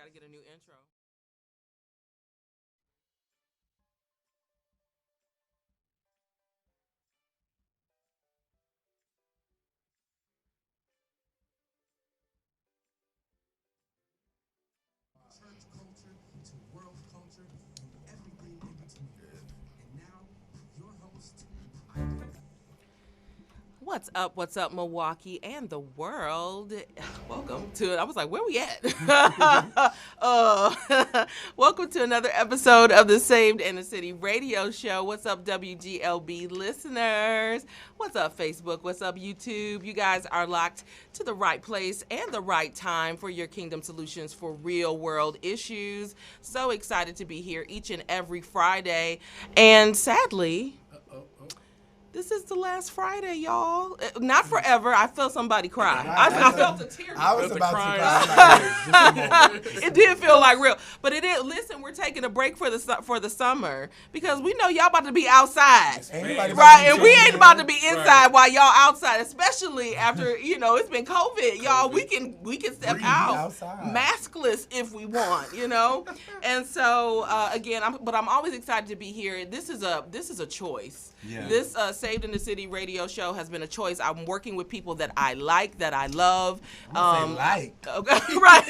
gotta get a new intro. church culture to world culture and everything in between. And now, your host, What's up, Milwaukee and the world? Welcome to it. I was like, where we at? Welcome to another episode of the Saved in the City radio show. What's up, WGLB listeners? What's up, Facebook? What's up, YouTube? You guys are locked to the right place and the right time for your kingdom solutions for real world issues. So excited to be here each and every Friday. And sadly, this is the last Friday, y'all. Not forever. I felt somebody cry. I felt a tear. I was about to cry. It did feel like real, but it is. Listen, we're taking a break for the summer because we know y'all about to be outside, right? And we ain't about to be inside while y'all outside, especially after it's been COVID. Y'all, we can step out maskless if we want, And so again, I'm always excited to be here. This is a choice. Yeah. This Saved in the City radio show has been a choice. I'm working with people that I like, that I love. Okay, right.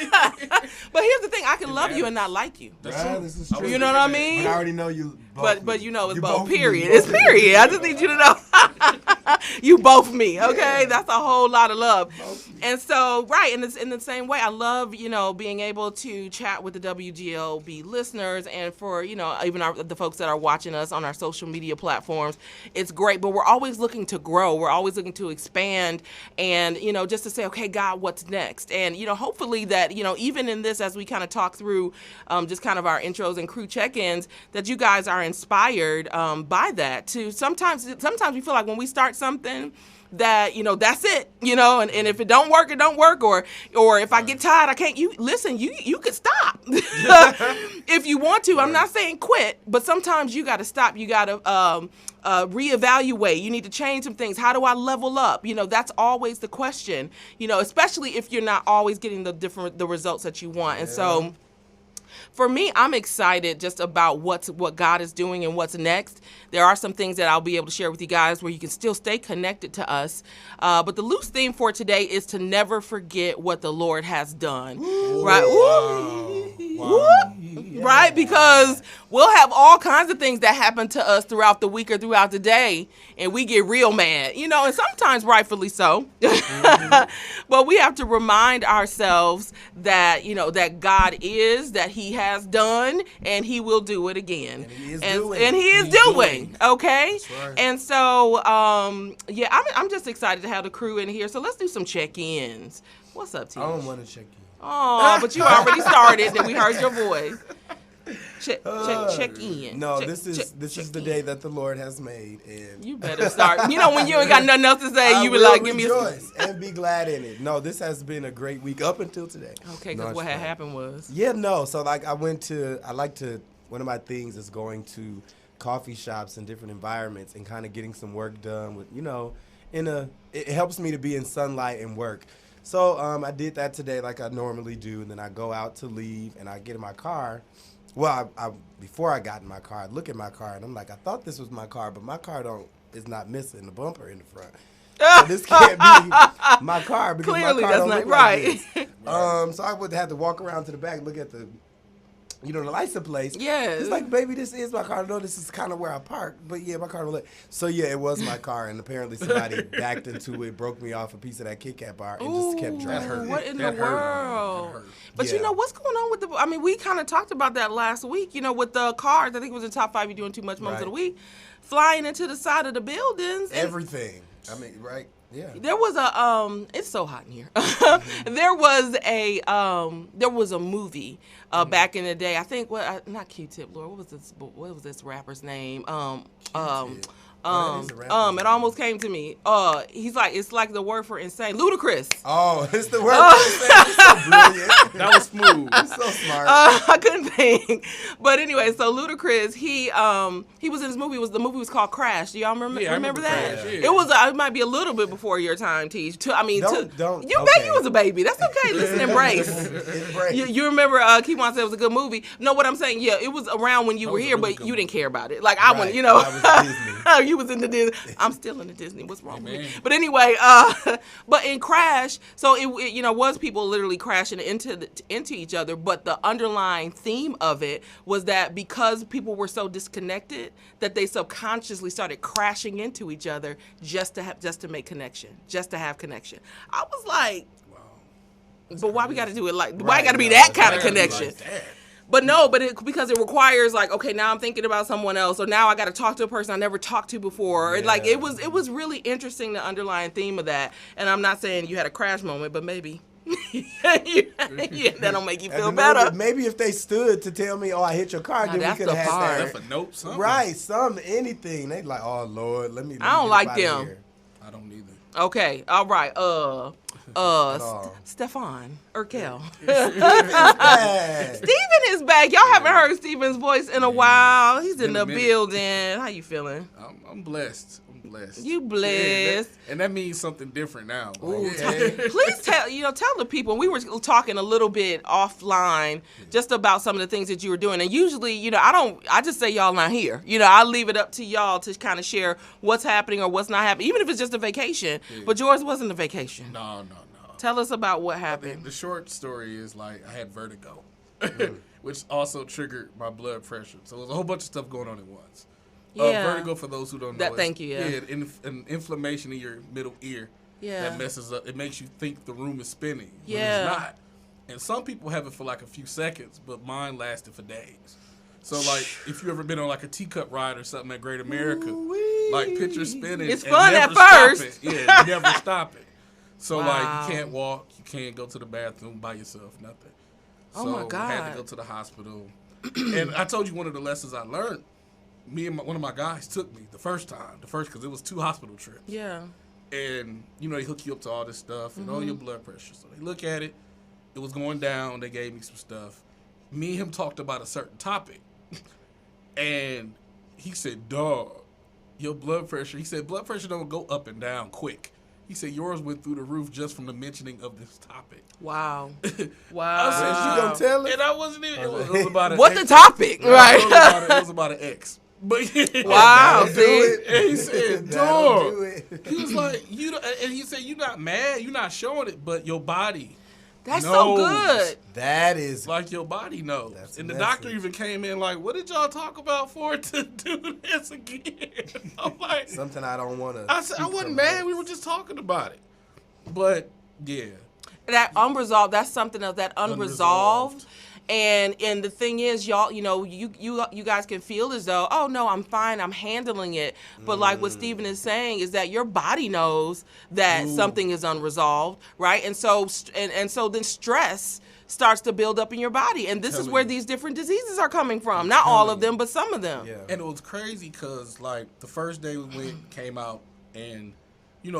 But here's the thing: I can love you and not like you. This is true. You know what I mean? But I already know you. But you know it's both. Period. It's period. I just need you to know. You both me. Okay, that's a whole lot of love. And so, right, and it's in the same way. I love being able to chat with the WGLB listeners and for even the folks that are watching us on our social media platforms. It's great, but we're always looking to grow. We're always looking to expand and, just to say, okay, God, what's next? And, hopefully that, even in this, as we kind of talk through just kind of our intros and crew check-ins, that you guys are inspired by that. Sometimes we feel like when we start something, that that's it, and if it don't work, it don't work, or if I get tired, I can't. You could stop if you want to. I'm not saying quit, but sometimes you got to stop. You got to reevaluate. You need to change some things. How do I level up? That's always the question. Especially if you're not always getting the results that you want, and so. For me, I'm excited just about what God is doing and what's next. There are some things that I'll be able to share with you guys where you can still stay connected to us. But the loose theme for today is to never forget what the Lord has done. Ooh, right? Ooh. Wow. Yeah. Right? Because we'll have all kinds of things that happen to us throughout the week or throughout the day, and we get real mad, and sometimes rightfully so. Mm-hmm. But we have to remind ourselves that, that God is, that He has done, and He will do it again. And He is doing. Okay? Right. And so, I'm just excited to have the crew in here. So let's do some check-ins. What's up, T? I don't want to check in. Oh, but you already started, and we heard your voice. Check in. No, this is the day that the Lord has made, and you better start. When you ain't got nothing else to say, you be like, "Give me a rejoice and be glad in it." No, this has been a great week up until today. Okay, because what had happened was So like one of my things is going to coffee shops and different environments and kind of getting some work done with it helps me to be in sunlight and work. So I did that today like I normally do, and then I go out to leave, and I get in my car. Well, before I got in my car, I look at my car, and I'm like, I thought this was my car, but my car is not missing the bumper in the front. So this can't be my car because clearly my car that's don't not look right. Like this. So I would have to walk around to the back, look at the license plate. Yes. It's like, baby, this is my car. No, this is kind of where I parked. But yeah, my car don't look. So yeah, it was my car, and apparently somebody backed into it, broke me off a piece of that Kit Kat bar, and just kept driving. What in the world? But what's going on with we kind of talked about that last week, with the cars. I think it was in top 5, you're doing too much moments of the week, flying into the side of the buildings. Everything. Right? Yeah. There was it's so hot in here. There was a movie back in the day. I think not Q-Tip, Lord. What was this rapper's name? That is a rapper's It almost came to me. He's like, it's like the word for insane. Ludicrous. Oh, it's the word for insane. It's so brilliant. That was smooth. I'm so smart. I couldn't think. But anyway, so Ludacris, he was in this movie. The movie was called Crash. Do y'all remember Yeah, I remember remember that? Crash, yeah. It was it might be a little bit before your time, Teach. Don't- You okay. baby was a baby. That's okay. Listen, embrace. Embrace. You remember Kewan said it was a good movie. No, what I'm saying, yeah, it was around when you were was a here, really but good you movie. didn't care about it. Like I Right. wouldn't, you know. I was Disney. You was in the Disney. I'm still in the Disney. What's wrong with me? Amen. But anyway, but in Crash, so it you know was people literally crashing into each other, but the underlying theme of it was that because people were so disconnected that they subconsciously started crashing into each other just to make connection, just to have connection. I was like, but why we got to do it like? Why Right, got to be no, that it's kind of gotta be connection? Like that. But no, because it requires like, okay, now I'm thinking about someone else, or now I got to talk to a person I never talked to before. Yeah. Like it was really interesting, the underlying theme of that. And I'm not saying you had a crash moment, but maybe that don't make you feel And better. maybe if they stood to tell me, "Oh, I hit your car," Now, then we that's could the have had part. that. Left a note, something. Right, anything. They like, "Oh Lord, let me." I don't get like up outta them. here." I don't either. Okay, all right. all. Stefan Urkel. Bad. Steven is back. Y'all haven't heard Steven's voice in a while. He's in been a the minute. building. How you feeling? I'm blessed. I'm blessed. You blessed. And that means something different now. Okay. Please tell the people. We were talking a little bit offline just about some of the things that you were doing. And usually, I just say y'all not here. I leave it up to y'all to kind of share what's happening or what's not happening, even if it's just a vacation. Yeah. But yours wasn't a vacation. No. Tell us about what happened. The short story is like I had vertigo, which also triggered my blood pressure. So there's a whole bunch of stuff going on at once. Yeah. Vertigo, for those who don't know, Thank you, yeah. an inflammation in your middle ear Yeah. that messes up. It makes you think the room is spinning when Yeah. it's not. And some people have it for like a few seconds, but mine lasted for days. So like, if you ever been on like a teacup ride or something at Great America, like picture spinning. It's and fun never at stop first. it. Yeah, never stop it. So Wow. like, you can't walk, you can't go to the bathroom by yourself, nothing. Oh, So my I had God. to go to the hospital. And I told you one of the lessons I learned. Me and one of my guys took me the first because it was 2 hospital trips. Yeah. And, they hook you up to all this stuff and all your Mm-hmm. blood pressure. So they look at it. It was going down. They gave me some stuff. Me and him talked about a certain topic. And he said, dog, your blood pressure. He said, blood pressure don't go up and down quick. He said, yours went through the roof just from the mentioning of this topic. Wow. I Wow. said, You gonna tell us? And I wasn't even. It was about an What ex. the topic, It right? was about an ex. But Wow, That'll do see? it. And he said, That'll do dog. it. He was like, and he said, you're not mad, you're not showing it, but your body That's so knows. good. That is Like your body knows. That's And the message. doctor even came in like, what did y'all talk about for it to do this again? I'm like, something I don't want to. I said, I wasn't mad, we were just talking about it. But, yeah. That unresolved, that's something of that unresolved. And the thing is, y'all, you guys can feel as though, oh no, I'm fine, I'm handling it. But like what Stephen is saying is that your body knows that something is unresolved, right? And so then stress starts to build up in your body, and this is Telling where you. these different diseases are coming from. Not all of them, but some of them. Yeah. And it was crazy because, like, the first day we went, came out, and,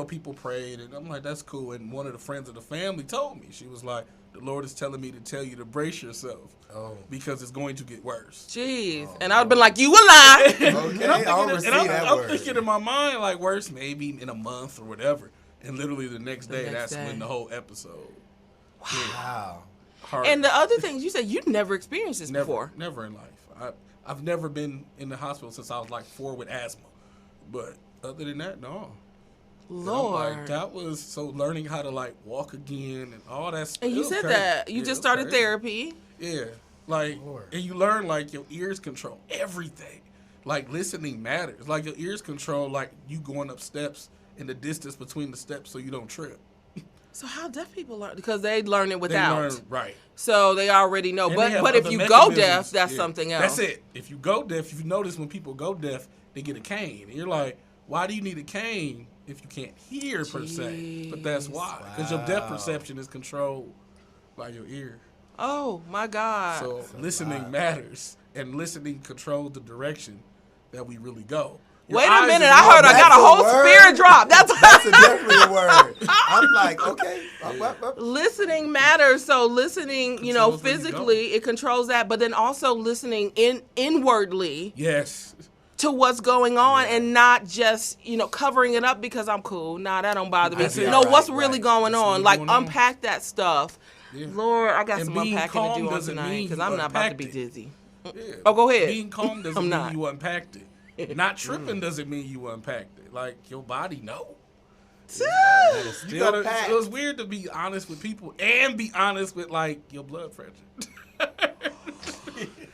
people prayed, and I'm like, that's cool. And one of the friends of the family told me, she was like, the Lord is telling me to tell you to brace yourself because it's going to get worse. Jeez. And I would have been like, you a lie. Okay, And I'll receive that I'm word. thinking in my mind, like, worse maybe in a month or whatever. And literally the next day, next that's day. when the whole episode. Wow. Hard. And the other things, you said you'd never experienced this never, before. never in life. I've never been in the hospital since I was like 4 with asthma. But other than that, no. And I'm Lord. like, that was so learning how to like walk again and all that stuff. And you said that. You just started therapy. Yeah. Like, Lord. and you learn like your ears control everything. Like listening matters. Like your ears control like you going up steps and the distance between the steps so you don't trip. So how deaf people learn? Because they learn it They without. learn, right. So they already know. And they have But if other you go mechanisms. deaf, that's Yeah. something else. That's it. If you go deaf, if you notice when people go deaf, they get a cane. And you're like, why do you need a cane if you can't hear per se? But that's why. Because your depth Wow. perception is controlled by your ear. Oh my God. So listening matters. And listening controls the direction that we really go. Wait a eyes minute, is I heard I That's got a a whole word? spirit drop. That's definitely a word. I'm like, okay. Listening matters. So listening, you know, Controls where you physically, it controls that, but then also listening inwardly Yes. to what's going on and not just, you know, covering it up because I'm cool. Nah, that don't bother me. That's You it. know, Right, what's really right. going What's on? really Like, going on. unpack that stuff. Yeah. Lord, I got And some being unpacking to calm do on doesn't tonight mean because you I'm not about to be unpacked it. dizzy. Yeah. Oh, go ahead. Being calm doesn't I'm mean not. you unpacked it. Not tripping doesn't mean you unpacked it. Like, your body know. You Still gotta, packed. it was weird to be honest with people and be honest with, like, your blood pressure.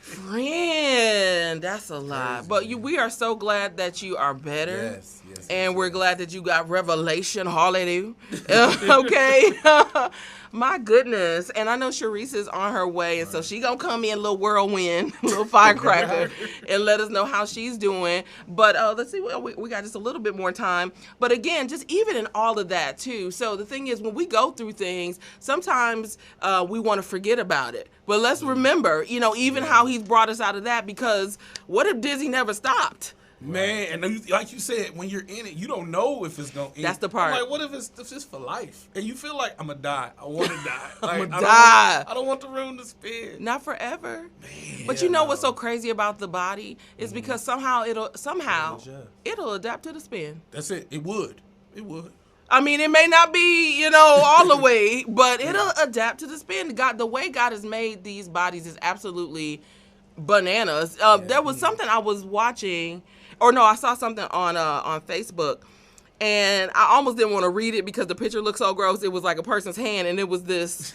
Friend, that's a lot. But we are so glad that you are better. Yes. And we're glad that you got revelation. Hallelujah. Okay. My goodness. And I know Sharice is on her way. And so she going to come in a little whirlwind, a little firecracker, and let us know how she's doing. But let's see. Well, we got just a little bit more time. But again, just even in all of that, too. So the thing is, when we go through things, sometimes we want to forget about it. But let's remember, you know, even how he's brought us out of that, because what if Dizzy never stopped? Man, and then like you said, when you're in it, you don't know if it's gonna end. That's the part. I'm like, what if it's for life? And you feel like, I'm gonna die. I want to die. Like, I'ma die. I don't want the room to spin. Not forever. But you know what's so crazy about the body is because somehow it'll adapt to the spin. That's it. It would. I mean, it may not be, you know, all the way, but it'll adapt to the spin. God, the way God has made these bodies is absolutely bananas. There was something I was watching, or no, I saw something on Facebook, and I almost didn't want to read it because the picture looked so gross. It was like a person's hand, and it was this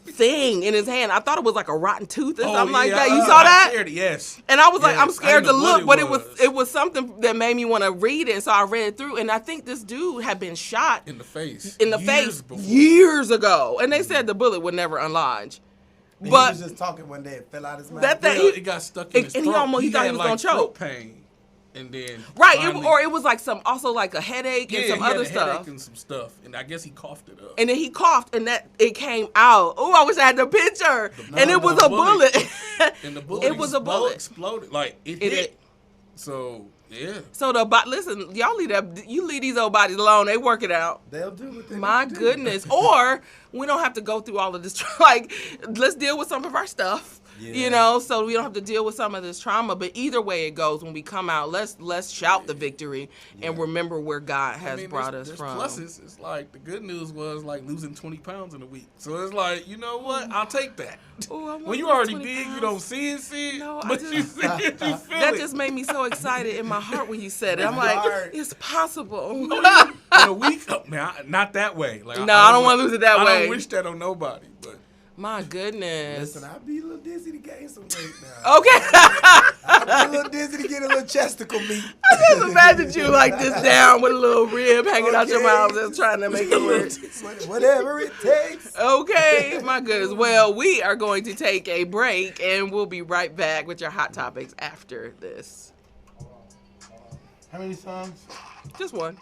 thing in his hand. I thought it was like a rotten tooth or something like that. You saw that? I shared it, yes. And I was like, Yes, I'm scared I to didn't know look, what but it was something that made me want to read it. And so I read it through, and I think this dude had been shot In the face. Before. years ago, and they said the bullet would never unlodge. And But he was just talking one day, it fell out his mouth. that Yeah, thing, it got stuck in his and throat. he thought he had, was gonna like, choke. throat pain. And then right, finally, or it was like also like a headache and yeah, some he had other a headache stuff. and some stuff, and I guess he coughed it up. And then he coughed, and that it came out. Oh, I wish I had the picture. And it was a bullet. And the bullet It was a bullet. exploded. Like, it It- hit. So, yeah. So listen, y'all leave these old bodies alone. They work it out. They'll do what they My need to do. goodness. Or we don't have to go through all of this. Like, let's deal with some of our stuff. Yeah. You know, so we don't have to deal with some of this trauma. But either way it goes, when we come out, let's shout the victory and remember where God has brought us there's from. pluses. It's like, the good news was, like, losing 20 pounds in a week. So it's like, you know what? I'll take that. Ooh, I want When you those already 20 big, pounds. you don't see it, No, I but just- you see it, you feel That it. just made me so excited in my heart when you said it. I'm like, Heart. it's possible. In a week, now, not that way. Like, No, I don't wanna lose it that I way. don't wish that on nobody, but My goodness. Listen, I'll be a little dizzy to gain some weight now. Okay. I'll be a little dizzy to get a little chesticle meat. Just imagine you like this down with a little rib hanging out your Okay. mouth, just trying to make it work. Whatever it takes. Okay, my goodness. Well, we are going to take a break, and we'll be right back with your hot topics after this. How many songs? Just one.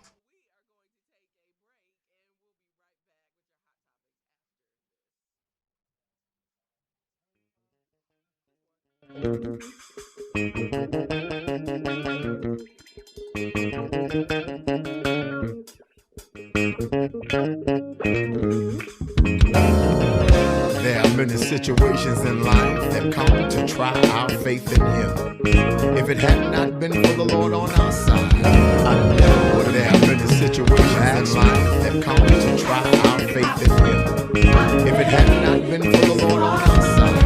There are many situations in life that come to try our faith in Him. If it had not been for the Lord on our side, I never would. There are many situations in life that come to try our faith in Him. If it had not been for the Lord on our side,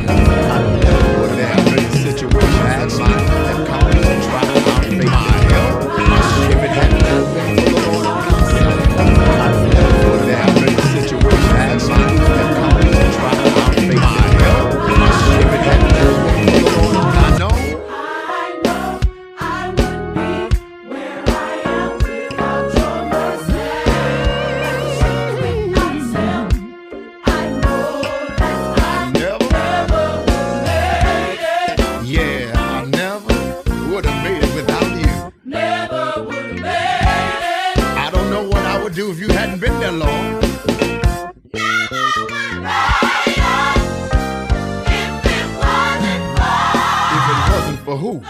I never would. There are many situations in life that come to try our faith in Him. If it had not been for the Lord on our side, I never would. There are many situations in life that come to try our faith in Him. If it had not been for the Lord on our side, do if you hadn't been there long. If it wasn't for who?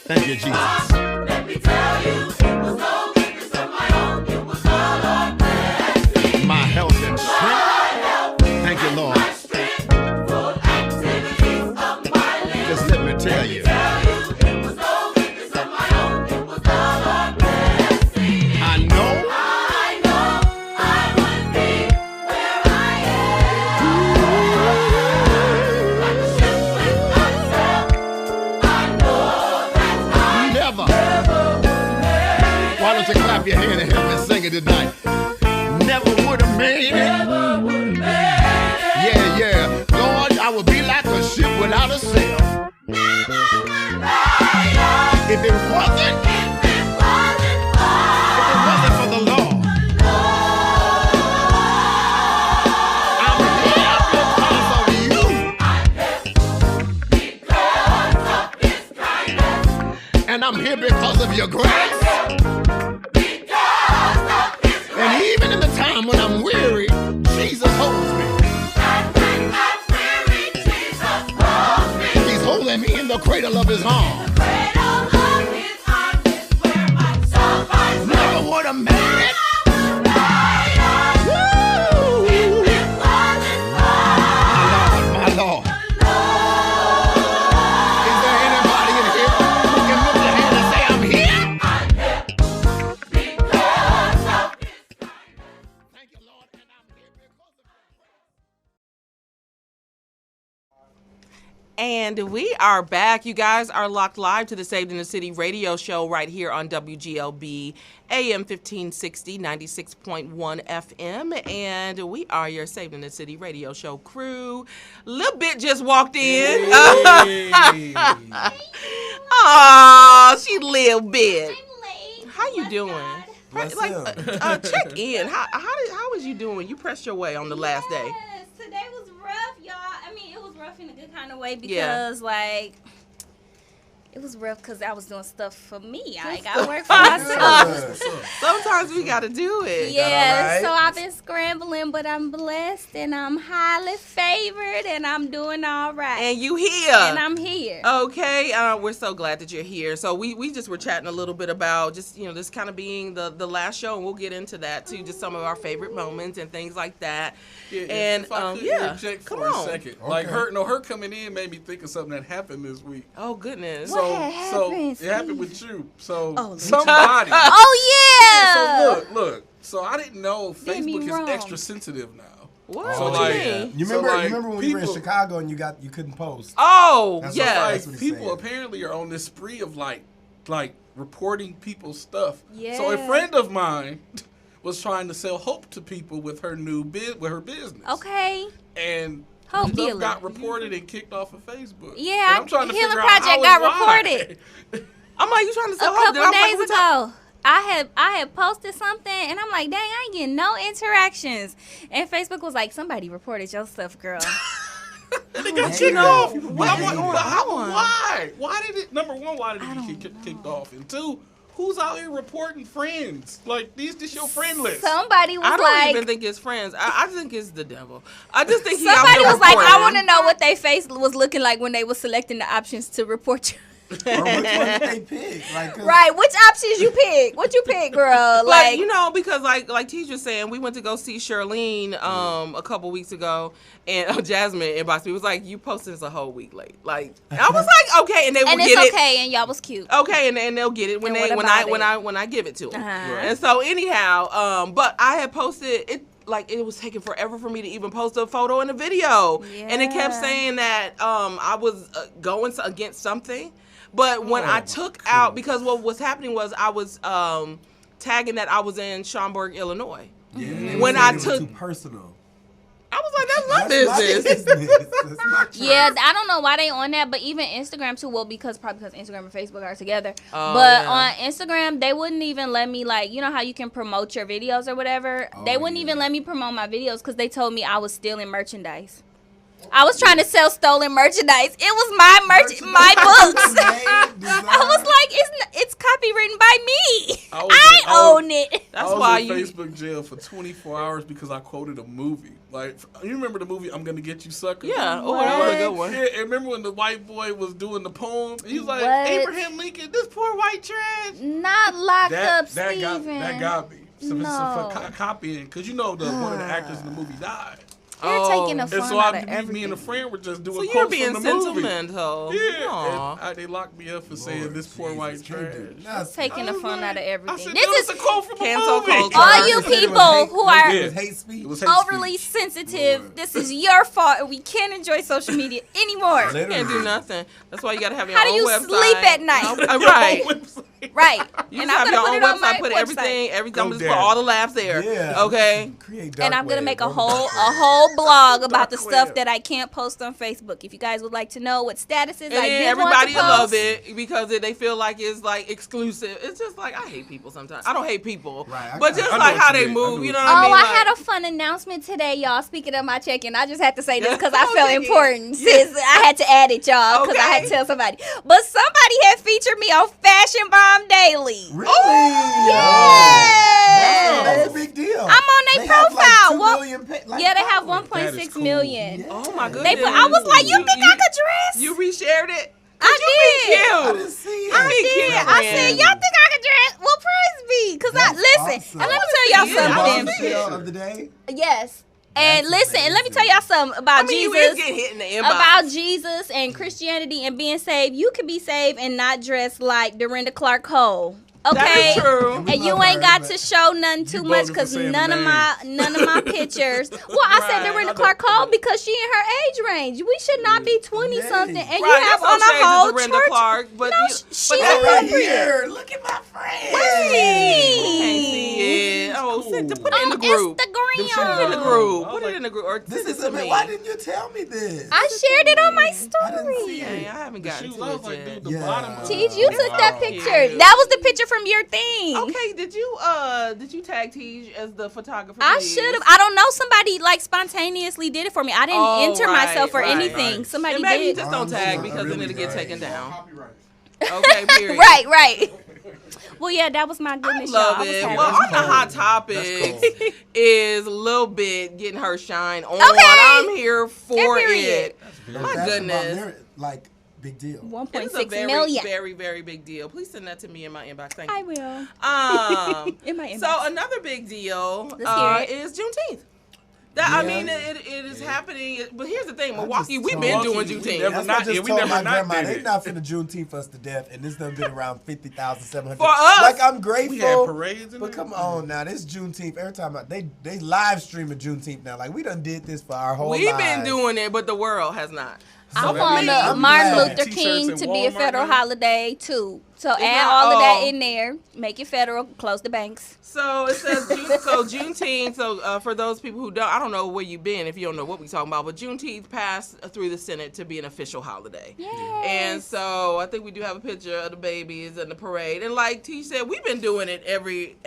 Thank you, Jesus. Let me tell you, it was no goodness of my own. It was the Lord blessing. My health and strength. Thank you, Lord. My strength for activities of my limbs. Just let me tell you. It was no goodness of my own. It was the Lord blessing. I know. I wouldn't be where I am. Like a ship without sail. I know that I Never. never would make Why don't you clap your hand and help me sing it tonight? Never would have made it. never would make it. Yeah, yeah. Lord, I would be like a ship without a sail. If it wasn't for the Lord. I'm here because of you. And I'm here because of your grace. And even in the time when I'm weary, Jesus holds me. He's holding me in the cradle of his arms. Never would have made it. Woo! My Lord. Is there anybody in here who can lift your hand and say, I'm here? Thank you, Lord, and I'm here because of And we are back. You guys are locked live to the Saved in the City radio show right here on WGLB AM 1560, 96.1 FM. And we are your Saved in the City radio show crew. Lil Bit just walked in. Hey. Aw, she Lil Bit. How you doing? Bless Like, him. check in. How was you doing? You pressed your way on the last day. Yes, today was rough, y'all. I mean, it was rough in a good kind of way Yeah. because, like, it was rough because I was doing stuff for me. I got work for myself. Sometimes we got to do it. Yeah, alright? so I've been scrambling, but I'm blessed and I'm highly favored and I'm doing all right. And you here. And I'm here. Okay, we're so glad that you're here. So we just were chatting a little bit about just, this kind of being the last show, and we'll get into that too, just some of our favorite moments and things like that. Yeah, And if I could yeah, interject come for a on. second. Okay. Like her coming in made me think of something that happened this week. Oh goodness. What had So happened, it happened Steve? with you. So Oh, somebody. Oh, yeah. So look. So I didn't know Did me Facebook wrong. is extra sensitive now. What? So, What like, you mean? You So, remember? like, you remember when we were in people- Chicago and you couldn't post? Oh, That's yeah. what Like he's people saying. apparently are on this spree of like reporting people's stuff. So a Yeah. friend of mine was trying to sell hope to people with her with her business. Okay. And Hope stuff dealer. got reported and kicked off of Facebook. Yeah, And I'm trying to Healing figure Project out how got and why. reported. I'm like, you trying to A sell hope? couple I'm like, days what time- ago, I had posted something, and I'm like, dang, I ain't getting no interactions. And Facebook was like, somebody reported your stuff, girl. They got Hey, kicked girl, off. people Well, be hating. why? Why did it? Number one, why did it get kicked off? And two, who's out here reporting friends? Like this your friend list. Somebody was I don't like, even think it's friends. I think it's the devil. I just think he out somebody there was like, I reporting. want to know what their face was looking like when they was selecting the options to report you. Or which one did they pick? Like, 'cause- Right, which options you pick? What you pick, girl? But Like, because like Teacher's saying, we went to go see Charlene a couple weeks ago, and Jasmine inboxed me, was like, "You posted this a whole week late." Like, I was like, "Okay," and they will and get it's it. okay, and y'all was cute. Okay, and they'll get it when And they what when I give it to them. Uh-huh. And so anyhow, but I had posted it. Like, it was taking forever for me to even post a photo and a video, and it kept Yeah. saying that I was going against something. But when I took out, because what was happening was I was tagging that I was in Schaumburg, Illinois. Yeah, they When said I it was took- too personal. I was like, that's my That's my business. That's my choice. Yeah, I don't know why they on that, but even Instagram too. Well, probably because Instagram and Facebook are together. Oh, but yeah. on Instagram, they wouldn't even let me, like, you know how you can promote your videos or whatever. They wouldn't yeah. even let me promote my videos because they told me I was stealing merchandise. I was trying to sell stolen merchandise. It was my my books. Made, I was like, it's copywritten by me. I was I like, oh. own it. That's I was why why in you. Facebook jail for 24 hours because I quoted a movie. Like, you remember the movie "I'm Gonna Get You, Sucker"? Yeah. Oh, that was a good one. Yeah, and remember when the white boy was doing the poem? He was like, What? Abraham Lincoln, this poor white trash. Not locked up, That Steven. got me. So No. for copying, because you know one of the actors in the movie died. You're taking the And fun so out of me everything. and a friend were just doing So you're quotes being from the movie. sentimental. Yeah, Aw. and they locked me up for saying this poor white trash. Taking the fun out of I everything. said, This "No, it's is a quote from cancel a movie." culture. all you You said it was people hate- who are Yeah. It was hate speech. It was hate overly speech. sensitive. Lord. This is your fault, and we can't enjoy social media anymore. You can't do nothing. That's why you gotta have your How do own you website. sleep at night? Right. Right. You And just I'm have gonna your put own it on my website. Put website. everything. I'm Go just there. put all the laughs there. Yeah. Okay. Create And I'm gonna dark make a web. whole blog about the Dark stuff web. that I can't post on Facebook. If you guys would like to know what statuses And I then did want to everybody will post, love it because they feel like it's like exclusive. It's just like I hate people sometimes. I don't hate people, Right, but just I know like what how you they mean. move. I You know know what what I mean? I Like, had a fun announcement today, y'all. Speaking of my check-in, I just had to say this because Yeah. I felt Check-in. important. Yeah. Sis, I had to add it, y'all, because I had to Okay. tell somebody. But somebody had featured me on Fashion Bomb Daily. Really? Yes. That's a big deal. I'm on their They have, like, profile. 2 Well, million yeah, they have followers. 1.6 cool. million. oh my goodness. They put, I was like, you think I could dress? You reshared it. I did. I Cute. didn't see it. I did. I said, y'all think I could dress? Well, praise be. Because I, listen, awesome. and let me tell y'all Yeah, I something. wanna see it. of the day. Yes. And That's listen, and let me amazing. tell y'all something about I mean, you Jesus. is getting hit in the inbox. About Jesus and Christianity and being saved. You can be saved and not dress like Dorinda Clark Cole. Okay. That is true. We And you love ain't her, got but- to show nothing too much bogus for because saying none the of my pictures. Well, I said Right, Dorinda I know. Clark Cole because she in her age range. We should not be 20 Yay. something, and you Right, have that's on no a shade to whole Dorinda church. Clark, but No, you- she but That that's right appropriate. here. Look at my friend. Can't see it. Oh, Cool. send to put it in the On group. Instagram. In the group. I Put was it in the group. Or This send is it to a me. Why didn't you tell me this? I shared it on my I didn't story. see it. Dang, I haven't gotten Shoes, to I it was like, yet. dude, the Yeah. bottom of Teej, you took that Oh, picture. cute. That was the picture from your thing. Okay, did you tag Teej as the photographer? I please? should have. I don't know. Somebody like spontaneously did it for me. I didn't Oh, enter right, myself or right. anything. Somebody And maybe you did. just don't I'm tag sure. because then Really it'll get right. taken down. Copyright. Okay, period. Right, right. Well, yeah, that was my I goodness, love y'all. I was it. happy. Well, on the cold. hot topic That's is a little bit getting her shine on. Okay. I'm here for Period. it. But My that's goodness. about their, like, big deal. It is a 1.6 very, million. very, very big deal. Please send that to me in my inbox. Thank I you. will. In my So inbox. another big deal Let's hear is Juneteenth. That I Yeah. mean, it is happening. But here's the thing, I Milwaukee, just we've been doing Milwaukee, we Juneteenth. never That's not- what I yeah, just we told never my not grandma. did They it. not finna Juneteenth us to death, and this done been around 50,700. For us. Like, I'm grateful. We had parades in But there. come on now, this Juneteenth, every time they live streaming Juneteenth now. Like, we done did this for our whole We've lives. been doing it, but the world has not. I So want I'm Martin glad. Luther T-shirts King in to be a Walmart federal now? holiday too. So add not- all of that oh. in there. Make it federal. Close the banks. So it says Juneteenth. So for those people who don't, I don't know where you've been if you don't know what we're talking about, but Juneteenth passed through the Senate to be an official holiday. Yes. And so I think we do have a picture of the babies and the parade. And like T said, we've been doing it every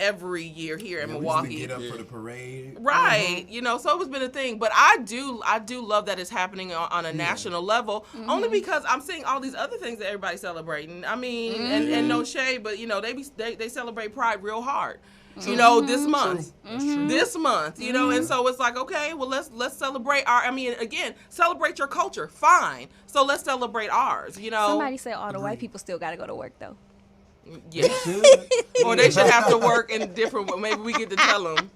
year here in Yeah, we used to Milwaukee. get up for the parade. Right, you know, so it's been a thing, but I do love that it's happening on a national level, only because I'm seeing all these other things that everybody's celebrating. I mean, and no shade, but you know, they celebrate Pride real hard. You know, this month, this month, you know, and so it's like, okay, well, let's celebrate our. I mean, again, celebrate your culture, fine. So let's celebrate ours. You know, Somebody said all the white people still got to go to work though. yeah, or they should have to work in different. Maybe we get to tell them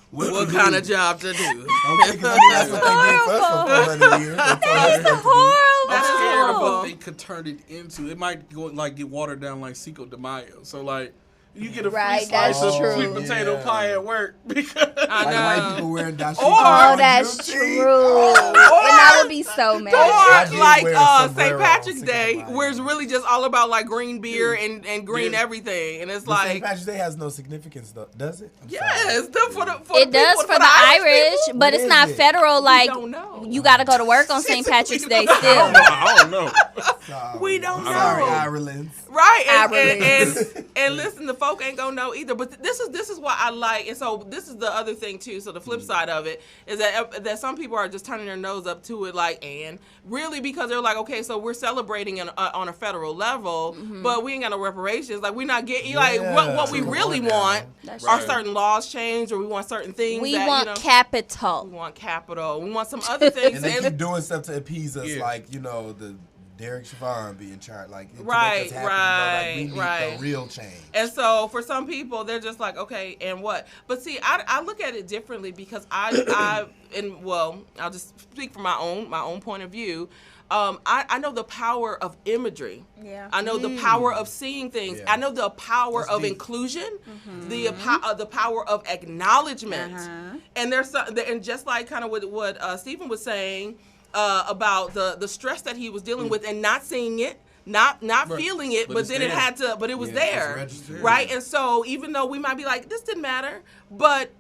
what kind of job to do. Okay, 'cause I mean, that's what they did for us for 400 years. They told us That's what to do. horrible. That's I'm scared of horrible. what they could turn it into. It might go like get watered down like Cinco de Mayo. So like you get a Right, free slice that's of true. sweet potato Yeah. pie at work because I Like know. white people wearing dashiki. Oh, on that's Juneteenth. true. And I would be so mad. I Or did like wear a St. sombrero Patrick's on Day, Cinco de Mayo. where it's really just all about like green beer and green Yeah. everything, and it's But St. like Patrick's Day has no significance, though, does it? I'm sorry. yes, for the It does people, for the Irish, people. but What it's is not it? federal. Like don't know. you got to go to work on St. Patrick's Day I still. don't know. Sorry. We don't Sorry, know. Ireland's. Right, Ireland. and listen, the folk ain't gonna know either. But this is what I like, and so this is the other thing too. So the flip side of it is that some people are just turning their nose up to it, like, and really because they're like, okay, so we're celebrating on a federal level, but we ain't got no reparations. Like, we're not getting like what we really want That's are true. certain laws changed, or we want certain things. We that, want capital. We want capital. We want some other things. And they keep doing stuff to appease us, like, the Derek Chauvin being charged, like, to Right, make us happy, like, we right. need the real change. And so for some people, they're just like, okay, and what? But see, I look at it differently because I'll just speak from my own point of view. I know the power of imagery. Yeah. I know the power of seeing things. Yeah. I know the power That's of deep. inclusion, the power of acknowledgement. And and just like kind of what Stephen was saying about the stress that he was dealing with and not seeing it, not feeling it, but then it was there, registered. right? And so even though we might be like, this didn't matter, but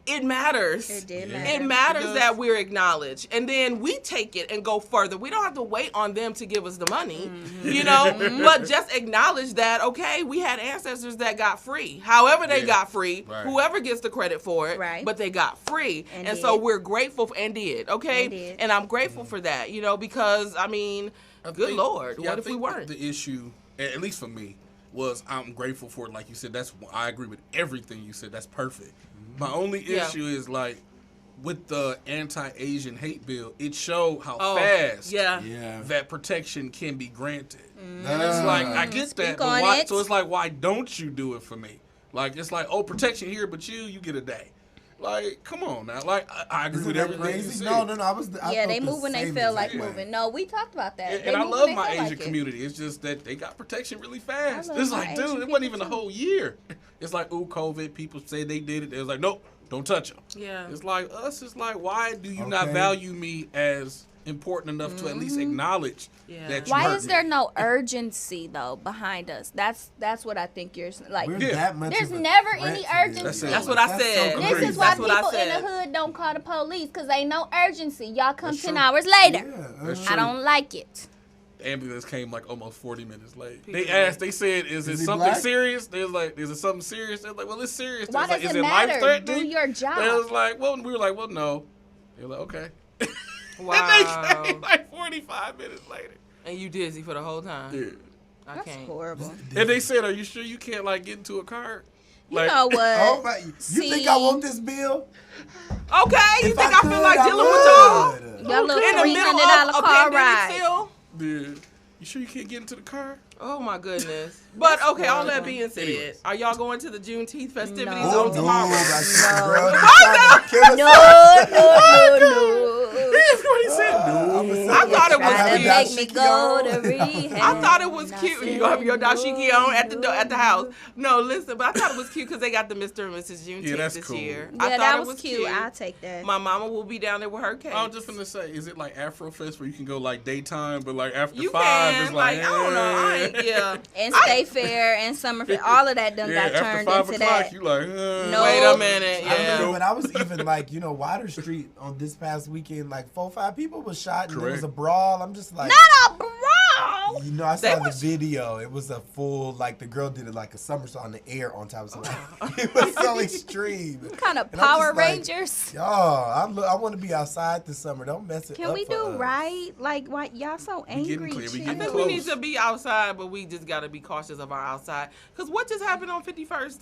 it matters. It did It matter. matters It does. that we're acknowledged, and then we take it and go further. We don't have to wait on them to give us the money, but just acknowledge that, okay, we had ancestors that got free. However they got free, Right. whoever gets the credit for it, Right. but they got free, And and so did. we're grateful and did, okay, And did. and I'm grateful for that, because I mean, I good think- Lord, yeah, what I if we think weren't? The issue, at least for me, was I'm grateful for it. Like you said, I agree with everything you said. That's perfect. My only Yeah. issue is like with the anti-Asian hate bill, it showed how Oh, fast yeah. that protection can be granted. Mm. And it's like I get Speak that, but on why? it. So it's like, why don't you do it for me? Like it's like, oh, protection here, but you get a day. Like, come on now. Like I agree Isn't with that everything you crazy? said. No. I Yeah, felt they the move when they same feel like exact way. moving. No, we talked about that. And They I move when love they my feel Asian like it. community. It's just that they got protection really fast. I love It's my like, dude, Asian it wasn't even people a too. whole year. It's like, ooh, COVID. People say they did it. It was like, nope, don't touch them. Yeah. It's like us. It's like, why do you not Okay. value me as important enough to at least acknowledge Yeah. that you Why hurt is me? there no urgency though behind us? That's what I think you're like. We're Yeah. that much There's of a never threat any to them. urgency. That's what I so said. This crazy. is why That's what I people said. in the hood don't call the police because ain't no urgency. Y'all come That's 10 true. hours later. Yeah, That's I true. don't like it. The ambulance came like almost 40 minutes late. People- They asked, they said, is it he something black? serious? They was like, is it something serious? They was like, well, it's serious. They Why was like, does is it it matter? life-threatening? Do your job. They was like, well, we were like, well, no. They were like, okay. Wow. And they came like 45 minutes later. And you dizzy for the whole time. Yeah. I That's can't. horrible. And they said, are you sure you can't like get into a car? You know what? Oh my! You think I want this bill? Okay, you If think I feel could, like I dealing with y'all? would. Your little In the middle $300 of a car pandemic ride. still? Yeah. You sure you can't get into the car? Oh my goodness. But okay, all that horrible. being said, Anyways. are y'all going to the Juneteenth festivities No. Oh, on no, tomorrow? I see the No. girl that's trying to kill us. No. That's what he said. I thought it was Try to cute. make me go to rehab. I thought it was cute. You gonna have your dashiki on at the house. No, listen, but I thought it was cute because they got the Mr. and Mrs. Juneteenth Yeah, that's this cool. year. Yeah, I thought that it was cute. I'll take that. My mama will be down there with her cake. I was just gonna say, is it like Afrofest where you can go like daytime, but like after You 5, can, it's like, I don't know. I ain't, yeah. And State Fair and Summer Fair, all of that done yeah, got after turned 5 into o'clock, that. you like, No. Wait a minute. I remember Yeah. when I was even like, Water Street on this past weekend, like 4 or 5 people was shot and there was Correct. a brawl. I'm just like, Not a brawl. I They saw the was- video. It was a full, like the girl did it like a somersault in the air on top of something. It was so extreme. What kind of And I'm Power just like, Rangers? Y'all, I want to be outside this summer. Don't mess it up. Can we for do us. right? Like, why y'all so getting angry? clear, we chill? I getting think close. we need to be outside, but we just gotta be cautious of our outside. Cause what just happened on 51st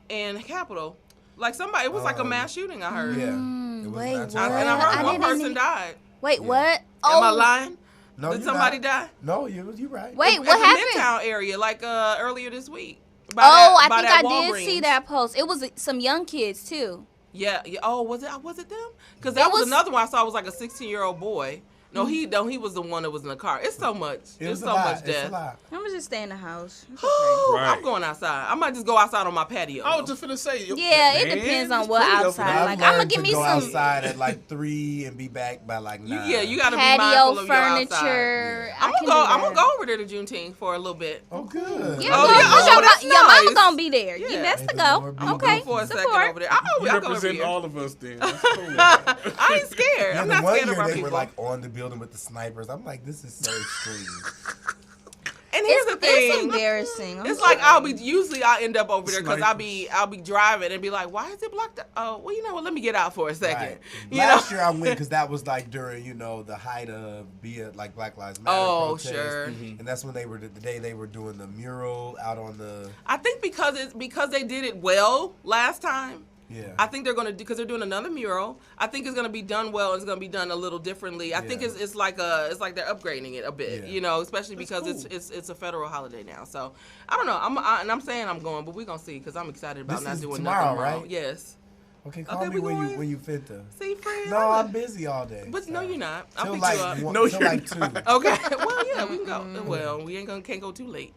in Capitol? Like somebody, it was like a mass shooting. I heard. Yeah. Mm, It was wait, not what? too And I bad. heard I one didn't person even- died. Wait, what? Am I lying? No, Did you're somebody not. die? No, you right. Wait, At what the happened? Midtown area, like earlier this week. By Oh, that- I by think that I did see Walgreens. that post. It was some young kids too. Yeah. Oh, was it them? Because that was was- another one I saw. Was like a 16-year-old boy. No, he was the one that was in the car. It's so much. It It's was so a lot. much It's a death. lot. I'm gonna just stay in the house. It's Whew, Right. I'm going outside. I might just go outside on my patio. I was just gonna say, Yeah, it depends on there's what plenty of outside. them. I've Like, I'ma learned give to me go some outside at like 3 and be back by like 9. You gotta be Patio mindful of your outside. furniture. I I'm can gonna go. do I'm that. gonna go over there to Juneteenth for a little bit. Oh, good. Yeah, Oh, go, yeah. 'cause Oh, that's your mama nice. gonna be there. Yeah. You best May to the go. Lord be with Okay, Go for a second support. over there. I'll You go over represent here. all of us then. That's cool. I ain't scared. Yeah, I'm the not one scared of year our they people. were like on the building with the snipers. I'm like, this is so extreme. And here's the It's thing. embarrassing. I'm It's like sorry. I'll end up over there because I'll Snipers. be driving and be like, why is it blocked? Oh, well, you know what? Let me get out for a second. Right. You Last know? year I went because that was like during the height of like Black Lives Matter Oh, protests. sure. And that's when the day they were doing the mural out on the I think because they did it well last time. yeah. I think they're gonna because they're doing another mural. I think it's gonna be done well. It's gonna be done a little differently. I think Yeah. it's like they're upgrading it a bit, Yeah. especially because cool. it's a federal holiday now. So I don't know. I'm saying I'm going, but we're gonna see because I'm excited about This not is doing tomorrow, nothing tomorrow. right? Yes. Okay, call Okay, me we when going? you fit to. See, friend. No, I'm busy all day. But no, you're not. I'll Till pick like you up. one, No, till you're like 2. Okay. Well, yeah, we can go. Well, we can't go too late.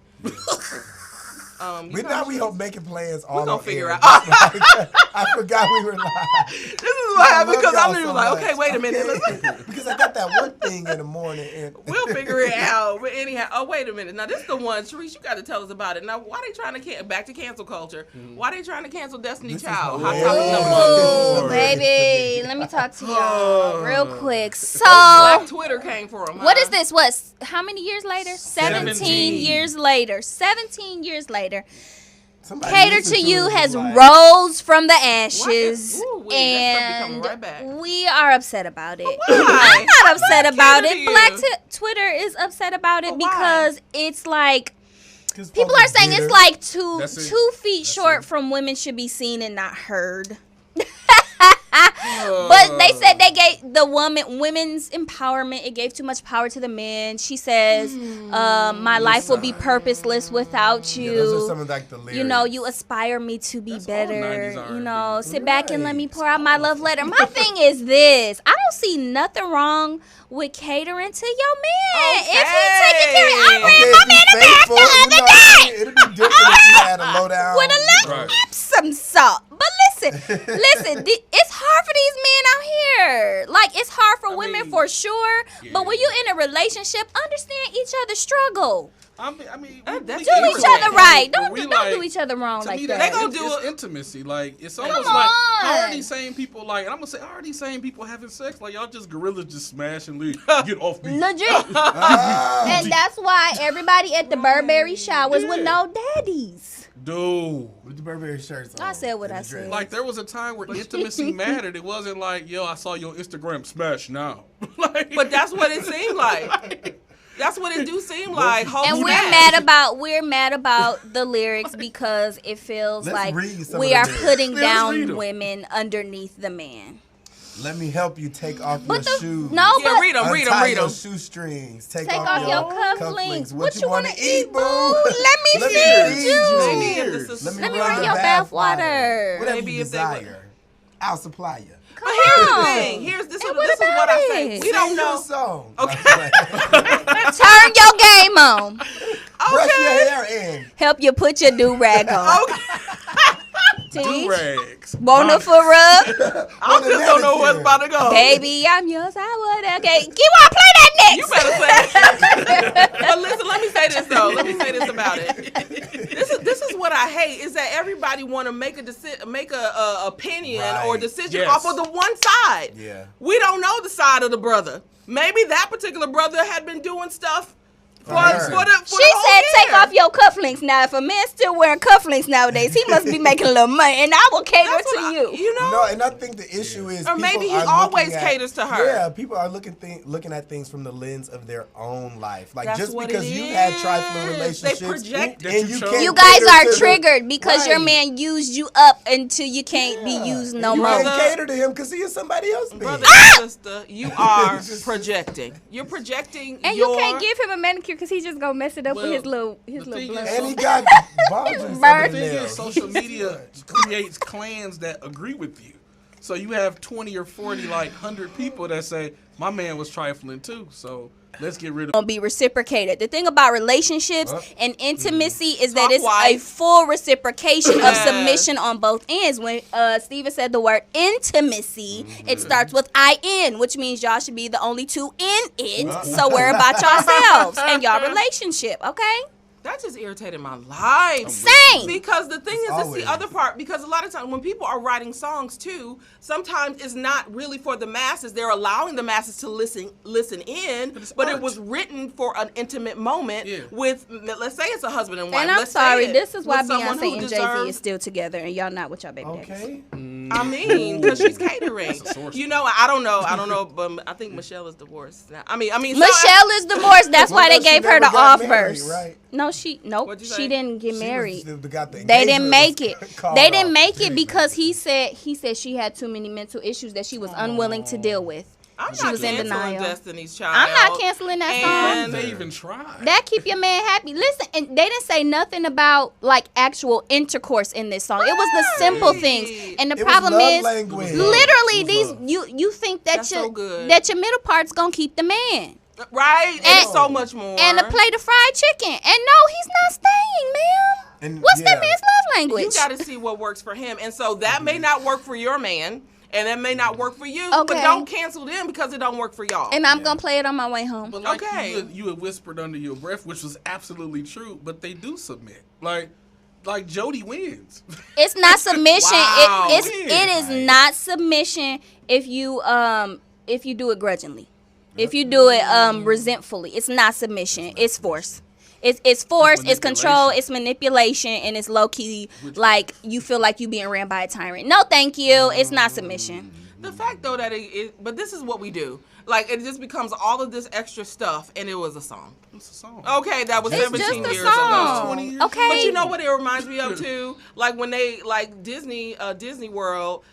We now we hope making plans all gonna on figure air. out. I forgot we were live. This is what happened because I'm love even y'all like, so okay, much. wait a minute. Okay. Because I got that one thing in the morning. And We'll figure it out. But anyhow, oh wait a minute. Now this is the one, Sharice, you got to tell us about it. Now why they trying to back to cancel culture? Why they trying to cancel Destiny This is Child? Hot hilarious. topic number 2. Ooh, baby, let me talk to y'all real quick. So, Black Twitter came for him. what is this? How many years later? 17. 17 years later. 17 years later. somebody Cater listen to You it and has be like, rose from the ashes, Ooh, wait, that stuff be coming and right back. we are upset about it. why? I'm not upset about Cater it. to Black You. Twitter is upset about it But why? because it's like 'cause people folks are saying bitter. it's like That's it. 2 feet That's short it. from women should be seen and not heard. But they said they gave the women's empowerment. It gave too much power to the men. She says, "My life will be purposeless without you." Yeah, those are some of like the lyrics. You know, you aspire me to be That's all better. 90s You R&B. know, sit back and let me Right. pour out my love letter. My thing is this: I don't see nothing wrong with catering to your man. If he taking care, I Okay, ran if my you man a bath faithful, the you other know, day it'd be different if you had a low down. with a little Right. Epsom salt. But listen, it's hard for these men out here. Like it's hard for women mean, for sure. But when yeah. you in a relationship, understand each other's struggle. I mean, That's Do Yeah, each right. other right. But Don't we don't like- do each other wrong To like me, that. They gonna it's, do it's it. intimacy. Like it's almost like how are on. these same people like? And I'm gonna say, how are these same people having sex? Like y'all just gorillas just smash and leave. Get off me. Legit. Ah, And that's why everybody at the Burberry showers with Yeah. no daddies. Dude. with the Burberry shirts on. I said what and I the dress. said. Like there was a time where intimacy mattered. It wasn't like, yo, I saw your Instagram smash now. Like, But that's what it seemed like. That's what it do seem like. Whole And smash. we're mad about the lyrics because it feels Let's like read some we of are the lyrics. putting Yeah, let's read down 'em. women underneath the man. Let me help you take off But your the shoes. no, Yeah, but read them, read them, Untie read your them. shoestrings. Take take off your cufflinks. What you want wanna to eat, boo? Let me Let me feed feed you. you. Maybe if this is Let me Let me run run the your bath bath water. Whatever Maybe you if they would- desire, I'll supply you. But here's the on. thing. Here's this. And This is what what I about say. it? We don't Sing your know. song. Okay. Turn your game on. Brush your Okay. hair in. Help you put your do-rag on. Okay. do rags. Want a for rub? I the just don't know what's manicure. about to go. Baby, I'm yours. I would. Okay. Keep on play that next. You better say it. But listen, let me say this though. Let me say this about it. This is what I hate is that everybody want to make a opinion or Right. decision Yes. off of the one side. Yeah. We don't know the side of the brother. Maybe that particular brother had been doing stuff for her. the She whole said, "Take year. off your cufflinks." Now, if a man's still wearing cufflinks nowadays, he must be making a little money, and I will cater That's to what you. You know. No, and I think the issue is, Or maybe people he are always looking at- caters to her. Yeah, people are looking at things from the lens of their own life. Like That's just what because it you had is. trifling They relationships, project- That and you you chose. can't You guys cater are to the- triggered because your Right. man used you up until you can't be used no you more. can't Brother. cater to him because he is somebody else. Brother Ah! and sister, you are projecting. You're projecting And your... you can't give him a manicure because he's just gonna mess it up Well, with his little thing blood. is- And he got bulges Burnt. under The the thing nails. is, social media creates clans that agree with you. So you have 20 or 40, like 100 people that say, my man was trifling too. So let's get rid of Gonna be reciprocated. The thing about relationships and intimacy is that Talk it's a white. full reciprocation of Yes. submission on both ends. When Steven said the word intimacy, it starts with IN, which means y'all should be the only two in it. So worry about yourselves and y'all relationship, okay? That just irritated my life. Same. Because the thing is, it's always. the other part. Because a lot of times when people are writing songs too, sometimes it's not really for the masses. They're allowing the masses to listen in, but it art. was written for an intimate moment Yeah. with, let's say it's a husband and wife. And I'm Let's say sorry, it this is why with someone who Beyonce and Jay-Z deserves- is still together and y'all not with y'all baby daddies. Okay. I mean, because she's catering. That's a source. You know, I don't know, but I think Michelle is divorced now. I mean, so Michelle is divorced. That's why they Well, no, she gave her the never got off married, verse. right? No, nope, What'd you she say? didn't get She married. got the They didn't engagement make was it. called They didn't off. make it because he said she had too many mental issues that she was unwilling to deal with. I'm She not was in canceling denial. Destiny's Child. I'm not canceling that And- song. They even tried. That keep your man happy. Listen, and they didn't say nothing about like actual intercourse in this song. It was the simple Right. things. And the It was problem love is, language. literally, It was these love. you think that That's so good. that your middle part's gonna keep the man Right? And it's so much more. and to play the fried chicken. And no, he's not staying, ma'am. And, What's that yeah. man's love You language? got to see what works for him. And so that may not work for your man, and that may not work for you, but Okay. don't cancel them because it don't work for y'all. And I'm gonna play it on my way home. But like Okay. you had whispered under your breath, which was absolutely true. But they do submit. Like Jody wins. It's not submission. Wow. It is not submission if you do it grudgingly. If you do it resentfully, it's not submission. It's force. It's force. It's control. manipulation. It's manipulation, and it's low key like you feel like you being ran by a tyrant. No, thank you. It's not submission. The fact, though, that but this is what we do. Like, it just becomes all of this extra stuff, and it was a song. It's a song. Okay, that was It's 17 just a years ago. song. 20 years Okay. But you know what it reminds me of too? Like when they Disney World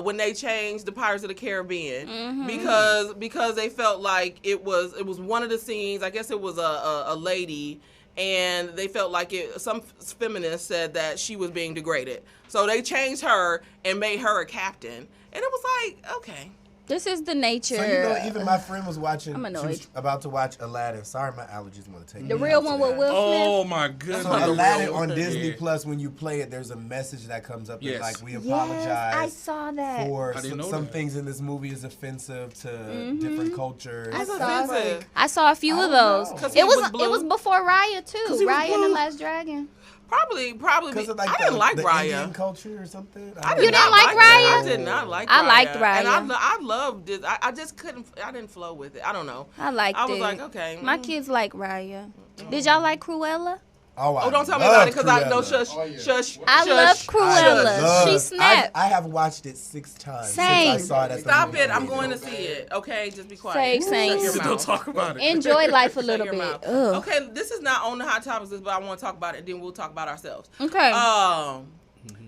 when they changed the Pirates of the Caribbean because they felt like it was one of the scenes. I guess it was a lady, and they felt like some feminists said that she was being degraded. So they changed her and made her a captain, and it was like, okay. This is the nature. So you know, even my friend was watching. I'm She annoyed. was about to watch Aladdin. Sorry, my allergies want to take The me real out one today. with Will Oh Smith. my goodness. So not the Aladdin real on one. Disney Yeah. Plus, when you play it, there's a message that comes up. Yes. And like, we Yes, apologize. I saw that. For I didn't know some that. things in this movie is offensive to different cultures. I It's saw offensive. I saw a few I of don't those. know. 'Cause he It was was blue? it was before Raya he too. was Raya and the blue? Last Dragon. Probably. Because of like I didn't like the Raya. Indian culture or something. I You did didn't not like Raya? I did not like Raya. I liked And Raya. I loved this. I just couldn't. I didn't flow with it. I don't know. I liked it. I was like, okay. My kids like Raya. Did y'all like Cruella? Oh, don't tell me love about it because I don't Cruella. shush. I shush, love shush. Cruella. Love- She snapped. I have watched it 6 times Same. since I saw it at the Stop movie it! I'm theater. going to see it. Okay, just be quiet. Same. Shut your Don't mouth. talk about it. Enjoy life a Shut little your bit. mouth. Ugh. Okay, this is not on the hot topics list, but I want to talk about it. Then we'll talk about ourselves. Okay.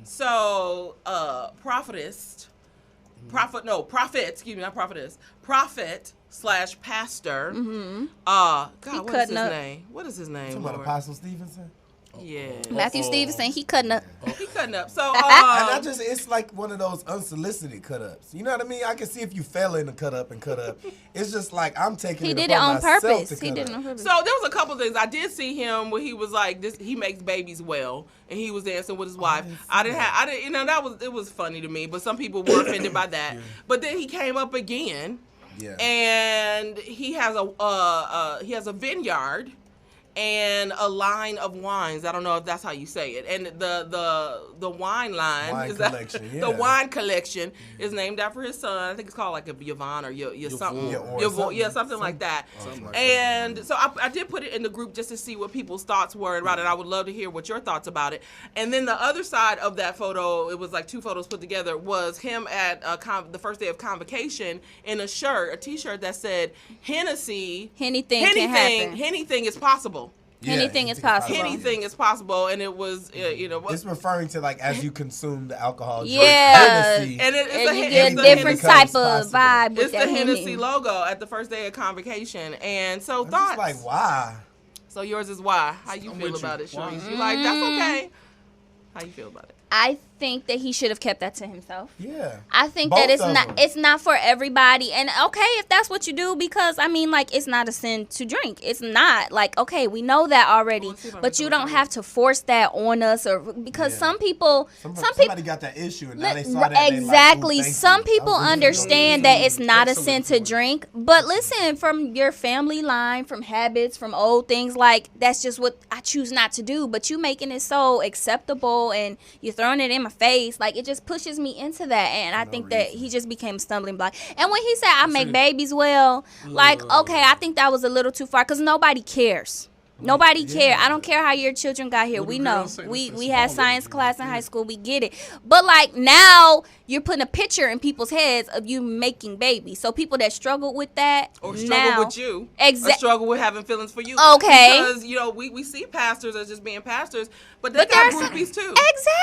So, prophet, excuse me, not prophetess, prophet / pastor. God, what is cutting his up. name? What is his name? Talking about Lord? Apostle Stevenson. Yeah, Matthew Stevenson, he cutting up. he cutting up. So, And I just, it's like one of those unsolicited cut ups. You know what I mean? I can see if you fell in the cut up. It's just like, I'm taking He it did it upon on myself purpose. to He cut did it up. on purpose. So there was a couple things. I did see him where he was like this. He makes babies well, and he was dancing with his wife. I didn't. You know, it was funny to me. But some people were offended by that. But then he came up again, Yeah. and he has a vineyard and a line of wines. I don't know if that's how you say it. And the wine line, Wine is that- collection, the yeah. wine collection is named after his son. I think it's called like a Yvonne or your something. Yeah, or Something something like that. Something like And so I did put it in the group just to see what people's thoughts were about it. I would love to hear what your thoughts about it. And then the other side of that photo, it was like 2 photos put together, was him at the first day of convocation in a T-shirt that said Hennessy. Anything can happen. Anything is possible. Yeah, Anything is possible. Anything is possible, and it was It's referring to like as you consume the alcohol. drink, Yeah. Hennessy. and it's And you it's get the a different Hennessy type of possible. vibe with It's the that Hennessy Henny. logo at the first day of convocation, and so I'm thoughts. just like, why? So yours is why? How you I'm feel with you. about it, Why? Sharice? You like that's okay? How you feel about it? I think that he should have kept that to himself. Yeah. I think Both that of them. it's not for everybody. And okay, if that's what you do, because I mean, like, it's not a sin to drink. It's not. Like, okay, we know that already, Well, let's see if I but can you do it don't for have to force that on us, or because Yeah. some people Somebody got that issue, and now they saw that. and they exactly. like, ooh, thank Some you. people I was really understand gonna that it's not a sin Excellent to point. drink, but listen, from your family line, from habits, from old things, like that's just what I choose not to do. But you making it so acceptable, and you're throwing it in my face, like it just pushes me into that, and I think that he just became a stumbling block. And when he said I make babies well, like okay, I think that was a little too far because nobody cares. Nobody care. I don't care how your children got here. What We the know. girls say, We that's had small science little class in things. high school. We get it. But like now you're putting a picture in people's heads of you making babies. So people that struggle with that Or struggle now, with you. Or Exactly. struggle with having feelings for you. Okay. Because, we see pastors as just being pastors, but they But got there's some- groupies too.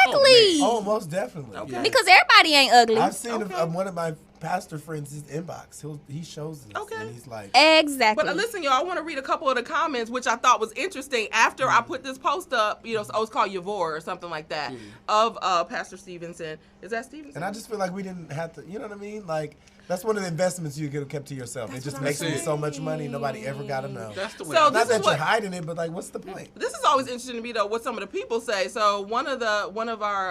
Exactly. Oh, most definitely. Okay. Because everybody ain't ugly. I've seen Okay. one of my pastor friends' his inbox. He shows us, Okay. and he's like, Exactly. But listen, y'all, I want to read a couple of the comments, which I thought was interesting. After I put this post up, it's called Yavor or something like that, of Pastor Stevenson. Is that Stevenson? and I just feel like we didn't have to. You know what I mean? Like that's one of the investments you could have kept to yourself. That's it just what I'm makes you saying. so much money, nobody ever got to know. That's the way. So I Not this is that you're what- hiding it, but like, what's the point? This is always interesting to me, though, what some of the people say. So one of our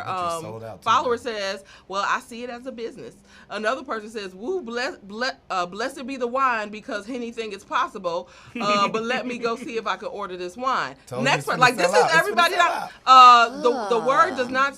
But you're sold out, too, followers man. says, "Well, I see it as a business." Another person says, "Woo, blessed be the wine because anything is possible. But let me go see if I can order this wine." Told you Next it's person, finna like this sell is out. It's everybody finna that the word does not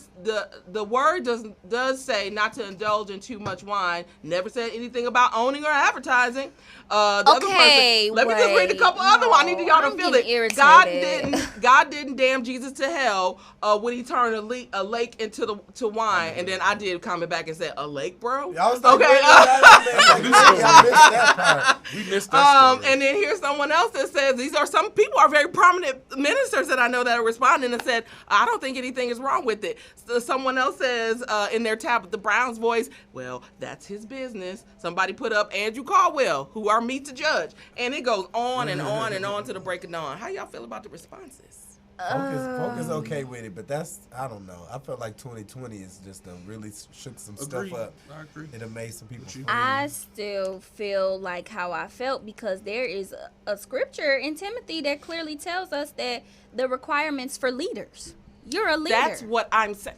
the word does say not to indulge in too much wine. Never said anything about owning or advertising. The other Okay, person, let me just read a wait. couple other ones. I need y'all to I'm feel getting it. irritated. God didn't damn Jesus to hell when he turned a lake into wine, and then I did comment back and said, "A lake, bro." I was like, Okay. wait, I missed that part. We missed that story. And then here's someone else that says these are some people are very prominent ministers that I know that are responding and said, "I don't think anything is wrong with it." So someone else says in their Tabitha Brown's voice, "Well, that's his business." Somebody put up Andrew Caldwell, who are me to judge, and it goes on and on and on to the break of dawn. How y'all feel about the responses? Folk is okay with it, but I don't know. I felt like 2020 is just really shook some Agreed. stuff up. I agree. It have made some people free. I still feel like how I felt because there is a scripture in Timothy that clearly tells us that the requirements for leaders. You're a leader. That's what I'm saying.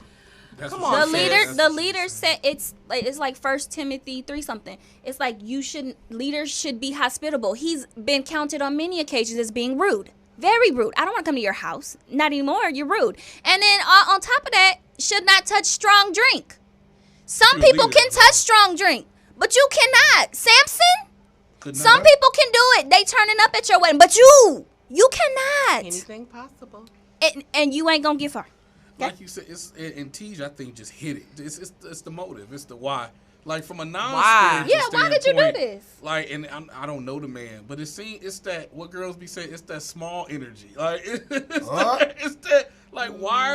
That's Come what on, the she sis. said. leader. That's The what she leader said. said it's like 1 Timothy 3 something. It's like leaders should be hospitable. He's been counted on many occasions as being rude. Very rude. I don't want to come to your house. Not anymore. You're rude. And then on top of that, should not touch strong drink. Some You're a people leader, can bro. touch strong drink, but you cannot. Samson, Could not. some people can do it. They turning up at your wedding, but you cannot. Anything possible. And you ain't gonna give her. Like you said, and Tej, I think, just hit it. It's the motive. It's the why. Like from a Why? non-spiritual Yeah, why did you do standpoint, this? Like, and I don't know the man, but it's that what girls be saying. It's that small energy. Like it's that. Like why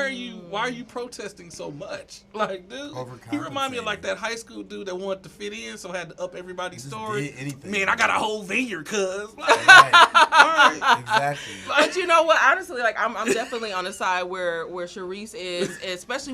are you protesting so much? Like dude, he remind me of like that high school dude that wanted to fit in, so had to up everybody's Just story. did anything. Man, I got a whole vineyard, cuz. Like, Right. Exactly. But you know what? Honestly, like I'm definitely on the side where Sharice is, especially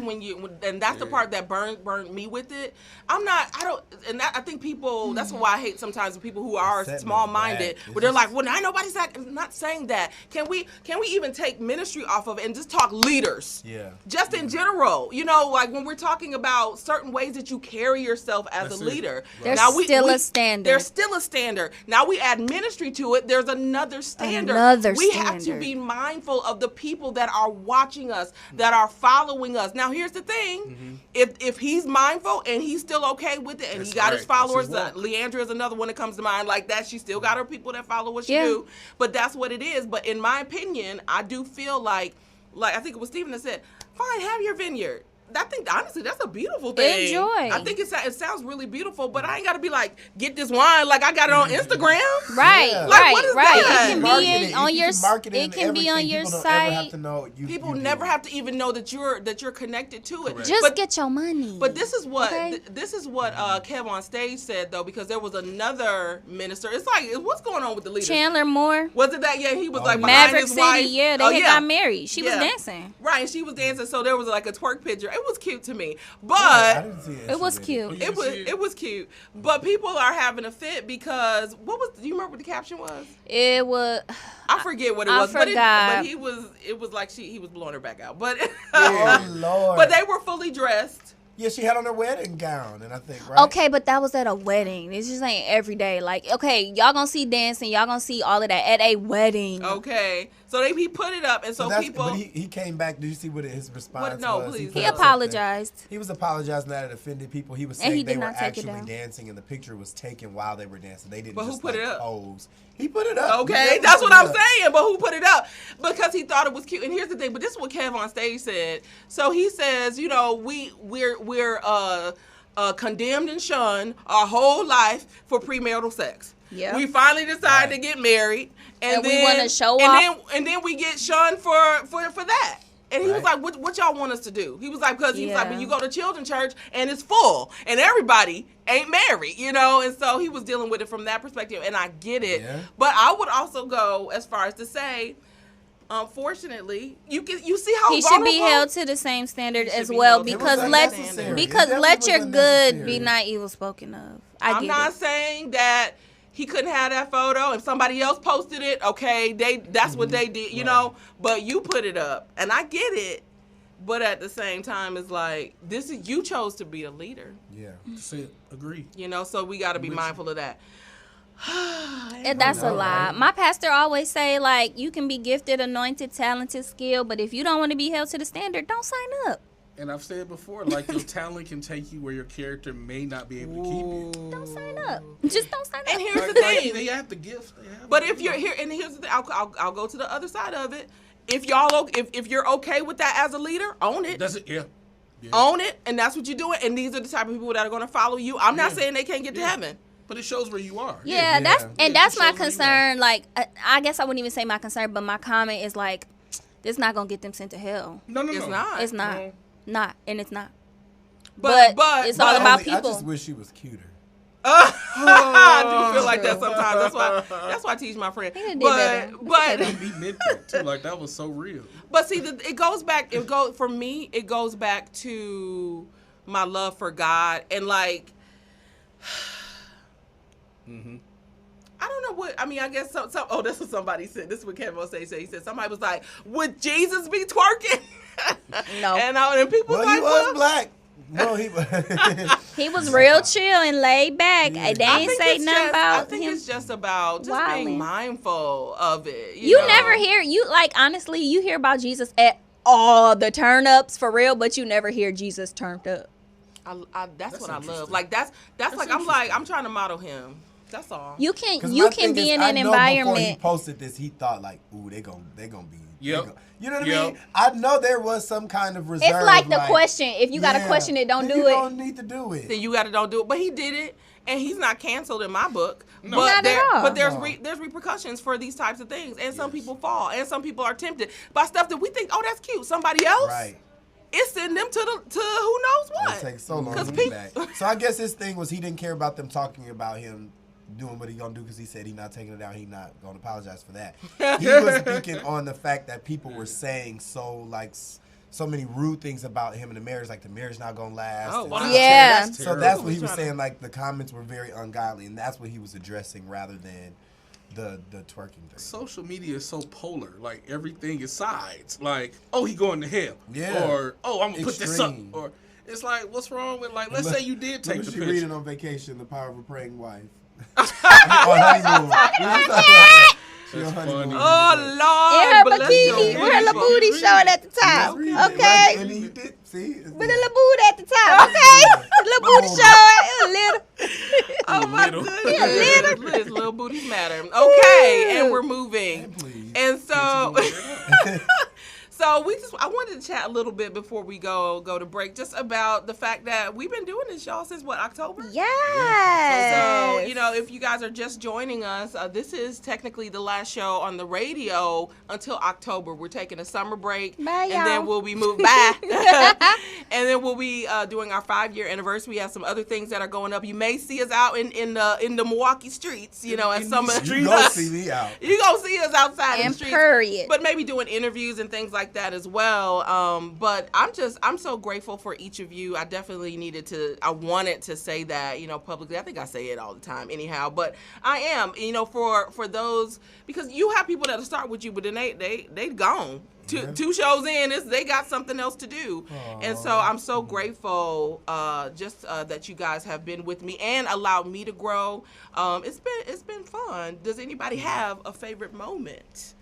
and that's the part that burned me with it. I think people. That's why I hate sometimes people who are Setting us small-minded, back. where they're like, "Well, nobody's not saying that." Can we even take ministry off of it and just talk leaders? Yeah. Just in general, like when we're talking about certain ways that you carry yourself as That's a it. leader. There's Now still a standard. There's still a standard. Now we add ministry to it. There's another standard. Another we have to standard. be mindful of the people that are watching us, that are following us. Now here's the thing: if he's mindful and he's still okay with it, and That's he got his right. That's followers, his walk. Leandra is another one that comes to mind like that. She still got her people that follow what she Yeah. do. But that's what it is. But in my opinion, I do feel like I think it was Stephen that said, "Fine, have your vineyard." I think honestly that's a beautiful thing. Enjoy. I think it sounds really beautiful, but I ain't got to be like, get this wine like I got it on Instagram. Right, Yeah. Like, what is that? It can Market be it. on You your. can market it It and can be on everything. your People don't ever have site. to know People you never did have to even know that you're connected to it. Correct. Just but, get your money. But this is what Okay. this is what Kev on stage said though, because there was another minister. It's like, what's going on with the leaders? Chandler Moore. Was it that? Yeah, he was like yeah. behind Maverick his City, wife. yeah, they Oh, had got married. She was Yeah. dancing. Right, and she was dancing, so there was like a twerk picture. It was cute to me, I but didn't see It was Instagram. cute. it was cute. But people are having a fit because do you remember what the caption was? It was. I forget what it I was, forgot. but it was like he was blowing her back out. But Oh Lord. but they were fully dressed. Yeah, she had on her wedding gown, and I think right. Okay, but that was at a wedding. It's just ain't every day. Like, okay, y'all gonna see dancing, y'all gonna see all of that at a wedding. Okay, so he put it up, and so that's, people. But he came back. Did you see what his response No, was? please. put He up something. apologized. He was apologizing that it offended people. He was And saying he they did were not take it actually down. dancing, and the picture was taken while they were dancing. They didn't But who just put like it up? pose. He put it up. Okay, He that's put what it I'm up. saying. But who put it up? Because he thought it was cute. And here's the thing. But this is what Kev on stage said. So he says, you know, we're condemned and shunned our whole life for premarital sex. Yeah. We finally decided Right. to get married, And then we wanna show and off. then we get shunned for that. And he was Right. like, what y'all want us to do? He was like, because he was like, Yeah. when you go to children's church and it's full and everybody ain't married, you know? And so he was dealing with it from that perspective, and I get it. Yeah. But I would also go as far as to say, unfortunately, you see how He should be vulnerable- held to the same standard He should as be well held to the because same let standard. because It definitely let your was good unnecessary. be not evil spoken of. I I'm get not it. saying that he couldn't have that photo. If somebody else posted it, okay, that's what they did, you know. But you put it up, and I get it. But at the same time, it's like you chose to be a leader, Yeah. Say agree. you know. So we got to be mindful of that. And that's a lie. My pastor always say, like, you can be gifted, anointed, talented, skilled, but if you don't want to be held to the standard, don't sign up. And I've said before, like your talent can take you where your character may not be able to keep you. Don't sign up. Just don't sign up. And here's the Like, thing. they have the gift. They have But the if you're gift. here, and here's the thing, I'll go to the other side of it. If you're okay with that as a leader, own it. That's it. Yeah. Yeah. Own it, and that's what you're doing. And these are the type of people that are going to follow you. I'm not Yeah. saying they can't get to Yeah. heaven. But it shows where you are. Yeah, Yeah. that's Yeah, that's it my shows where you concern. Like, I guess I wouldn't even say my concern, but my comment is like, this not gonna get them sent to hell. No, no, no. It's not. It's not, No. not, and it's not. But it's all about I people. just wish she was cuter. I do feel like that sometimes. That's why I teach my friend. He done did better. But He meant that too. Like that was so real. but see, it goes back. For me. It goes back to my love for God and like. I don't know what I mean. I guess some. Oh, this is what somebody said. This is what Kevin say. He said somebody was like, "Would Jesus be twerking?" No. and people Well, like, he was black. No, he was. He was real chill and laid back. They I ain't think say it's nothing just- about I think him. it's just about just wilding. being mindful of it. You know? never hear honestly, you hear about Jesus at all the turn ups for real, but you never hear Jesus turned up. That's what I love. interesting. Like that's like I'm trying to model him. That's all. You 'Cause can my be thing is, in I an know Before he environment. posted this, he thought like, "Ooh, they gonna be." Yep. You know what I Yep. mean? I know there was some kind of reserve. It's like the question. If you got a yeah, question it, don't then do you it. don't need to do it. Then you got to don't do it. But he did it, and he's not canceled in my book. No. But Not at all. But there's No. there's repercussions for these types of things, and some people fall, and some people are tempted by stuff that we think, oh, that's cute. Somebody else, Right. it's sending them to who knows what. It takes so long 'Cause to get back. So I guess his thing was he didn't care about them talking about him doing what he gonna do because he said he not taking it down. He not gonna apologize for that. He was speaking on the fact that people were saying so many rude things about him in the marriage, like the marriage not gonna last. Oh, and- wow. Yeah. That's So terrible. that's what he was Trying to- saying. Like the comments were very ungodly, and that's what he was addressing rather than the twerking thing. Social media is so polar. Like everything is sides. Like, oh, he going to hell. Yeah. Or oh, I'm gonna put this up. Extreme. Or it's like, what's wrong with like? Let's say you did take Look the what she picture. reading on vacation, The Power of a Praying Wife. On honeymoon. She on honeymoon. Oh In Lord, her bless bikini, your with her little people. booty showing at the top. Let's read it. Okay. And he did, see? With a little booty at the top, okay? Little booty showing, a little. Oh my Little. goodness, his little booties matter. Okay, and we're moving. Please. And so So I wanted to chat a little bit before we go to break, just about the fact that we've been doing this, y'all, since what, October? Yes. So, if you guys are just joining us, this is technically the last show on the radio until October. We're taking a summer break. Bye, and then y'all. we'll be moved back. And then we'll be doing our 5-year anniversary. We have some other things that are going up. You may see us out in the Milwaukee streets, as some of You gonna see me out. you gonna see us outside in And the streets. period. But maybe doing interviews and things like that as well. But I'm so grateful for each of you. I definitely I wanted to say that, publicly. I think I say it all the time anyhow, but I am, for those, because you have people that'll start with you, but then they gone. Two shows in, they got something else to do. And so I'm so grateful that you guys have been with me and allowed me to grow. It's been fun. Does anybody have a favorite moment?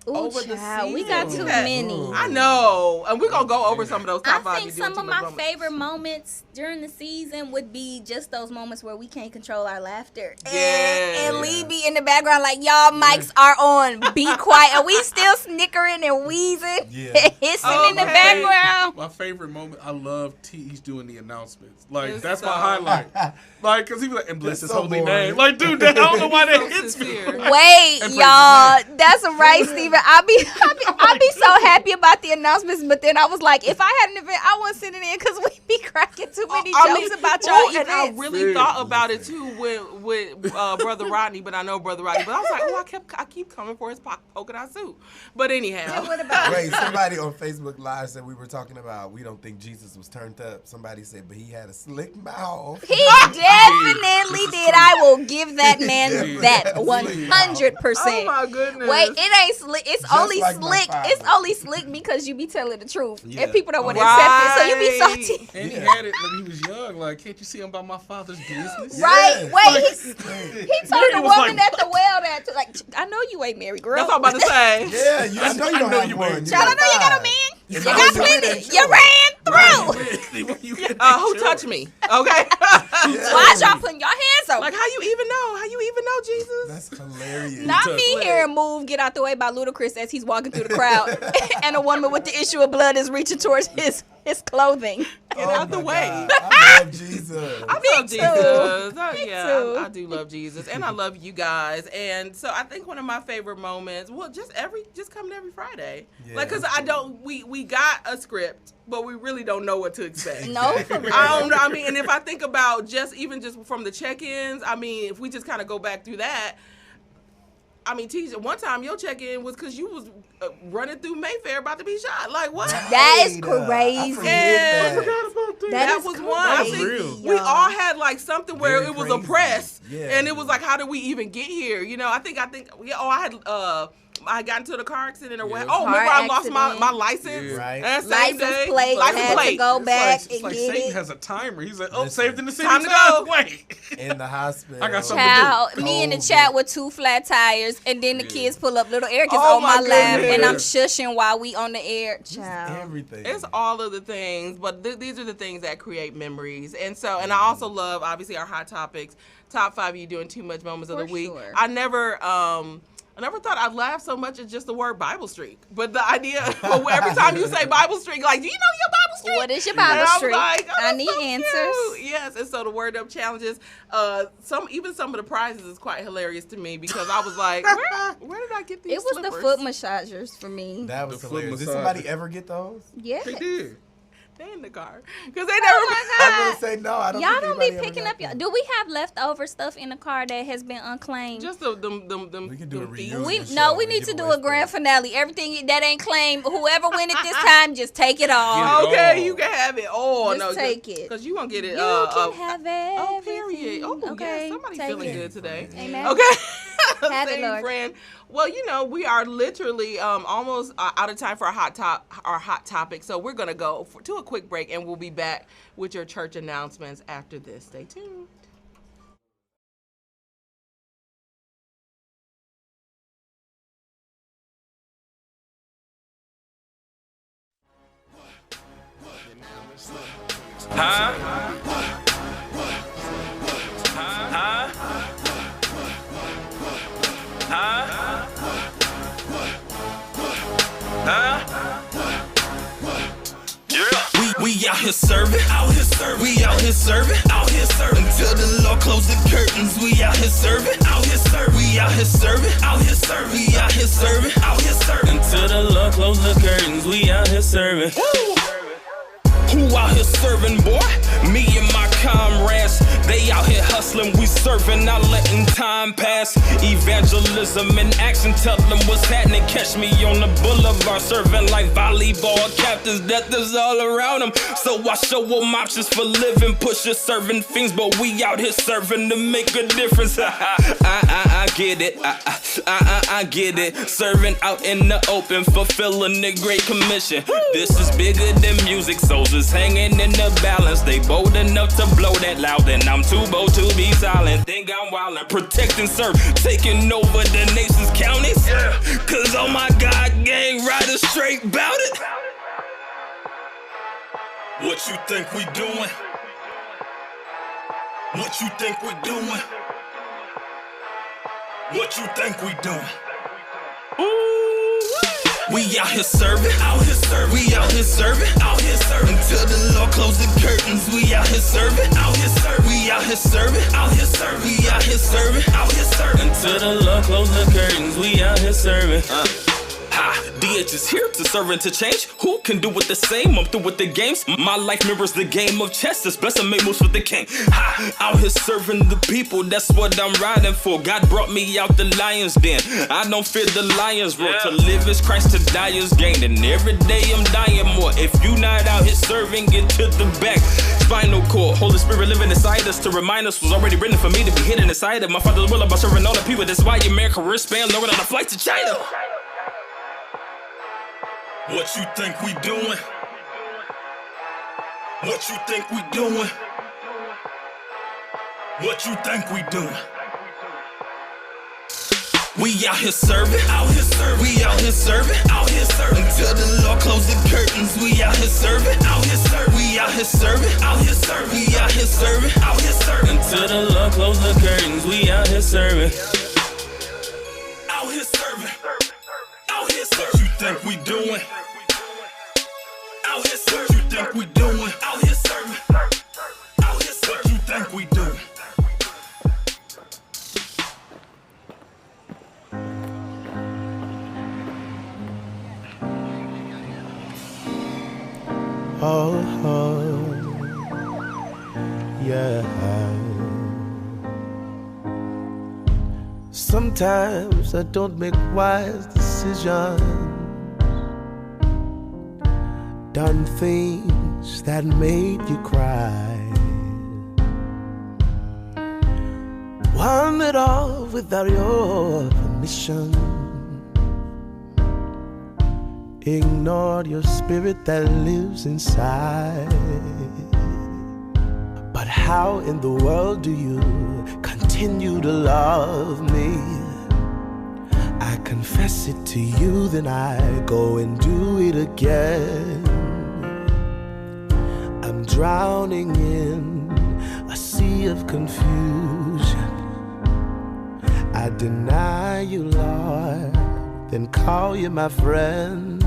Ooh, over the child, we season? got too Okay. many. I know. And we're going to go over some of those top 5. I think You doing some too of much my moments. favorite moments during the season would be just those moments where we can't control our laughter. Yeah. And Lee be in the background like, y'all mics are on. Be quiet. And we still snickering and wheezing. Yeah. Hissing in the Okay. background. My favorite moment, I love T's doing the announcements. Like, It's that's so- my highlight. Like, because he was like, and bless It's his so holy boring. name. Like, dude, I don't know why that So hits me. sincere. Wait, And praise y'all. his name. That's right, Steven. I be so happy about the announcements, but then I was like, if I had an event, I wouldn't send it in because we be cracking too many jokes about y'all and I events. really Seriously. thought about it too with Brother Rodney, but I know Brother Rodney. But I was like, I keep coming for his polka dot suit. But anyhow, What about Wait, somebody on Facebook Live said we were talking about we don't think Jesus was turned up. Somebody said, but he had a slick mouth. He definitely did. I will give that man Yeah. that oh 100%. my goodness. Wait, it ain't slick. It's Just only like my slick. father. It's only slick because you be telling the truth, Yeah. and people don't want to Right. accept it. So you be salty. And he Yeah. had it when he was young. Like, can't you see him about my father's business? Right? Yes. Wait, Like, he told it the was woman like- at the well that, like, I know you ain't married, girl. That's what I'm about to say. yeah, I know you don't have you one. ain't. Child, I know you got a five. man. You And got those are plenty. really You true. ran through. Who touched me? Okay. Why y'all putting your hands on? Like, how you even know? How you even know Jesus? That's hilarious. Not touched me me. hearing "Move, Get Out the Way" by Ludacris as he's walking through the crowd, and a woman with the issue of blood is reaching towards his clothing. Get out the my way. God. I love Jesus. I love too. Jesus. Me Yeah, too. I do love Jesus, and I love you guys. And so I think one of my favorite moments, well, just coming every Friday, Yeah. like, cause we got a script, but we really don't know what to expect. No, for real. I don't know. I mean, and if I think about just from the check-ins, I mean, if we just kind of go back through that. I mean, Tisha, one time your check-in was because you was running through Mayfair about to be shot. Like, what? That is Right, crazy. I forget Yeah. that. That is was crazy, one. I That's think real. we y'all. all had like something where Very it was crazy. oppressed, Yeah. and it was like, how did we even get here? I think yeah. Oh, I got into the car accident or what? Yeah. Oh, remember Car I lost my accident. license. Yeah. Right. That same License day. plate, License had to plate. go It's back it's and like get Satan it. has a timer. He's like, oh, Listen. saved in the city. Time to go. Wait. In the hospital. I got something Child, me in the COVID. chat with 2 flat tires, and then the kids pull up. Little Eric is Oh on my my lap, goodness. and I'm shushing while we on the air. Child. Everything. It's all of the things, but these are the things that create memories. And so, and I also love, obviously, our hot topics. Top 5 you doing too much moments of For the week. sure. I never thought I'd laugh so much at just the word Bible streak. But the idea, every time you say Bible streak, like, do you know your Bible streak? What is your And Bible I was streak? like, oh, I that's need so answers. cute. Yes, and so the word up challenges. Some of the prizes is quite hilarious to me because I was like, where did I get these? It was slippers? the foot massagers for me. That was The foot hilarious. Did massage. somebody ever get those? Yeah. They did. They in the car because they never. Oh my I'm God. gonna say no. I don't. Y'all think don't be anybody ever picking got up y'all. them. Do we have leftover stuff in the car that has been unclaimed? Just them. We can do a them thieves. reunion. we show no, we and need give to do away a grand stuff. finale. Everything that ain't claimed, whoever win it this time, just take it all. Get it Okay, all. you can have it. Oh, Just no, take it. because you gonna get it. You can have it. Oh, period. Oh, okay. yes, somebody take feeling it. good today. Amen. Okay. Have it, Same Lord. friend. Well, we are literally almost out of time for our hot topic. So we're gonna go to a quick break, and we'll be back with your church announcements after this. Stay tuned. We out here serving, we out here serving, until the Lord close the curtains. We out here serving, we out here serving, we out here serving, until the Lord close the curtains. We out here serving. Woo! Who out here serving, boy? Me and my comrades. They out here hustling, we serving, not letting time pass. Evangelism in action, tell them what's happening. Catch me on the boulevard, serving like volleyball captains. Death is all around them, so I show them options for living. Push serving things, but we out here serving to make a difference. I get it, I get it. Serving out in the open, fulfilling the Great Commission. This is bigger than music, soldiers hanging in the balance. They bold enough to blow that loud, and I'm too bold to be silent. Think I'm wildin', protect and serve, taking over the nation's counties. Cause oh my God, gang riders straight bout it. What you think we doing? What you think we doing? What you think we doing? We out here serving, we out here serving, until the Lord close the curtains. We out here serving, we out here serving, we out here serving, until the Lord close the curtains. We out here serving. DH is here to serve and to change. Who can do it the same? I'm through with the games. My life mirrors the game of chess. It's best to make moves with the king. Out here serving the people, that's what I'm riding for. God brought me out the lion's den. I don't fear the lion's roar. To live is Christ, to die is gain. And every day I'm dying more. If you not out here serving, get to the back. Spinal cord, Holy Spirit living inside us to remind us was already written for me to be hidden inside of my Father's will about serving all the people. That's why your American wristband lowered on a flight to China. What you think we doing? What you think we doing? What you think we doing? We out here serving, we out here serving, until the Lord close the curtains. We out here serving, we out here serving, we out here serving, until the Lord close the curtains. We out here serving, out here serving, out here serving. What you think we doing? Out here serving. What you think we doing? Out here serving, out here serving. What you think we doing? Yeah. Sometimes I don't make wise decisions, done things that made you cry, wandered off without your permission, ignored your spirit that lives inside. But how in the world do you continue to love me? I confess it to you, then I go and do it again. I'm drowning in a sea of confusion. I deny you, Lord, then call you my friend.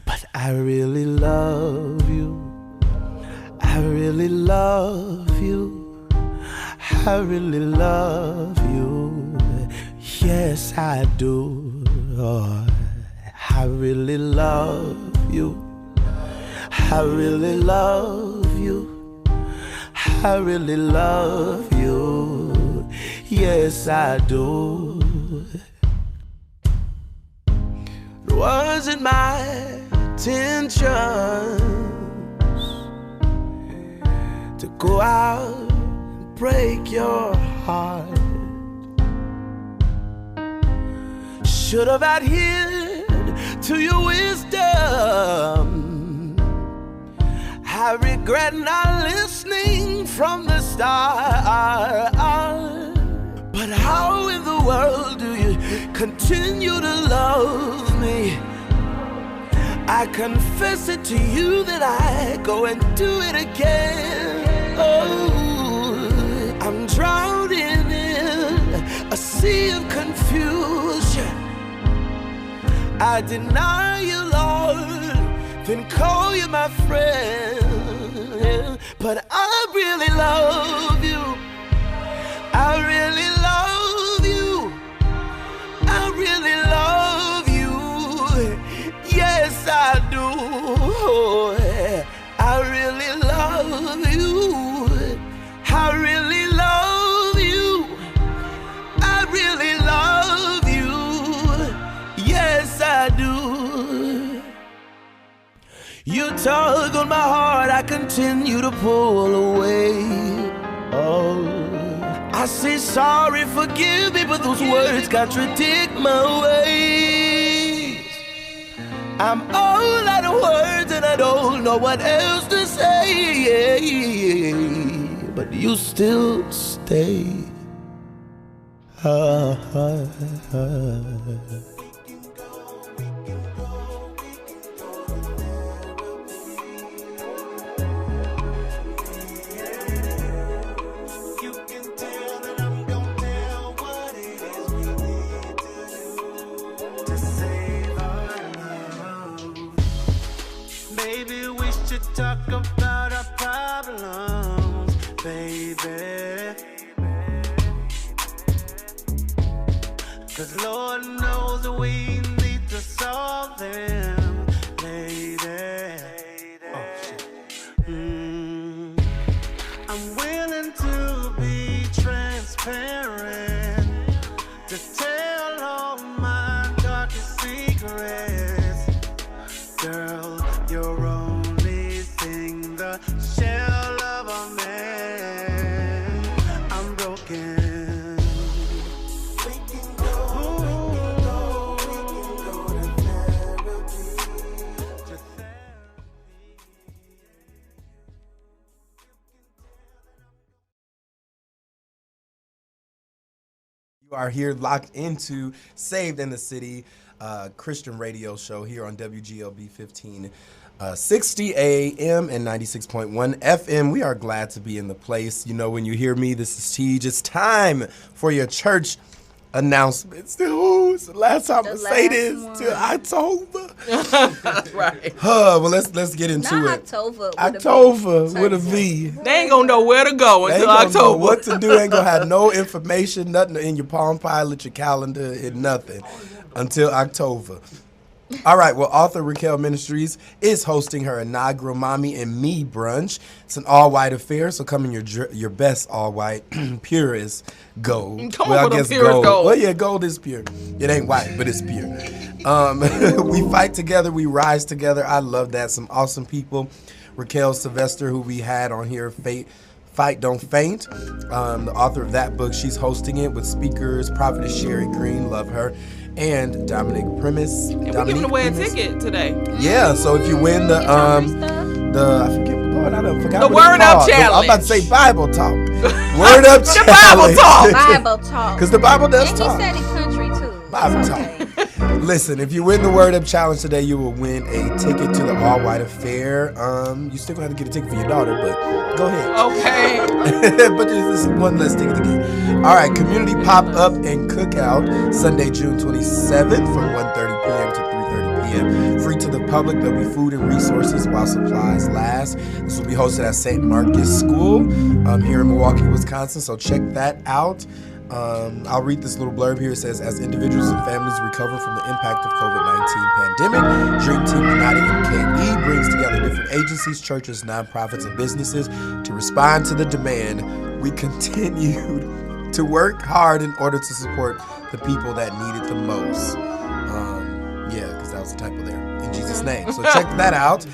But I really love you. I really love you. I really love you. Yes, I do. Oh, I really love you. I really love you. I really love you. Yes, I do. It wasn't my intentions to go out and break your heart. Should have adhered to your wisdom. I regret not listening from the start. But how in the world do you continue to love me? I confess it to you that I go and do it again. Oh, I'm drowning in a sea of confusion. I deny you, Lord, then call you my friend, but I really love you. I really love you. I really love you. Yes, I do. I really love you. I really love you. I really love you. Yes, I do. You tug on my heart, I continue to pull away. Oh, I say sorry, forgive me, but those words contradict my ways. I'm all out of words and I don't know what else to say, but you still stay. Maybe we should talk about our problems, baby. 'Cause Lord knows we need to solve them, lady. I'm willing to be transparent, to tell all my darkest secrets. Girl, you're only thing the shell of a man. I'm broken. We can go to therapy. You are here locked into Saved in the City, Christian radio show here on WGLB 1560 AM and 96.1 FM. We are glad to be in the place. You know, when you hear me, this is Tej. It's time for your church announcements. Ooh, it's the last time I say this till October. Right. Well, let's get into Not it. October. October with a V. They ain't gonna know where to go They until ain't gonna know October. what to do. They ain't gonna have no information, nothing in your Palm Pilot, your calendar, and nothing until October. All right, well, author Raquel Ministries is hosting her inaugural Mommy and Me brunch. It's an all-white affair, so come in your best all-white, purest gold. Come on with the purest gold. Well, yeah, gold is pure. It ain't white, but it's pure. We fight together, we rise together. I love that. Some awesome people. Raquel Sylvester, who we had on here, Fight Don't Faint, the author of that book. She's hosting it with speakers, Prophetess Sherry Green, love her, and Dominic Primus. And we're giving away a ticket today. Yeah, so if you win the I forget, Lord, I don't forgot The what it's Word Up called. Challenge. I'm about to say Bible Talk. Word Up The Challenge. Bible Talk. Bible talk. Because the Bible does And talk. he said it country too. Bible It's talk. okay. Listen, if you win the Word Up Challenge today, you will win a ticket to the All White Affair. You still gonna have to get a ticket for your daughter, but go ahead. Okay. But this is one less ticket to get. All right, community pop-up and cookout, Sunday, June 27th from 1:30 p.m. to 3:30 p.m. Free to the public. There'll be food and resources while supplies last. This will be hosted at St. Marcus School here in Milwaukee, Wisconsin, so check that out. I'll read this little blurb here. It says, as individuals and families recover from the impact of COVID-19 pandemic, Dream Team United MKE brings together different agencies, churches, nonprofits, and businesses to respond to the demand. We continue to work hard in order to support the people that need it the most. Yeah, because that was a typo there. In Jesus' name. So check that out.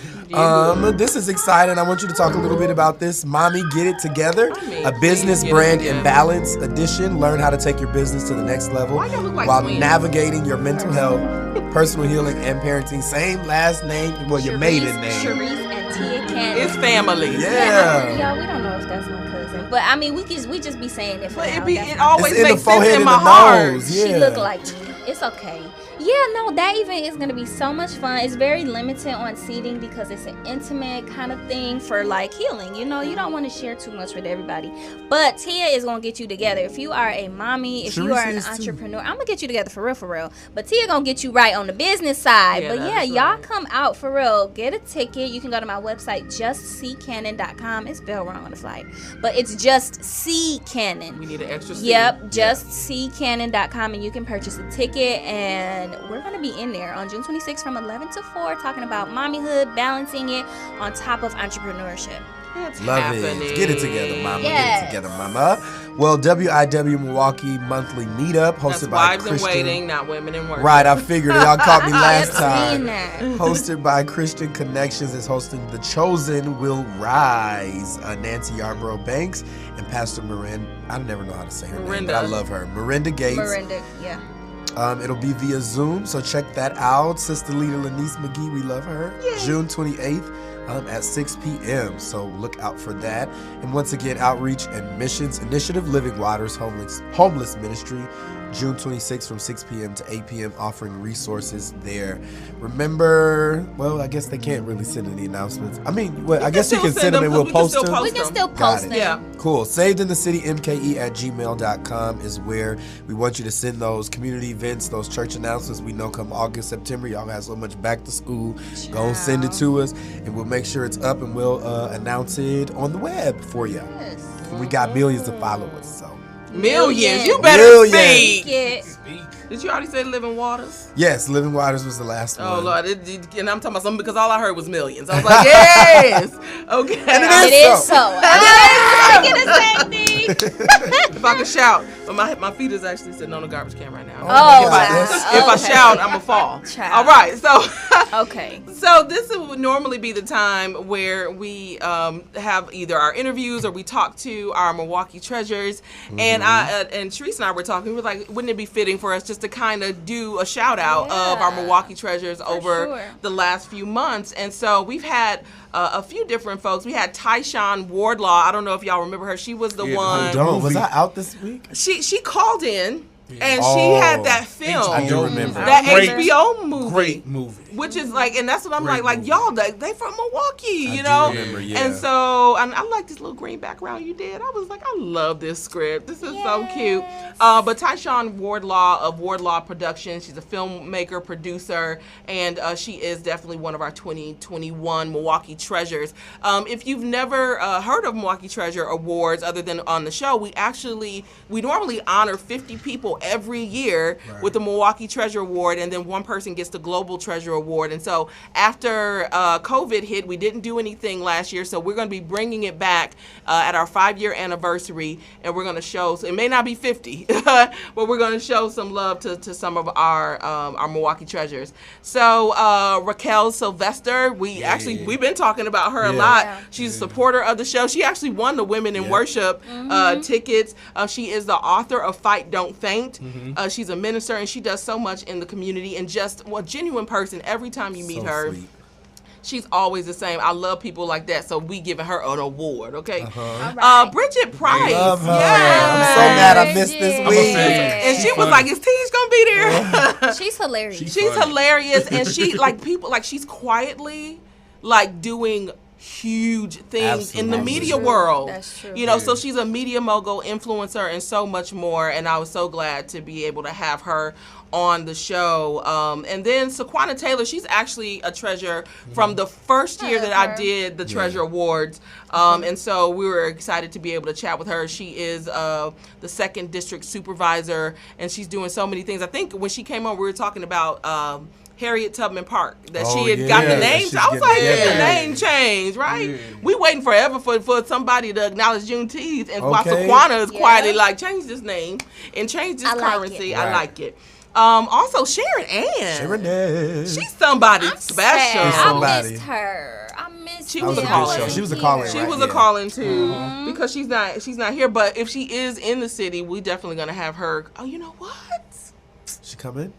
This is exciting. I want you to talk a little bit about this. Mommy, Get It Together, a business brand imbalance edition. Learn how to take your business to the next level Why y'all look like while twins? navigating your mental health, personal healing, and parenting. Same last name, well, your maiden name. Sharice and Tia Cannon. It's family. Yeah. Y'all, we don't know if that's my cousin, but I mean, we just be saying it for But now. it That's it my always It's in the makes forehead sense in and my the heart. nose. She Yeah. look like me. It's okay. Yeah, no, that event is going to be so much fun. It's very limited on seating because it's an intimate kind of thing for like healing. You know, you don't want to share too much with everybody. But Tia is going to get you together. If you are a mommy, if you are an entrepreneur, I'm going to get you together for real. But Tia going to get you right on the business side. Yeah, but yeah, that's y'all right. come out for real. Get a ticket. You can go to my website, justccannon.com. It's spelled wrong on the flight. But it's just C Cannon. We need an extra seat. Yep, justccannon.com, and you can purchase a ticket. And we're going to be in there on June 26th from 11 to 4 talking about mommyhood, balancing it on top of entrepreneurship. It's Love happening. it. Get it together, mama. Yes. Get it together, mama. Well, WIW Milwaukee monthly meetup hosted That's by wives in Christian. waiting, not women in work. Right, I figured it. Y'all caught me last I've seen time. that. Hosted by Christian Connections is hosting The Chosen Will Rise. Nancy Yarborough Banks and Pastor Miranda. I never know how to say her name, Miranda. but I love her. Miranda Gates. Miranda, yeah. It'll be via Zoom, so check that out. Sister Leader Lanice McGee, we love her. June 28th at 6 p.m. So look out for that. And once again, Outreach and Missions Initiative Living Waters Homeless Ministry, June 26th from 6 p.m. to 8 p.m. offering resources there. Remember, well, I guess they can't really send any announcements. I mean, well, I guess you can send them and we'll post them. We can still Got post it. them. Yeah. Cool. Saved in the City MKE@gmail.com is where we want you to send those community events, those church announcements. We know come August, September, y'all got so much back to school. Go and send it to us, and we'll make sure it's up, and we'll announce it on the web for you. Yes. We got millions of followers, so Millions. You better Millions. speak. Yeah. Did you already say Living Waters? yes, Living Waters was the last one. Oh, Lord. And I'm talking about something because all I heard was millions. I was like, yes. Okay. And It is so. I get the same thing. If I could shout. But my feet is actually sitting on a garbage can right now. Oh, Oh, my God. wow. If I Okay. shout, I'm going to fall. Child. All right. So Okay. So this would normally be the time where we have either our interviews or we talk to our Milwaukee treasures. And Therese and I were talking. We were like, wouldn't it be fitting for us just to kind of do a shout out of our Yeah. Milwaukee treasures over sure. the last few months? And so we've had a few different folks. We had Tyshawn Wardlaw. I don't know if y'all remember her. She was the Yeah, one. Don't. Was I out this week? She called in. And she Oh. had that film, I do remember. that Great- HBO movie, Great movie. which is like, and that's what I'm Great like movie. y'all, they from Milwaukee, I you do know? remember, yeah. And so, and I like this little green background you did. I was like, I love this script. This is so cute. But Tyshawn Wardlaw of Wardlaw Productions, she's a filmmaker, producer, and she is definitely one of our 2021 Milwaukee treasures. If you've never heard of Milwaukee Treasure Awards other than on the show, we normally honor 50 people every year with the Milwaukee Treasure Award, and then one person gets the Global Treasure Award. And so after COVID hit, we didn't do anything last year, so we're going to be bringing it back at our 5-year anniversary, and we're going to show, so it may not be 50, but we're going to show some love to some of our Milwaukee treasures. So Raquel Sylvester, we've been talking about her a lot. Yeah. She's a supporter of the show. She actually won the Women in Worship tickets. She is the author of Fight Don't Faint. She's a minister, and she does so much in the community, and just a genuine person. Every time you meet So her, sweet. she's always the same. I love people like that, so we giving her an award, okay? right. Bridget Price. Love her. Yes. I'm so mad I missed this Bridget. week. And she She's was funny. like, is Teej gonna be there? She's hilarious. She's funny. hilarious, and she she's quietly like doing huge things in the Absolutely. media That's true. world. That's true. You know, so she's a media mogul, influencer, and so much more. And I was so glad to be able to have her on the show. And then Saquana Taylor, she's actually a treasure from the first year that I her. did the Treasure Awards. And so we were excited to be able to chat with her. She is the 2nd District Supervisor, and she's doing so many things. I think when she came on, we were talking about Harriet Tubman Park, that Oh, she had yeah. got the That name. she's I was getting like, together. get the name change, right? Yeah. We waiting forever for somebody to acknowledge Juneteenth, and while Okay. Saquana is Yeah. quietly like, change this name and change this I like currency. it. I Right. like it. Also, Sharon Ann. Sharon Day. She's somebody I'm special. sad. She's somebody. I missed her. I missed She her. was a good call-in. show. She was a call-in, She right? was Yeah. a call-in too, because she's not here. But if she is in the city, we definitely gonna have her. Oh, you know what? She come in?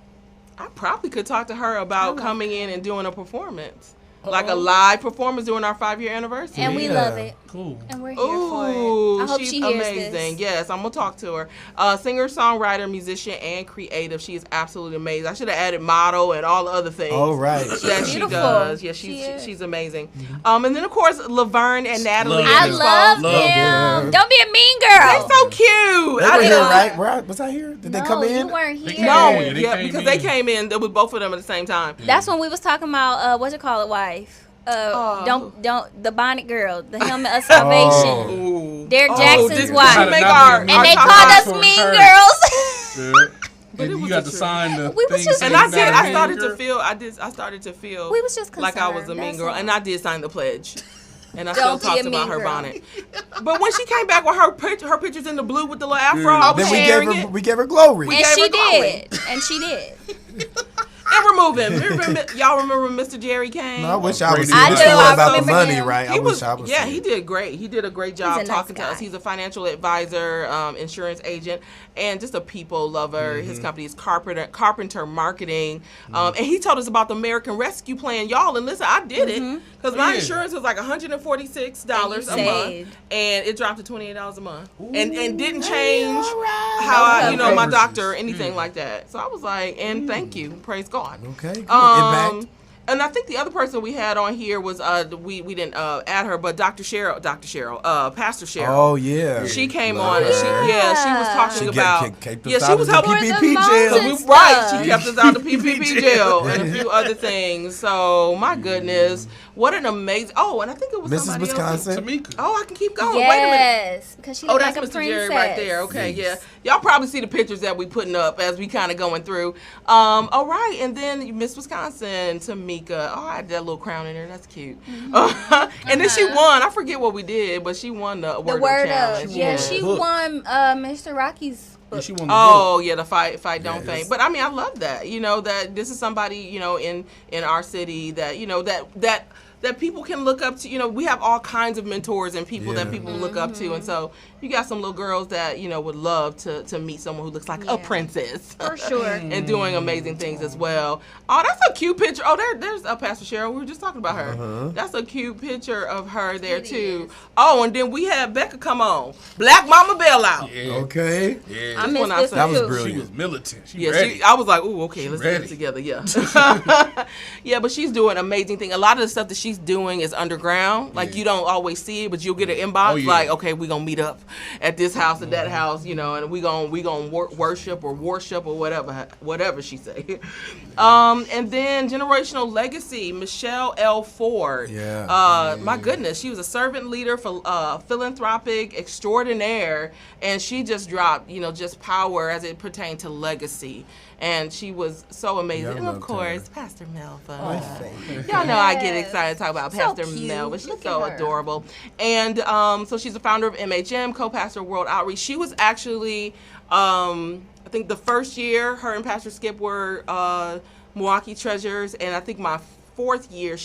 I probably could talk to her about coming in and doing a performance. like a live performance during our 5-year anniversary. And we love it. Cool. And we're here Ooh, for it. I hope she's she hears amazing. this. Yes, I'm gonna talk to her. Singer, songwriter, musician, and creative. She is absolutely amazing. I should have added model and all the other things. Oh, right. That she beautiful. does. Yeah, She is. she's amazing. And then of course Laverne and Natalie. Love I them. love Love them. them. Don't be a mean They're girl. so cute. They were here, right? Was I here? Did they come in? You weren't here. No, Yeah, they yeah, came because in. they came in with both of them at the same time. That's when we was talking about what you call it, wife. Oh. Don't the bonnet girl, the helmet of salvation. Ooh. Derek Oh, Jackson's did wife. you make Not our, being And our they top called five? us mean her. girls. But it And you was got the to truth. sign the We was thing just saying And I you did. not I a started mean to girl. feel. I started to feel. We was just like I was a concerned, mean that's girl, all. and I did sign the pledge. And I Don't still be a talked about mean her girl. bonnet. But when she came back with her pictures in the blue with the little afro, I was Then sharing we gave her glory. And gave she her glory. did. And she did. And remove him. Y'all remember when Mr. Jerry came? No, I wish I was I here. do, This is I about the remember money, him. right? I He wish was, I was yeah, here. he did great. He did a great job He's a nice talking to us. guy. He's a financial advisor, insurance agent, and just a people lover. Mm-hmm. His company is Carpenter Marketing, and he told us about the American Rescue Plan, y'all. And listen, I did it because my Yeah. insurance was like $146 And a you month, saved. and it dropped to $28 a month, and didn't change right. how I, No my coverages. doctor or anything like that. So I was like, and thank you, praise God. Okay, cool. Impact. And I think the other person we had on here was we didn't add her, but Pastor Cheryl. Oh, yeah. She came Love on and her. she was talking She about kept us yeah, she out was of the helping. PPP For the jail. mountains. Right, she kept us out of the PPP jail and a few other things. So my goodness, what an amazing! Oh, and I think it was Mrs. somebody Wisconsin. else. Tamika. Oh, I can keep going. Wait a minute. Yes. Because she Oh, looked that's like a Mr. princess. Jerry right there. Okay, Yes. yeah. Y'all probably see the pictures that we putting up as we kind of going through. All right, and then Miss Wisconsin, Tamika. Oh, I had that little crown in there. That's cute. And then she won. I forget what we did, but she won the The word, word of challenge. of. Yeah, won she the book. won Mr. Rocky's Yeah, book. she won the Oh yeah, the fight don't Yes. faint. But I mean, I love that. You know that this is somebody in our city that that people can look up to. You know, we have all kinds of mentors and people that Yeah. people look up to, and so you got some little girls that would love to meet someone who looks like a Yeah. princess. For sure. And doing amazing things as well. Oh, that's a cute picture. Oh, there's Pastor Cheryl. We were just talking about her. That's a cute picture of her there It too. is. Oh, and then we had Becca come on. Black Mama bailout. Yeah. Okay. Yeah. I This missed one I this said- one That was too. brilliant. She was militant. She Yeah, ready. I was like, ooh, okay, let's get ready. it together. Yeah. Yeah, but she's doing amazing thing. A lot of the stuff that she's doing is underground. Like you don't always see it, but you'll get an inbox Oh, yeah. like, okay, we're gonna meet up at this house at that house, and we gonna worship or whatever she say. And then generational legacy, Michelle L. Ford. Yeah. My goodness, she was a servant leader for philanthropic extraordinaire, and she just dropped, just power as it pertained to legacy. And she was so amazing. Yeah, I and of loved course, her. Pastor Melva. Oh, Y'all know I get Yes. excited to talk about So Pastor cute. Melva. She's Look so at her. adorable. And so she's the founder of MHM, co-pastor of World Outreach. She was actually, I think the first year, her and Pastor Skip were Milwaukee Treasures, and I think my fourth year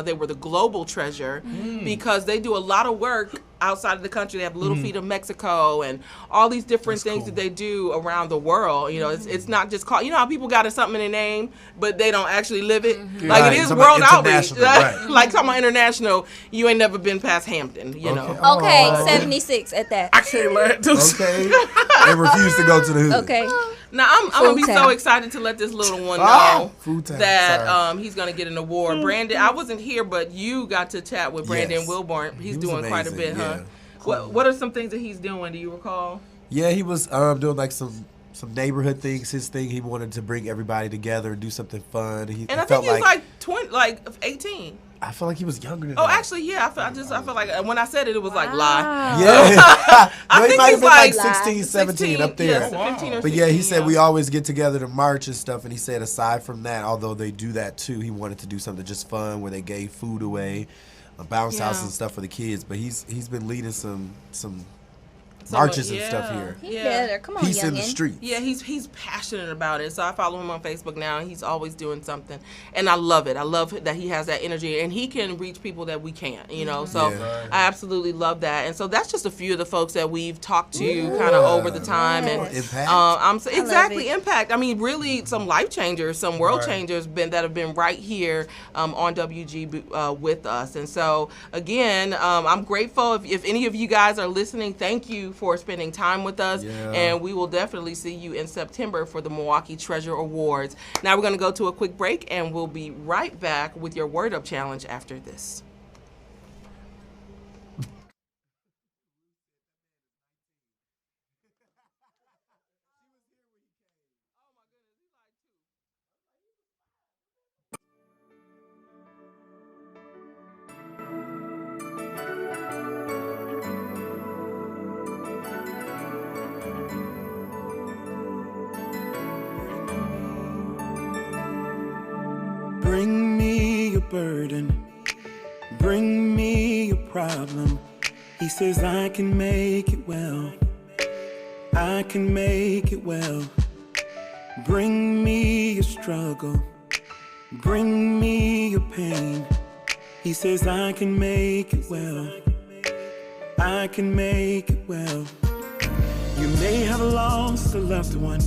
they were the global treasure because they do a lot of work outside of the country. They have Little Feet of Mexico and all these different things that they do around the world. It's not just called, how people got something in their name, but they don't actually live it. Like Right, it is talking World about Outreach. international, right. Like talking about international, you ain't never been past Hampton, know. Okay, Oh. 76 at that. I can't let this. Okay. They refused to go to the hood. Okay. Now I'm gonna be Food so town. excited to let this little one Ah, know food town, that sorry. he's gonna get an award. Brandon, I wasn't here, but you got to chat with Brandon Yes. Wilborn. He's He was doing quite a amazing, bit, huh? yeah. What are some things that he's doing? Do you recall? Yeah, he was doing like some neighborhood things. His thing, he wanted to bring everybody together and do something fun. He And I felt think he was like 20, like 18. I feel like he was younger than Oh, that. actually, yeah. I feel like when I said it, it was like lie. Yeah. I No, he think might he's have been like like 16, 17 up there. Yes, 15 or 16, But yeah, he said we always get together to march and stuff, and he said aside from that, although they do that too, he wanted to do something just fun where they gave food away, a bounce house Yeah. and stuff for the kids. But he's been leading some marches and stuff here. He better. Come on, Peace in the youngin'. streets. Yeah, he's passionate about it. So I follow him on Facebook now, and he's always doing something. And I love it. I love that he has that energy, and he can reach people that we can't, you know. So Yeah. I absolutely love that. And so that's just a few of the folks that we've talked to kind of over the time. And Impact. exactly, impact. I mean, really some life changers, some world changers that have been right here on WG with us. And so, again, I'm grateful. If any of you guys are listening, thank you for spending time with us. Yeah. And we will definitely see you in September for the Milwaukee Treasure Awards. Now we're going to go to a quick break, and we'll be right back with your Word Up Challenge after this. Bring me your burden, bring me your problem. He says I can make it well, I can make it well. Bring me your struggle, bring me your pain. He says I can make it well, I can make it well. You may have lost a loved one,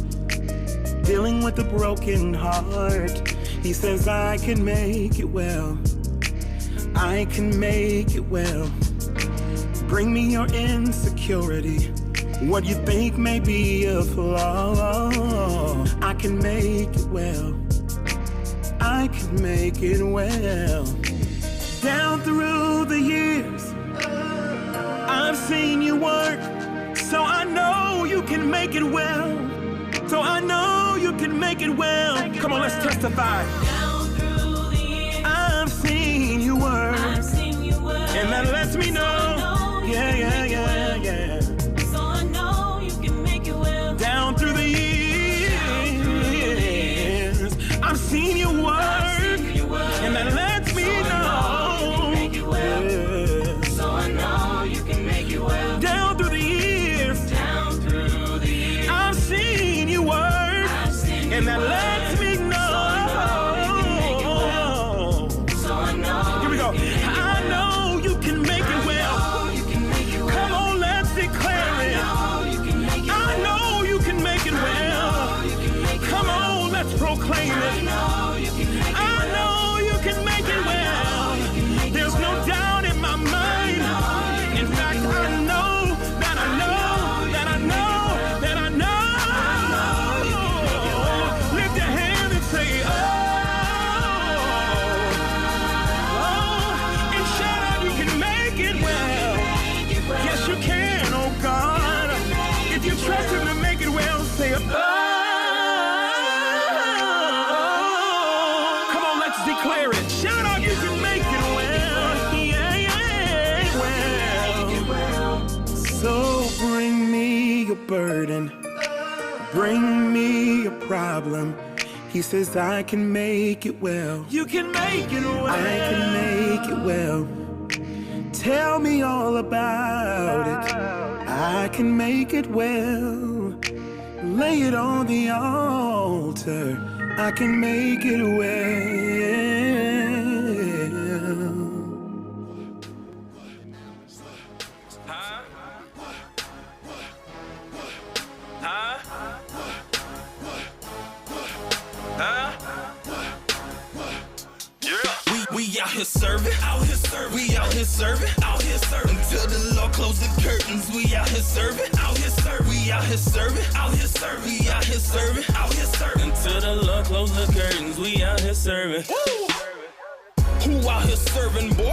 dealing with a broken heart. He says I can make it well, I can make it well. Bring me your insecurity, what you think may be a flaw. I can make it well, I can make it well. Down through the years, I've seen you work, so I know you can make it well. So I know you can make it well. Come on, let's testify. Down through the years, I've seen you work, and that lets me know. Yeah. so I know you can make it well. Down through the years, I've seen you work, and that lets me know. Yeah. So I know you can make it well. Down through the years, I've seen you work, and that lets me know. So I know. Here we go. I know you can make it well. Come on, let's declare it. I know you can make it well. Come on, let's proclaim it. I know you can make it well. There's no doubt in my mind. In fact, I know that I know that I know that I know. Lift your hand and say, oh, and shout out, you can make it well. Yes, you can, oh God. If you trust him to make it well, say, oh. Come on, let's declare it. Shout out, you can make it well. Yeah, well. So bring me your burden, bring me your problem. He says I can make it well. You can make it well. I can make it well. Tell me all about it. I can make it well. Lay it on the altar. I can make it well. We out here serving, we out here serving, until the Lord close the curtains. We out here serving, we out here serving, we out here serving, until the Lord close the curtains. We out here serving. Who out here serving, boy?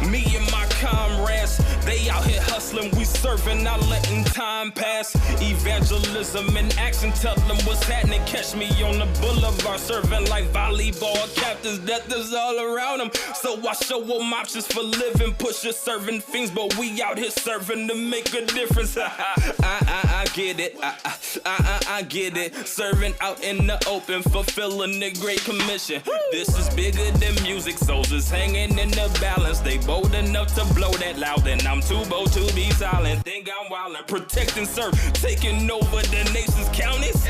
Me and my comrades, they out here hustling. We serving, not letting time time pass. Evangelism in action, tell them what's happening. Catch me on the boulevard, serving like volleyball captains. Death is all around them, so I show them options for living. Pusher serving fiends, but we out here serving to make a difference. I get it, I get it. Serving out in the open, fulfilling the great commission. This is bigger than music, soldiers hanging in the balance. They bold enough to blow that loud, and I'm too bold to be silent. Think I'm wildin', protect and serve, taking over the nation's counties.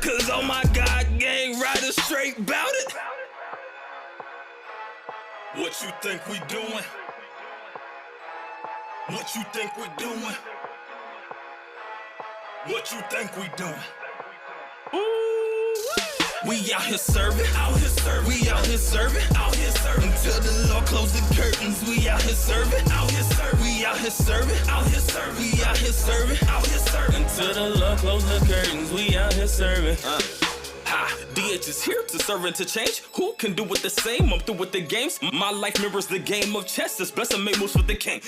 Cause oh my God, gang riders straight bout it. What you think we doing? What you think we doing? What you think we doing? We out here serving, we out here serving, until the Lord close the curtains. We out here serving, we out here serving, we out here serving, until the Lord close the curtains. We out here serving. DH is here to serve and to change. Who can do it the same? I'm through with the games. My life mirrors the game of chess. This blessing make moves with the king.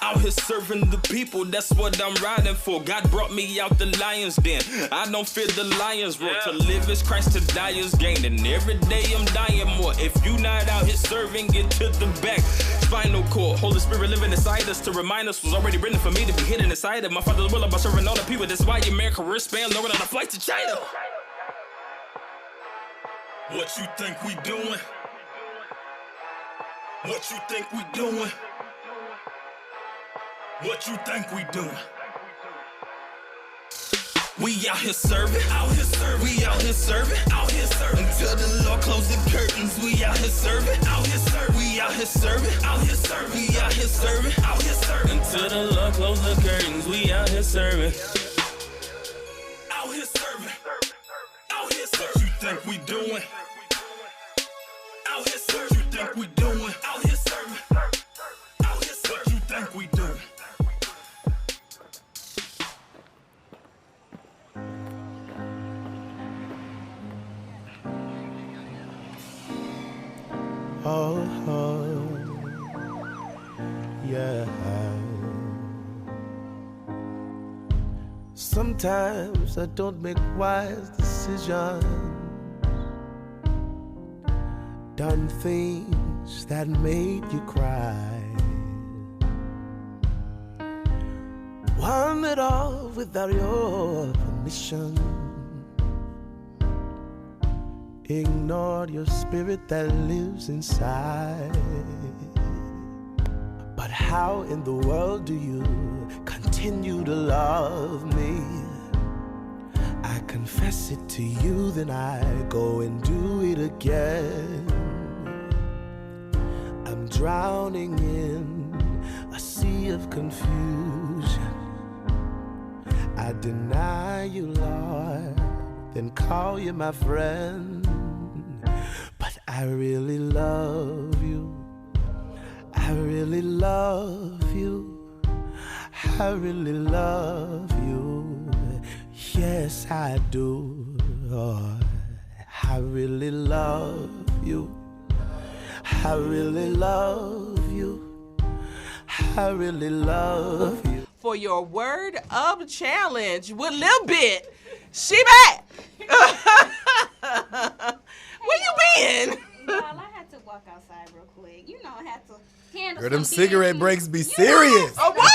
Out here serving the people. That's what I'm riding for. God brought me out the lion's den. I don't fear the lion's roar. To live is Christ, to die is gain. And every day I'm dying more. If you not out here serving, get to the back. Spinal cord, Holy Spirit living inside us to remind us was already written for me to be hidden inside of my Father's will about serving all the people. That's why your man career span lower than a flight to China. What you think we doing? What you think we doing? What you think we doing? We out here serving, we out here serving, until the Lord close the curtains. We out here serving, we out here serving, we out here serving, until the Lord close the curtains. We out here serving, out here serving, out here serving. What you think we doing? Out here serving. What you think we doing? Out here serving, out here serving. What you think we doing? Oh, yeah. Sometimes I don't make wise decisions, done things that made you cry, wandered off without your permission, ignored your spirit that lives inside. But how in the world do you continue to love me? I confess it to you, then I go and do it again. I'm drowning in a sea of confusion. I deny you, Lord, then call you my friend. But I really love you. I really love you. I really love you. Yes, I do. Oh, I really love you. I really love you. I really love you. For your word of challenge with Lil Bit. She back. Where you been? Y'all, I had to walk outside real quick. You know, I had to handle Girl, them some cigarette business. breaks be serious. Oh, what?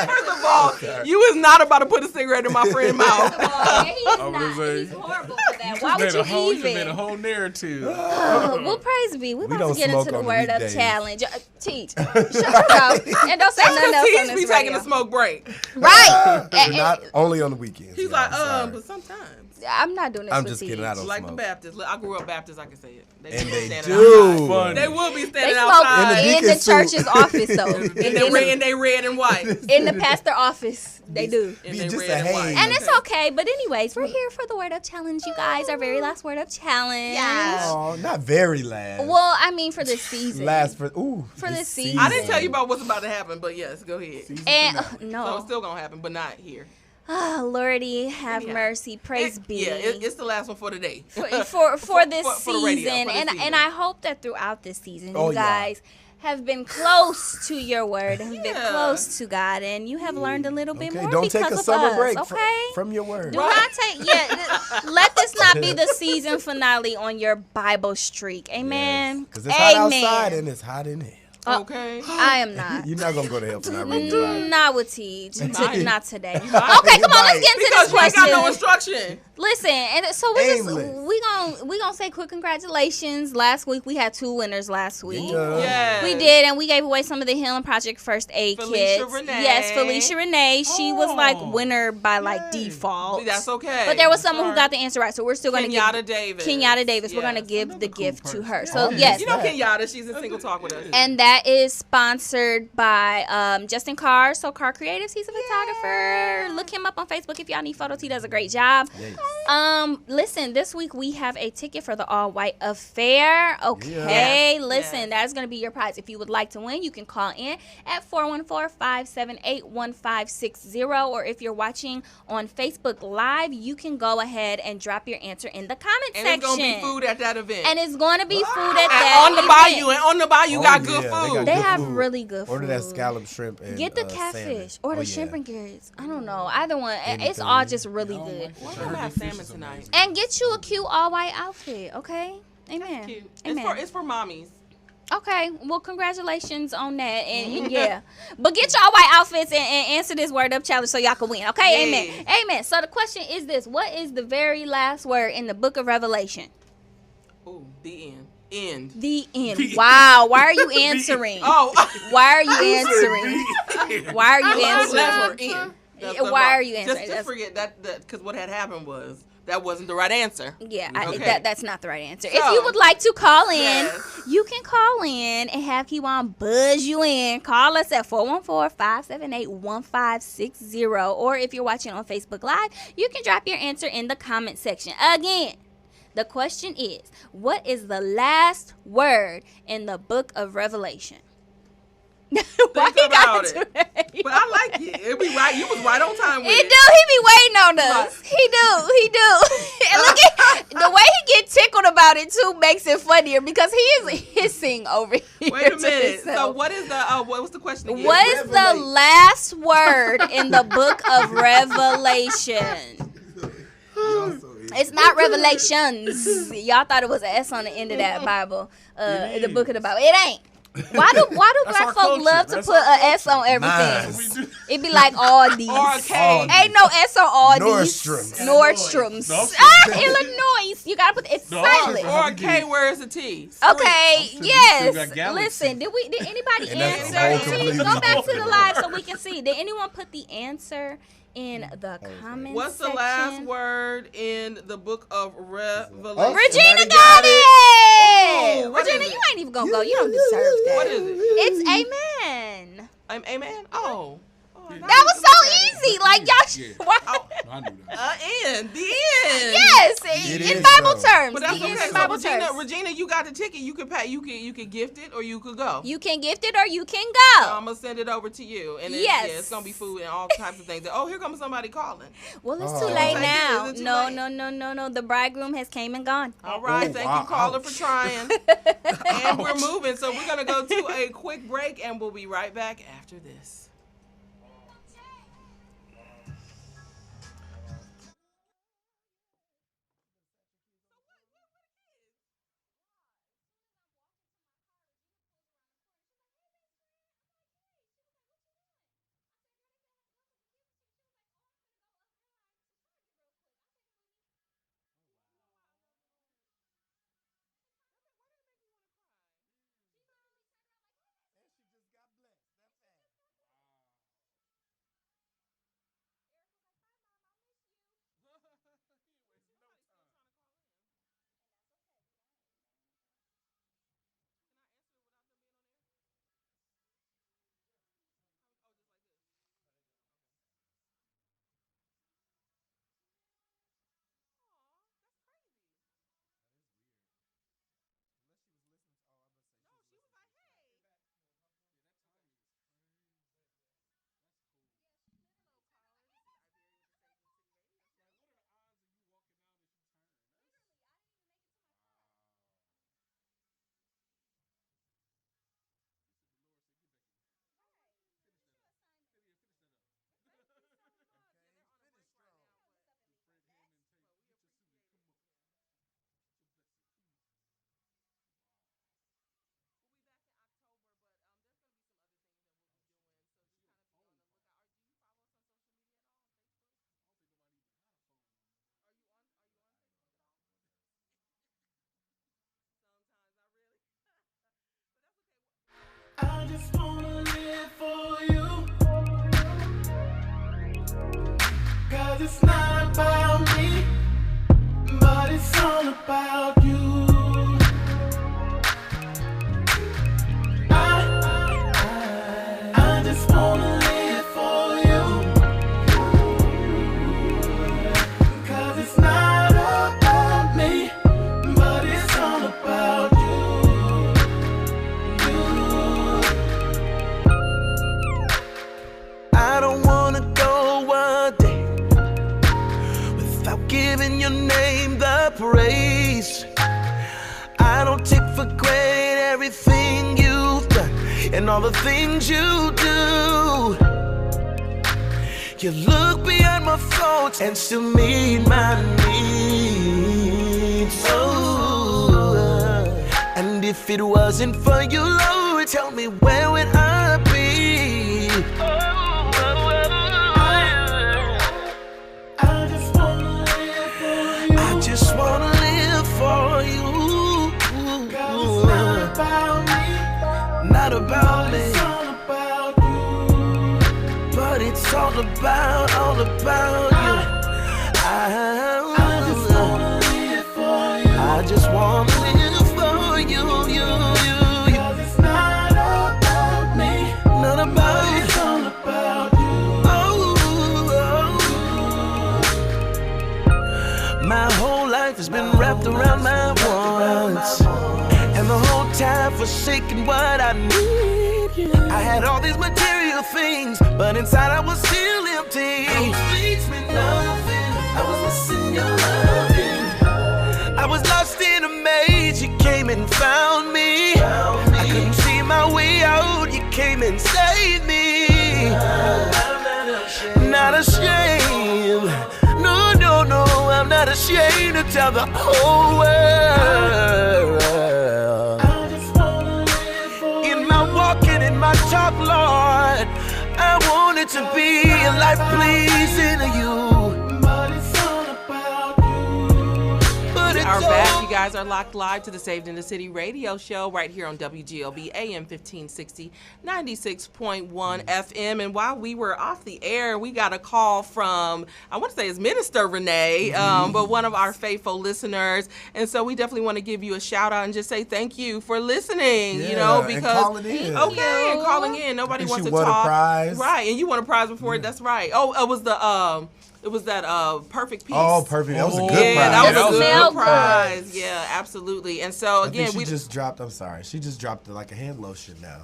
First of all, you is not about to put a cigarette in my friend's mouth. First of all, yeah, he is gonna not. say, He's horrible for that. Why would you You made a even? whole narrative. Well, praise be. We're We about don't to get smoke into the on the word of weekdays. challenge. Teach. Shut up. And don't say nothing else He's on be this taking a radio. smoke break. Right. But not only on the weekends. He's y'all, like, I'm sorry. but sometimes. I'm not doing this I'm with just Teach. kidding. I don't Like the smoke. Baptists. Look, I grew up Baptist, I can say it. And be they standing do. outside. Fun. They will be They standing smoke outside. the in the deacon suit. church's office, though. And they red and white. In the pastor office, they do. And Be they just red a and white. haze. And it's okay, but anyways, we're here for the word of challenge, you guys. Our very last word of challenge. Oh, not very last. Well, I mean for this season. Last for this season. I didn't tell you about what's about to happen, but yes, go ahead. And So it's no, still gonna happen, but not here. Lordy, have Anyhow. mercy. Praise be. Yeah, it's the last one for today. for this for the radio, season, for the and season. I hope that throughout this season, Oh, you yeah. guys have been close to your word and been Yeah. close to God, and you have learned a little bit Okay, more don't because take a of summer us, break okay? from your word. Do not take, let this not be the season finale on your Bible streak. Amen. Because it's hot Amen. outside and it's hot in here. Okay. I am not. You're not going to go to hell for not reading the Bible. Not with Teach. Might. Not today. Okay, You come on, let's might. get into Because this you ain't got no question. instruction. Listen, and so Aimless. we gonna say quick congratulations. Last week we had 2 winners last week. Yes. We did, and we gave away some of the Healing Project first aid Felicia kits. Renee. Yes, Felicia Renee. She was like Oh. winner by like Yay. default. That's okay. But there was someone Sorry. who got the answer right, so we're still gonna Kenyatta give Davis. Kenyatta Davis. We're gonna Yes. give the Another cool gift to person. her. So Yeah. yes, You know Kenyatta, she's in Single Talk with us. and that is sponsored by Justin Carr. So Carr Creatives, he's a photographer. Look him up on Facebook if y'all need photos. He does a great job. Yes. Listen, this week we have a ticket for the All White Affair. Okay, listen, Yes. that's gonna be your prize. If you would like to win, you can call in at 414-578-1560, or if you're watching on Facebook Live, you can go ahead and drop your answer in the comment And section. it's gonna be food at that event. And it's gonna be food at And that on the event. bayou, and on the bayou Oh, got yeah, good they food. got They good have food. really good food. Order that scallop shrimp and Get the salmon. catfish or the Oh, shrimp yeah. and grits. I don't know. Either one. It's Anything. all just really good. We're gonna have salmon tonight. And get you a cute all white outfit, okay? Amen. Cute. Amen. It's for mommies. Okay, well, congratulations on that, and yeah. But get y'all white outfits and answer this word up challenge so y'all can win, okay? Yes. Amen. Amen. So the question is this: what is the very last word in the book of Revelation? Ooh, the end. End. The end. Wow. Why are you answering? Oh. Why are you answering? Why are you Last answering? word, end. Why are you answering? Just forget that because what had happened was that wasn't the right answer. Yeah, Okay. that's not the right answer. So, If you would like to call in, yes. you can call in and have Kiwan buzz you in. Call us at 414-578-1560. Or if you're watching on Facebook Live, you can drop your answer in the comment section. Again, the question is, what is the last word in the book of Revelation? Why Think you about gotta it. do that? But I like it. It be right. You was right on time with He it. do. He be waiting on us. He do. And look at the way he get tickled about it too makes it funnier because he is hissing over here. Wait a to minute. So himself. what is the what was the question again? What is the last word in the book of Revelation? It's not Revelations. Y'all thought it was an S on the end of that Bible, the book of the Bible. It ain't. Why do black our folk culture. love to That's put an S on everything? Nice. It be like all these. Or a K. Ain't no S on all Nordstrom's. these. Nordstrom's. Nordstrom's. Illinois. You gotta put it's No, silent. Or a K where is a T? Okay, still yes. got Galaxy. Listen, did anybody And that's a answer? whole Please completely go back to the different live so we can see. Did anyone put the answer in the comments What's the section? last word in the book of Revelation? Oh. Regina Somebody got got it. Oh, what Regina, is it? you ain't even gonna go. You don't deserve that. What is it? It's amen. Amen. Oh. That was so easy. Like y'all. Yeah. Why? I knew that. End. The end. Yes, It in is, Bible though. terms. But that's The okay. end in So Bible Regina, terms. Regina, you got the ticket. You could pay. You could gift it, or you could go. You can gift it or you can So go. I'm gonna send it over to you, and Yes. it's gonna be food and all types of things. Oh, here comes somebody calling. Well, it's Oh. too late Thank you. now. Is it too No, late? no. The bridegroom has came and gone. All right, Oh, thank wow. you, caller, Ouch. for trying. And we're moving, so we're gonna go to a quick break, and we'll be right back after this. just wanna live for you. 'Cause it's not about me, but it's all about you. I just wanna live for you. 'Cause it's not about me, but it's all about you. I don't wanna go a day without giving your name the praise. I don't take for granted everything you've done and all the things you do. You look beyond my faults and still meet my needs. Oh, and if it wasn't for you, Lord, tell me where would I be? I just wanna live for you. I just wanna live for you. 'Cause it's not about me, Not about me, it's all about you. but it's all about you. I just wanna live for you. I just wanna live for you, you. 'Cause it's not about me, Not about you. it's all about you. My whole life has been wrapped around my wants, and the whole time forsaking what I need. I had all these material things, but inside I was still empty. Those things meant nothing. I was missing your loving. I was lost in a maze. You came and found me. I couldn't see my way out. You came and saved me. Not ashamed. No, no, no, I'm not ashamed to tell the whole world. I just wanna live for In my walking, in my talk, Lord, I want it to be a life pleasing to you. but it's all about you. But it's Our back, all you guys are locked live to the Saved in the City radio show right here on WGLB AM 1560, 96.1 FM. And while we were off the air, we got a call from, I want to say it's Minister Renee, but one of our faithful listeners. And so we definitely want to give you a shout out and just say thank you for listening, you know, Yeah, and because calling in. okay, and calling in. Nobody And wants she to won a talk. prize. Right, and you won a prize before it. That's right. Oh, it was that perfect piece. Oh, perfect. That was a good Yeah, prize. that was That a was good good. prize. Yeah, absolutely. And so I think again, she we just dropped. I'm sorry. She just dropped like a hand lotion now.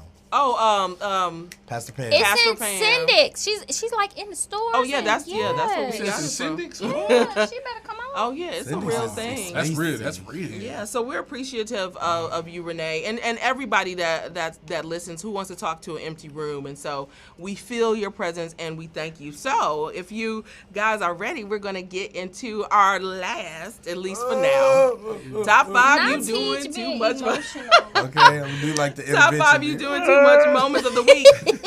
Pastor Pam. It's Pastor in Pam. Syndic's. She's like in the stores. Oh, yeah, and- that's what we got Yes. it This from. is Syndic's? Yeah, she better come on. Oh yeah, it's a Cindy's real is- thing. That's real. That's real. Yeah, so we're appreciative of you, Renee, and everybody that listens who wants to talk to an empty room. And so we feel your presence and we thank you. So if you guys are ready, we're gonna get into our last, at least for now, top five. Not You doing teach too being much? emotional. Okay, I'm gonna do like the Top intervention five, you here. doing too much moments of the week.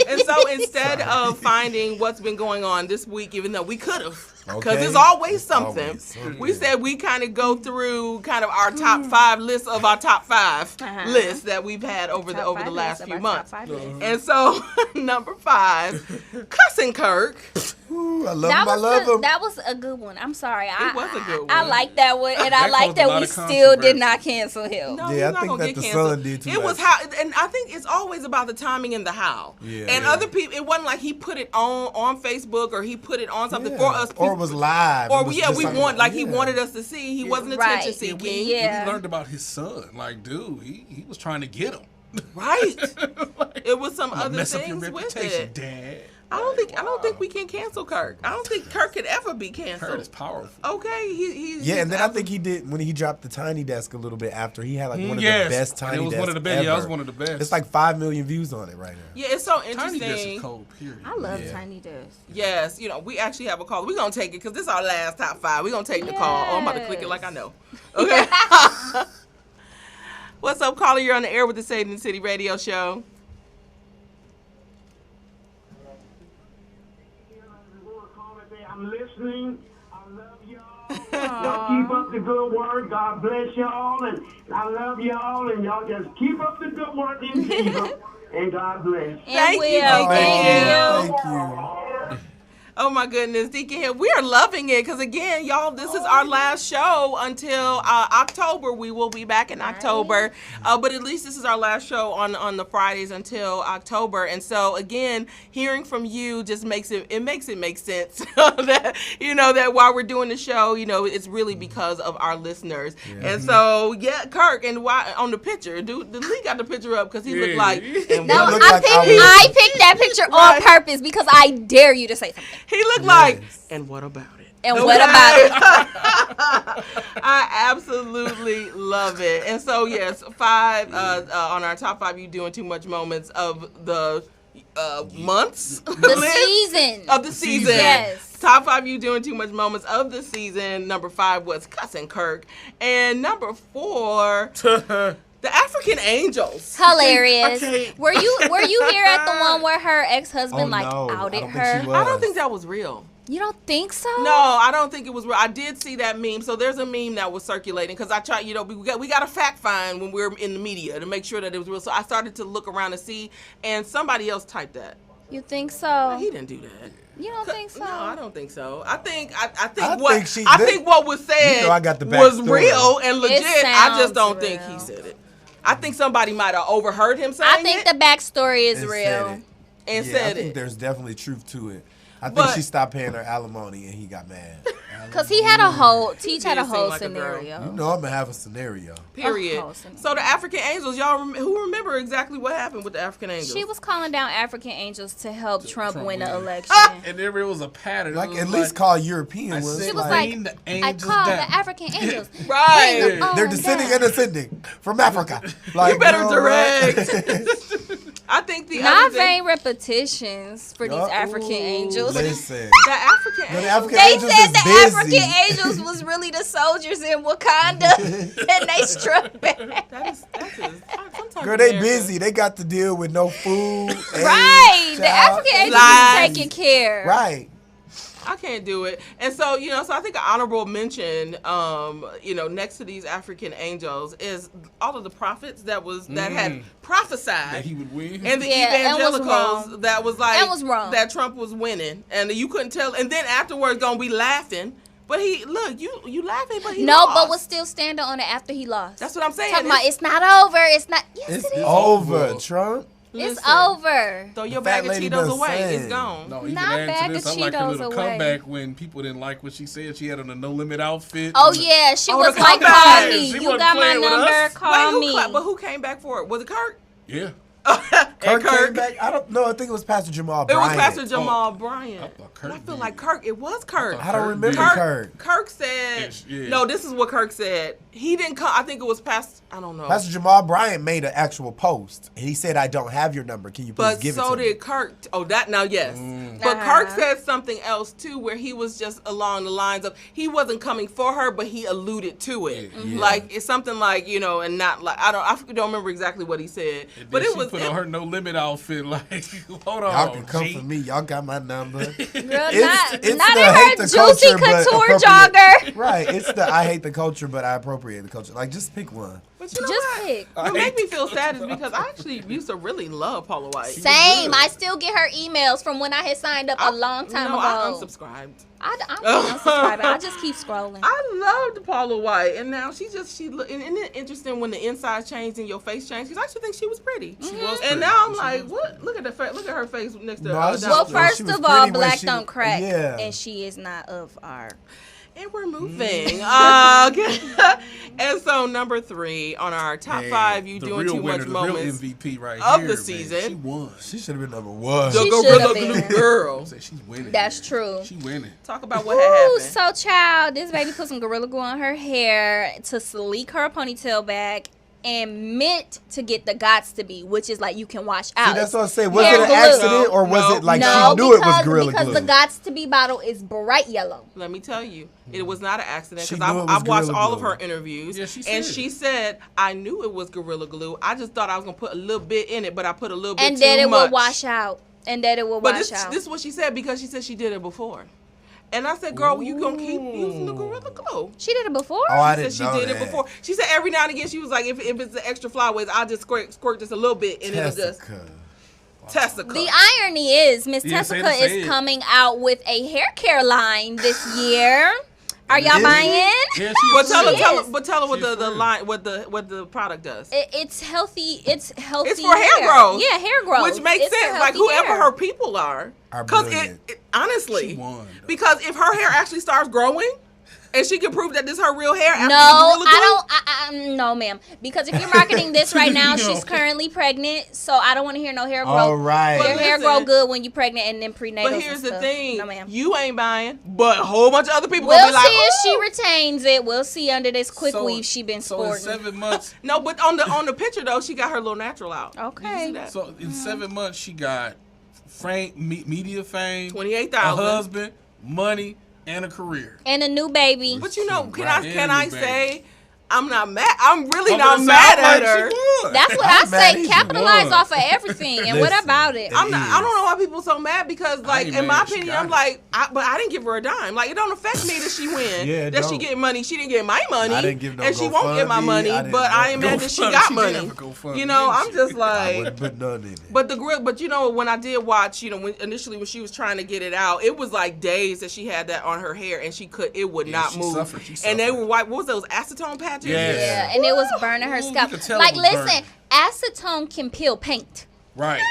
And so instead of finding what's been going on this week, even though we could have, because Okay. there's always something, Always something. we said we kind of go through kind of our top five list of our top five lists that we've had over the last few months. And so number 5, cussing Kirk. Ooh, I love him. I love him. That was a good one. I'm sorry. It was a good I one. like that one, and I That like caused a that lot we of still controversy. did not cancel him. No, Yeah, he's I not think gonna that get the canceled. Sun did too It was much. how, and I think it's always about the timing and the how. Yeah. And Yeah. other people, it wasn't like he put it on Facebook or he put it on something Yeah. for us. Or it was live. Or It was yeah, just we like- want like he yeah. wanted us to see. He wasn't Right. attention seeking. Yeah. We learned about his son. Like, dude, he was trying to get him. Right. It was some I'm gonna other mess up your things with reputation, it. Dad. I don't think we can cancel Kirk. I don't think Kirk could ever be canceled. Kurt is powerful. Okay, he's Yeah, and then I think he did when he dropped the Tiny Desk a little bit after. He had like one of Yes. the best And Tiny it was Desks one of the best. Yeah, it was ever. one of the best. It's like 5 million views on it right now. yeah, it's so Tiny Desk interesting. is cold, period. I love Yeah. Tiny Desk. Yes, we actually have a call. We're going to take it because this is our last top 5. We're going to take the call. Oh, I'm about to click it like I know. Okay. What's up, caller? You're on the air with the Saved in the City radio show. I'm listening. I love y'all. Y'all keep up the good work. God bless y'all. And I love y'all. And y'all just keep up the good work in Jesus. And God bless. Thank you, Will. Thank you. Thank you. Oh my goodness, Deacon Hill, we are loving it because again, y'all, this is our last show until October. We will be back in October, but at least this is our last show on the Fridays until October. And so again, hearing from you just makes it make sense that that while we're doing the show, it's really because of our listeners. Yeah. And so Kirk, and why on the picture, dude, the Lee got the picture up because he looked like. No, I picked that picture on purpose because I dare you to say something. He looked like, and what about it? And what about it? I absolutely love it. And so, yes, 5 on our top 5 You Doing Too Much moments of the months. The season. Of the season. Yes. Top 5 You Doing Too Much moments of the season. Number 5 was Cussing Kirk. And number 4... The African Angels. Hilarious. Were you here at the one where her ex-husband outed her? I don't think that was real. You don't think so? No, I don't think it was real. I did see that meme. So there's a meme that was circulating because I tried, we got to fact find when we're in the media to make sure that it was real. So I started to look around to see, and somebody else typed that. You think so? He didn't do that. You don't think so? No, I don't think so. I think what was said was real and legit. I just don't think he said it. I think somebody might have overheard him saying it. I think the backstory is real. And said it. I think there's definitely truth to it. I think she stopped paying her alimony and he got mad. Because he had a whole, Teach had a whole scenario. I'm going to have a scenario. Period. So the African Angels, y'all who remember exactly what happened with the African Angels? She was calling down African Angels to help Trump win the election. And there was a pattern. At least call European ones. She was I called the African Angels. Right. They're descending and ascending from Africa. You better direct. I think the not vain repetitions for these African angels. Listen, the African Angels said the African angels was really the soldiers in Wakanda, and they struck back. Girl, they busy. They got to deal with no food. Right, the African angels is taking care. Right. I can't do it. And so, so I think an honorable mention, next to these African angels is all of the prophets that had prophesied that he would win. And the evangelicals that was like, was wrong. That Trump was winning. And you couldn't tell. And then afterwards gonna be laughing. But you laughing, but he lost. But was still standing on it after he lost. That's what I'm saying. Talking about it's not over. It's not. Yes, it's over, Trump. It's over. Throw your bag of Cheetos away. It's gone. No, even not bag of Cheetos like her little away. Comeback when people didn't like what she said. She had on a No Limit outfit. Oh yeah, she was like, "Call me. You got my number. Call me." But who came back for it? Was it Kirk? Yeah. Kirk came back. I don't know. I think it was Pastor Jamal Bryant. It was Pastor Jamal Bryant. I feel like Kirk. It was Kirk. I don't remember Kirk. Kirk said, no, this is what Kirk said. He didn't come. I think it was I don't know. Pastor Jamal Bryant made an actual post. And he said, I don't have your number. Can you please give it to me? But so did Kirk. Oh, that now, yes. But Kirk said something else, too, where he was just along the lines of, he wasn't coming for her, but he alluded to it. Yeah. Like, it's something like, and not like, I don't remember exactly what he said. But it was. Put on her No Limit outfit, like, hold on. Y'all can come for me. Y'all got my number. Girl, it's not in her juicy couture jogger. Right. It's the I hate the culture, but I appropriate the culture. Like, just pick one. But just pick. What make me feel sad is because I actually used to really love Paula White. Same. I still get her emails from when I had signed up a long time ago. I unsubscribed. I'm unsubscribing. I just keep scrolling. I loved Paula White, and now she look. And isn't it interesting when the inside changed and your face changed? Because I actually think she was pretty. She was pretty. And now I'm like, what? Look at her face next to her. Well, first of all, black don't crack, and she is not of our. And we're moving. And so number 3 on our top 5 You Doing Too Much moments the real MVP right of here, the season. She won. She should have been number 1. The Gorilla Glue girl. She's winning. That's true. She winning. Talk about what had happened. So, child, this baby put some Gorilla Glue on her hair to sleek her ponytail back. And meant to get the Gots to Be, which is like you can wash out. See, that's what I say. Was it an accident or was it like she knew it was Gorilla Glue? Because the Gots to Be bottle is bright yellow. Let me tell you, it was not an accident because I've watched all of her interviews. Yeah, she said, I knew it was Gorilla Glue. I just thought I was going to put a little bit in it, but I put a little bit too much. And that it will wash out. But this is what she said because she said she did it before. And I said, girl, you gonna keep using the Gorilla Glue. She did it before? Oh, I She didn't said know she did that. it before. She said every now and again, she was like, if it's the extra flyaways, I'll just squirt just a little bit and it'll just. Tessica. The irony is, Miss Tessica is coming out with a hair care line this year. Are y'all buying? Yeah, But tell her what the line, what the product does. It's healthy. It's healthy. It's for hair growth. Yeah, hair growth. Which makes It's for sense. Like healthy whoever hair. her people are. Because it honestly, She won, because if her hair actually starts growing, and she can prove that this is her real hair. After No, I don't. No, ma'am. Because if you're marketing this right now, she's currently pregnant, so I don't want to hear no hair growth. All right. Your But hair listen, grow good when you're pregnant and then prenatal. But here's the stuff. thing: No, ma'am. you ain't buying, but a whole bunch of other people We'll gonna be like, see if she "Ooh." retains it. We'll see under this quick So- weave she been So in sporting. 7 months. No, but on the picture though, she got her little natural out. Okay. Did you see that? So in 7 months, she got media fame, 28,000. a husband, money, and a career. And a new baby. But you know, can Right. I And say, I'm not mad. I'm really I'm not gonna mad sound at like her. she won. That's what I'm I mad say. she Capitalize won. off of everything. And what Listen, about it? I don't know why people so mad because, like, ain't in my mad. She opinion, got I'm it. like, but I didn't give her a dime. Like, it don't affect me that she win, Yeah, it that she don't. get money. She didn't get my money, I didn't give no and she won't get my GoFundMe. money. I didn't But I ain't go- mad that she GoFundMe. got She did money. have a GoFundMe, You know, didn't I'm she? just I like. wouldn't put none in it. But the grill, but you know, when I did watch, you know, initially when she was trying to get it out, it was like days that she had that on her hair, and it would not she move. suffered. She And they suffered. were white. What was those acetone patches? Yes. Yeah, and it was burning her Ooh, you scalp. could tell Like, it was listen, burning. acetone can peel paint. Right.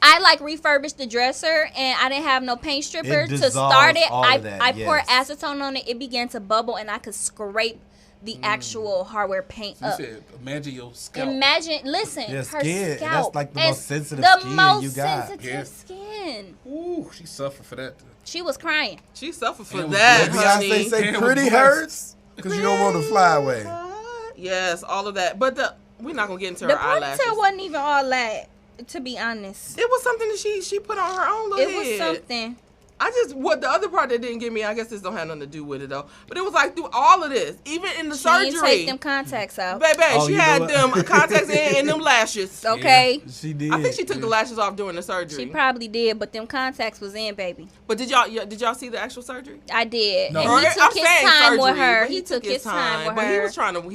I like refurbished the dresser, and I didn't have no paint stripper to dissolves start it. all of that, I poured yes. acetone on it. It began to bubble, and I could scrape the actual hardware paint You up. said, imagine your scalp. Imagine, listen, Yeah, her skin, and scalp. that's like the is most sensitive the skin most you got. sensitive Yeah. skin. Ooh, she suffered for that. She was crying. She suffered for And it was that, blessed. honey. Beyonce say Damn, pretty blessed. hurts because you don't want to fly away. Yes, all of that. But we're not gonna get into The her eyelashes. ponytail wasn't even all that, to be honest. It was something that she put on her own little It was head. something. What the other part that didn't get me, I guess this don't have nothing to do with it though. But it was like through all of this, even in the She surgery. didn't take them contacts out. Baby, Oh, she you know had what? them contacts in and them lashes. Okay. She did. I think she took the lashes off during the surgery. She probably did, but them contacts was in, baby. But did y'all see the actual surgery? I did. No. And he Or, took I'm his saying time surgery, with her. but He took his time with but her. he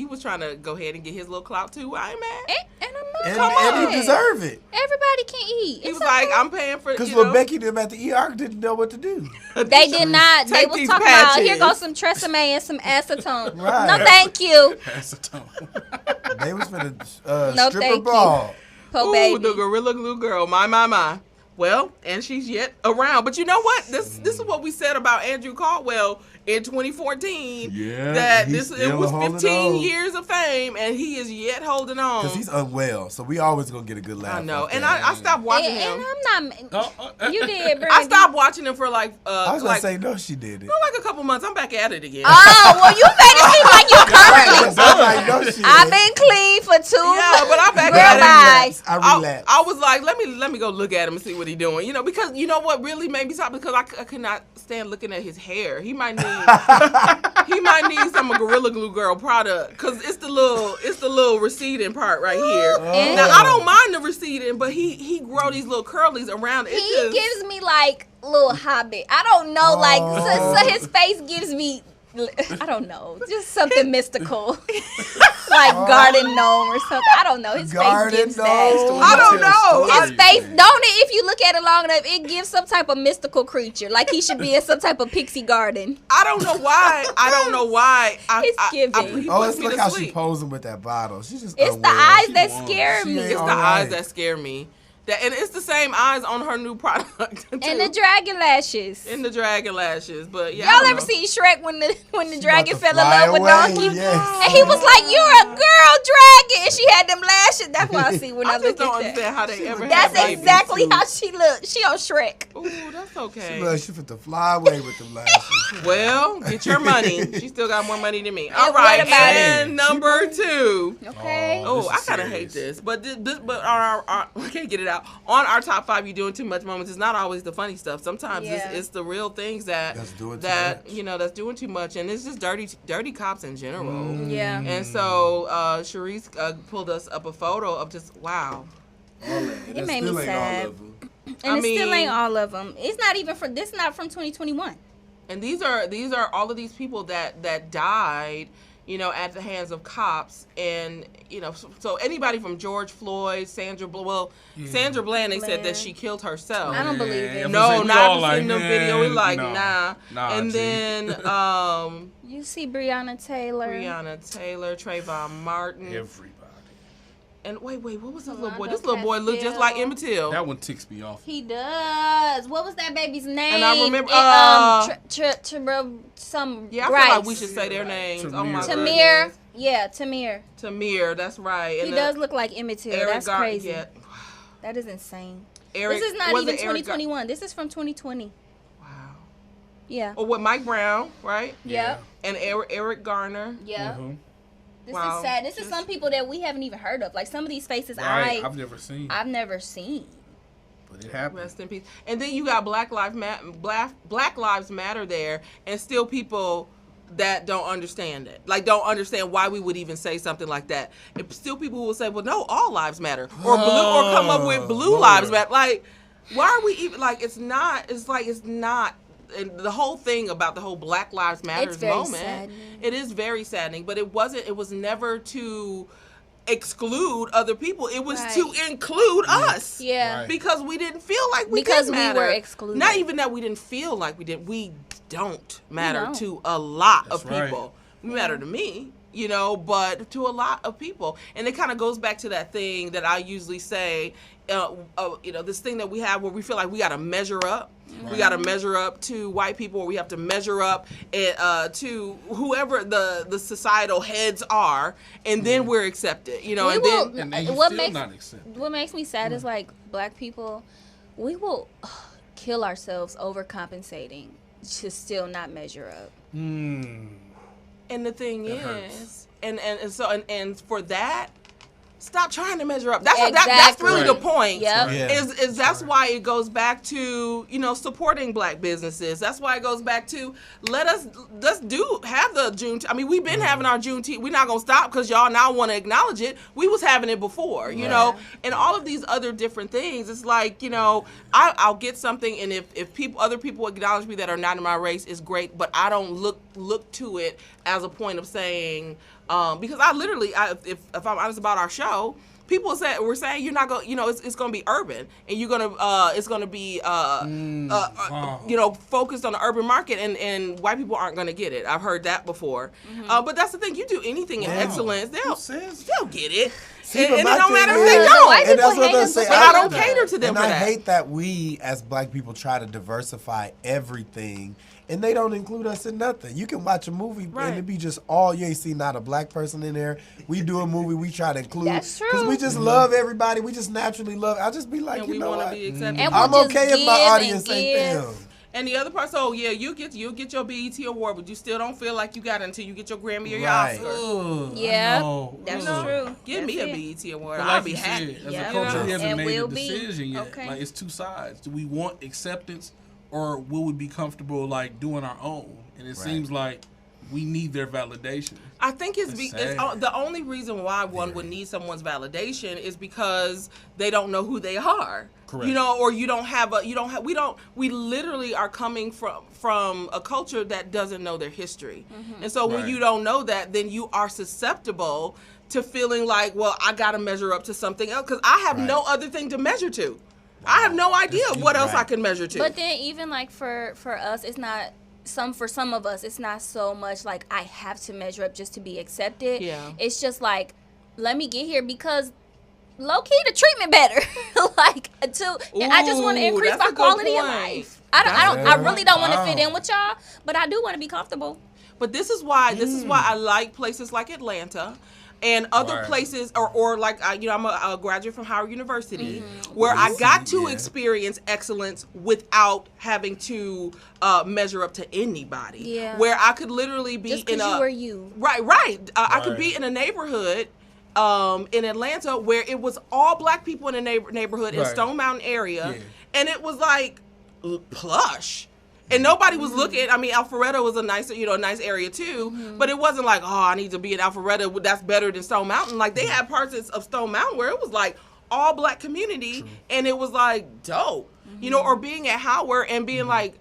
was trying to go ahead and get his little clout too. I ain't mad. And I'm not and mad. he deserve it. Everybody can eat. He It's was like, okay. I'm paying for Because you know. when Becky them at the ER didn't know what to do. They did not. They Take was these talking about, patches. here goes some Tresemme and some acetone. Right. No, thank you. Acetone. They was for the No, stripper thank you. ball. Po Ooh, baby. the Gorilla Glue girl. My. Well, and she's yet around. But you know what? This is what we said about Andrew Caldwell in 2014. Yeah, That he's it still was holding 15 on. years of fame, and he is yet holding on. Because he's unwell, so we always going to get a good laugh. I know. off And that. I stopped watching and him. I'm not. You did, Brandy. I stopped watching him for like I was going like, to say, no, she did it. like a couple months. I'm back at it again. Oh, well, you make it seem like you currently. Somebody know she I've did. been clean for 2 Yeah, but I'm back Girl, at it. bye. I relapsed. I was like, let me go look at him and see what he's doing. You know, because you know what really made me stop, because I could not stand looking at his hair. He might need some Gorilla Glue girl product, because it's the little receding part right here. Oh. Now I don't mind the receding, but he grow these little curlies around it. He gives me like little Hobbit. I don't know, like so his face gives me. I don't know, just something mystical, like garden gnome or something. I don't know. His Garden face gives gnome. that. I don't know. His face, don't it? If you look at it long enough, it gives some type of mystical creature, like he should be in some type of pixie garden. I don't know why. It's giving. He Oh, puts it's me like to how she sleep. posing with that bottle. She's just It's the unwell. eyes She that won. scare me. She ain't It's the alright. eyes that scare me. And it's the same eyes on her new product too. And the dragon lashes. And the dragon lashes. But yeah, I Y'all don't ever know. seen Shrek when the dragon to fell in fly love with away, Donkey? yes. And he was like, "You're a girl dragon," and she had them lashes. That's what I see when I I look just don't at that. understand how they ever That's had babies. exactly how she looked. She on Shrek. Ooh, that's okay. Look, she fit to fly away with them lashes. Well, get your money. She still got more money than me. All what right, about and number 2. Okay. Oh, This I is kind of serious. hate this, but but our I can't get it out. On our top 5, you doing too much moments. It's not always the funny stuff. Sometimes Yeah. it's the real things that That's doing too that much. you know that's doing too much, and it's just dirty cops in general. Yeah. And so Sharice pulled us up a photo of just wow. It made me sad. And I it still mean- ain't all of them. It's not even from. This is not from 2021. And these are all of these people that died, you know, at the hands of cops. And, you know, so anybody from George Floyd, Sandra Bland, they said that she killed herself. I don't believe it. No, We not all after like, seeing the video. We like, nah. nah. And G. then You see Breonna Taylor. Trayvon Martin. Everybody. And wait, what was this little boy? Rolando This little boy looked just like Castillo. Emmett Till. That one ticks me off. He does. What was that baby's name? And I remember, some yeah, I Grice. feel like we should say their names. Oh my Tamir. goodness. Yeah, Tamir. Tamir, that's right. He And does look like Emmett Till. Eric That's crazy. Yeah. That is insane. Eric, This is not was even it Eric 2021. This is from 2020. Wow. Yeah. Or with Mike Brown, right? Yep. And Eric Garner. Yep. Mm-hmm. This Wow. is sad. This is some people that we haven't even heard of. Like some of these faces Right. I've never seen. I've never seen. But it happened. Rest in peace. And then you got Black Lives Matter there, and still people that don't understand it. Like, don't understand why we would even say something like that. Still people who will say, well, no, all lives matter. Or come up with blue lives matter. Like, why are we even, like, it's not. And the whole thing about the whole Black Lives Matter moment, saddening. it is very saddening, but it was never to exclude other people. It was Right. to include us. Yeah. Right. Because we didn't feel like we Because did we matter. were excluded. Not even that we didn't feel like we did. We don't matter don't. to a lot That's of right. people. We matter to me, you know, but to a lot of people. And it kind of goes back to that thing that I usually say, you know, this thing that we have where we feel like we got to measure up. We got to measure up to white people, or we have to measure up to whoever the societal heads are, and then we're accepted, you know. We And will- then And then you What still makes- not accepted. What makes me sad is like black people, we will kill ourselves overcompensating to still not measure up. and the thing That is, hurts. and for that, stop trying to measure up. That's that's Exactly. really Right. the point. Yep. Yeah. Is that's why it goes back to, you know, supporting black businesses. That's why it goes back to let's have the Juneteenth. I mean, we've been having our Juneteenth. We're not gonna stop because y'all now want to acknowledge it. We was having it before, you know, and all of these other different things. It's like, you know, I'll get something, and if other people acknowledge me that are not in my race, is great. But I don't look to it as a point of saying, because I literally, if I'm honest about our show, people we're saying you're not going, you know, it's going to be urban, and you're going to, it's going to be, you know, focused on the urban market, and white people aren't going to get it. I've heard that before. But that's the thing. You do anything in excellence, they'll get it. See, And but it my don't thing matter is- if they No, don't. white and people that's what hate I us say. before I they don't do cater that. to them And for I that. hate that we, as black people, try to diversify everything, and they don't include us in nothing. You can watch a movie Right. and it be just all, you ain't see not a black person in there. We do a movie, we try to include. That's true. Because we just love everybody. We just naturally love. I just be like, And you we know want to what? be accepted. And we'll I'm just okay if my give audience and ain't give. them. And the other part, so yeah, you get your BET award, but you still don't feel like you got it until you get your Grammy or your Right. Oscar. Ugh, I Yeah, know. that's Ugh. true. Give me a That's it. BET award. But I'll like be you happy. said, as Yeah. a culture, we It haven't made will a be. decision yet. Okay. Like, it's two sides. Do we want acceptance, or will we be comfortable like doing our own? And it seems like we need their validation. I think it's That's it's sad. the only reason why one would need someone's validation is because they don't know who they are. Correct. You know, or we literally are coming from a culture that doesn't know their history. And so when Right. you don't know that, then you are susceptible to feeling like, well, I got to measure up to something else because I have no other thing to measure to. I have no idea what else I can measure to. But then even like for us, it's not for some of us, it's not so much like I have to measure up just to be accepted. Yeah. It's just like, let me get here because low key the treatment better. like I just want to Ooh, increase that's my a good quality of point. life. I really don't want to fit in with y'all, but I do want to be comfortable. But this is why I like places like Atlanta and other Right. places, or like I'm a graduate from Howard University, where I got to experience excellence without having to measure up to anybody. Yeah. Where I could literally be Just in because a you were you. right. I could Right. be in a neighborhood in Atlanta where it was all black people in the neighborhood in Right. Stone Mountain area, Yeah. and it was like plush. And nobody was looking. I mean, Alpharetta was a nice area too. But it wasn't like, oh, I need to be in Alpharetta. That's better than Stone Mountain. Like they had parts of Stone Mountain where it was like all black community, and it was like dope. You know, or being at Howard and being like,